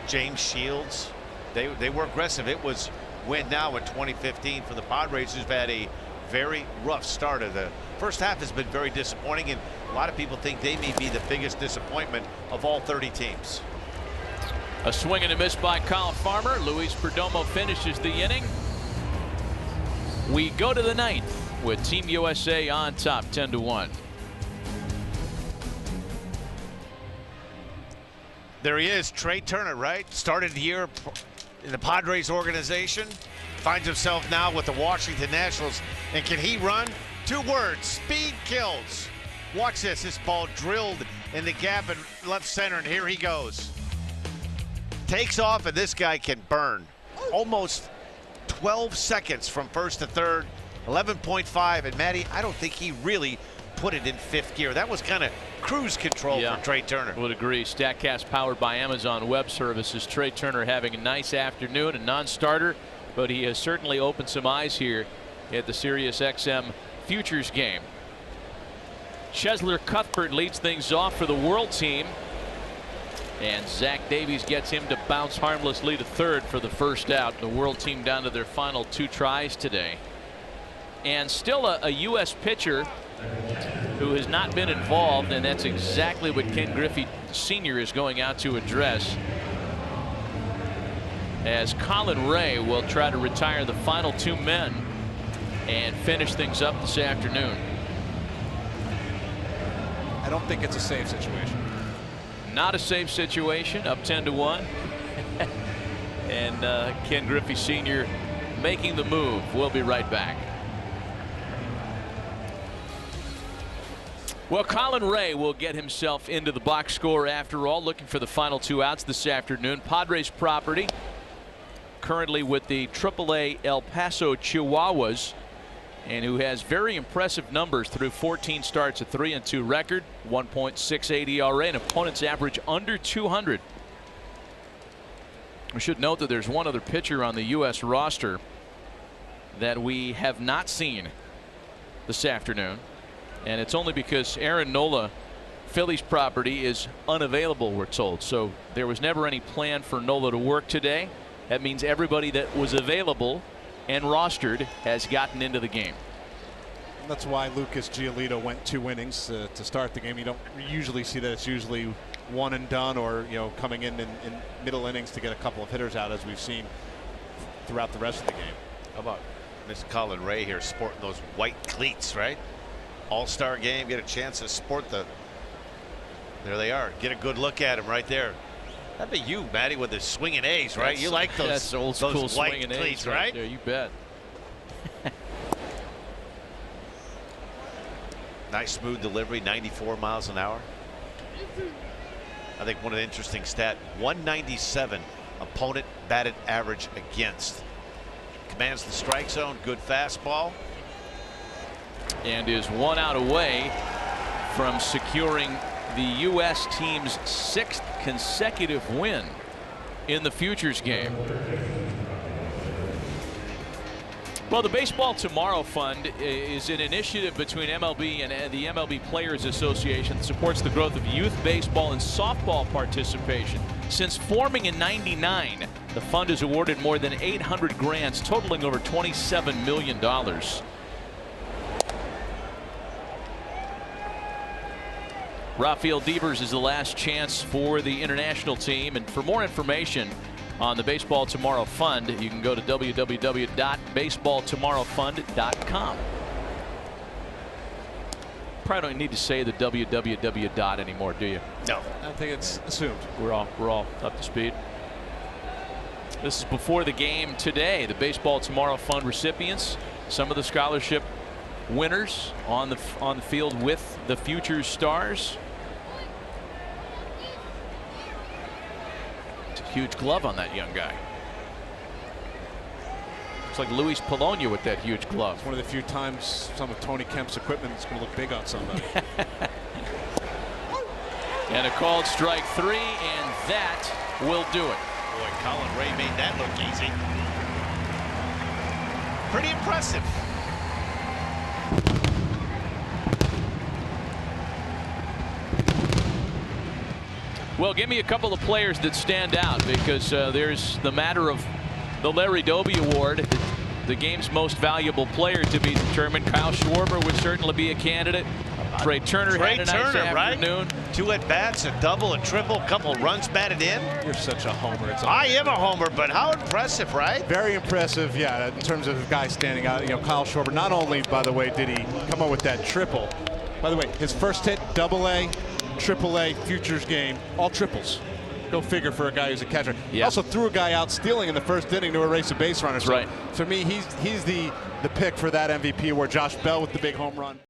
James Shields, they were aggressive. It was win now in 2015 for the Padres, who've had a very rough start. Of the first half has been very disappointing, and a lot of people think they may be the biggest disappointment of all 30 teams. A swing and a miss by Kyle Farmer. Luis Perdomo finishes the inning. We go to the 9th with Team USA on top 10-1. There he is, Trey Turner, right? Started the year in the Padres organization, finds himself now with the Washington Nationals. And can he run? 2 words, speed kills. Watch this ball drilled in the gap in left center, and here he goes. Takes off, and this guy can burn. Almost 12 seconds from first to third, 11.5. And Matty, I don't think he really put it in 5th gear. That was kind of cruise control for Trey Turner. Would agree. StatCast powered by Amazon Web Services. Trey Turner having a nice afternoon, a non-starter, but he has certainly opened some eyes here at the SiriusXM Futures Game. Chesler Cuthbert leads things off for the World Team. And Zach Davies gets him to bounce harmlessly to third for the first out. The World Team down to their final 2 tries today. And still a U.S. pitcher who has not been involved, and that's exactly what Ken Griffey Sr. is going out to address, as Colin Ray will try to retire the final 2 men and finish things up this afternoon. I don't think it's a safe situation. Not a safe situation, up 10-1. And Ken Griffey Sr. making the move. We'll be right back. Well, Colin Ray will get himself into the box score after all, looking for the final 2 outs this afternoon. Padres property, currently with the AAA El Paso Chihuahuas, and who has very impressive numbers through 14 starts, a 3-2 record, 1.68 ERA, and opponents average under 200. We should note that there's one other pitcher on the U.S. roster that we have not seen this afternoon, and it's only because Aaron Nola, Phillies property, is unavailable, we're told. So there was never any plan for Nola to work today. That means everybody that was available and rostered has gotten into the game. And that's why Lucas Giolito went 2 innings to start the game. You don't usually see that. It's usually one and done, or coming in middle innings to get a couple of hitters out, as we've seen throughout the rest of the game. How about Mr. Colin Ray here sporting those white cleats, right? All-star game, get a chance to sport the. There they are. Get a good look at him right there. That'd be you, Matty, with the swinging A's, right? You like those, that's old school those white swinging cleats, A's right? there, you bet. Nice smooth delivery, 94 miles an hour. I think one of the interesting stats, 197 opponent batted average against. Commands the strike zone, good fastball. And is 1 out away from securing the U.S. team's 6th consecutive win in the Futures Game. Well, the Baseball Tomorrow Fund is an initiative between MLB and the MLB Players Association that supports the growth of youth baseball and softball participation. Since forming in '99, the fund has awarded more than 800 grants totaling over $27 million. Rafael Devers is the last chance for the international team, and for more information on the Baseball Tomorrow Fund. You can go to www.baseballtomorrowfund.com. Probably don't need to say the www dot anymore, do you? No. I think it's assumed. We're all up to speed. This is before the game today. The Baseball Tomorrow Fund recipients, some of the scholarship winners on the field with the Futures Stars. It's a huge glove on that young guy. Looks like Luis Polonia with that huge glove. It's one of the few times some of Tony Kemp's equipment is going to look big on somebody. And a called strike 3, and that will do it. Boy, Colin Ray made that look easy. Pretty impressive. Well, give me a couple of players that stand out, because there's the matter of the Larry Doby Award, the game's most valuable player to be determined. Kyle Schwarber would certainly be a candidate. Trey Turner had a nice afternoon. Right? 2 at-bats, a double, a triple, a couple runs batted in. You're such a homer. I am a homer, but how impressive, right? Very impressive, yeah, in terms of guys standing out. You know, Kyle Schwarber, not only, by the way, did he come up with that triple. By the way, his first hit, AA, AAA, Futures Game, all triples. Go figure for a guy who's a catcher. Yeah. He also threw a guy out stealing in the first inning to erase a base runner. That's so right. For me, he's the pick for that MVP award. Josh Bell with the big home run.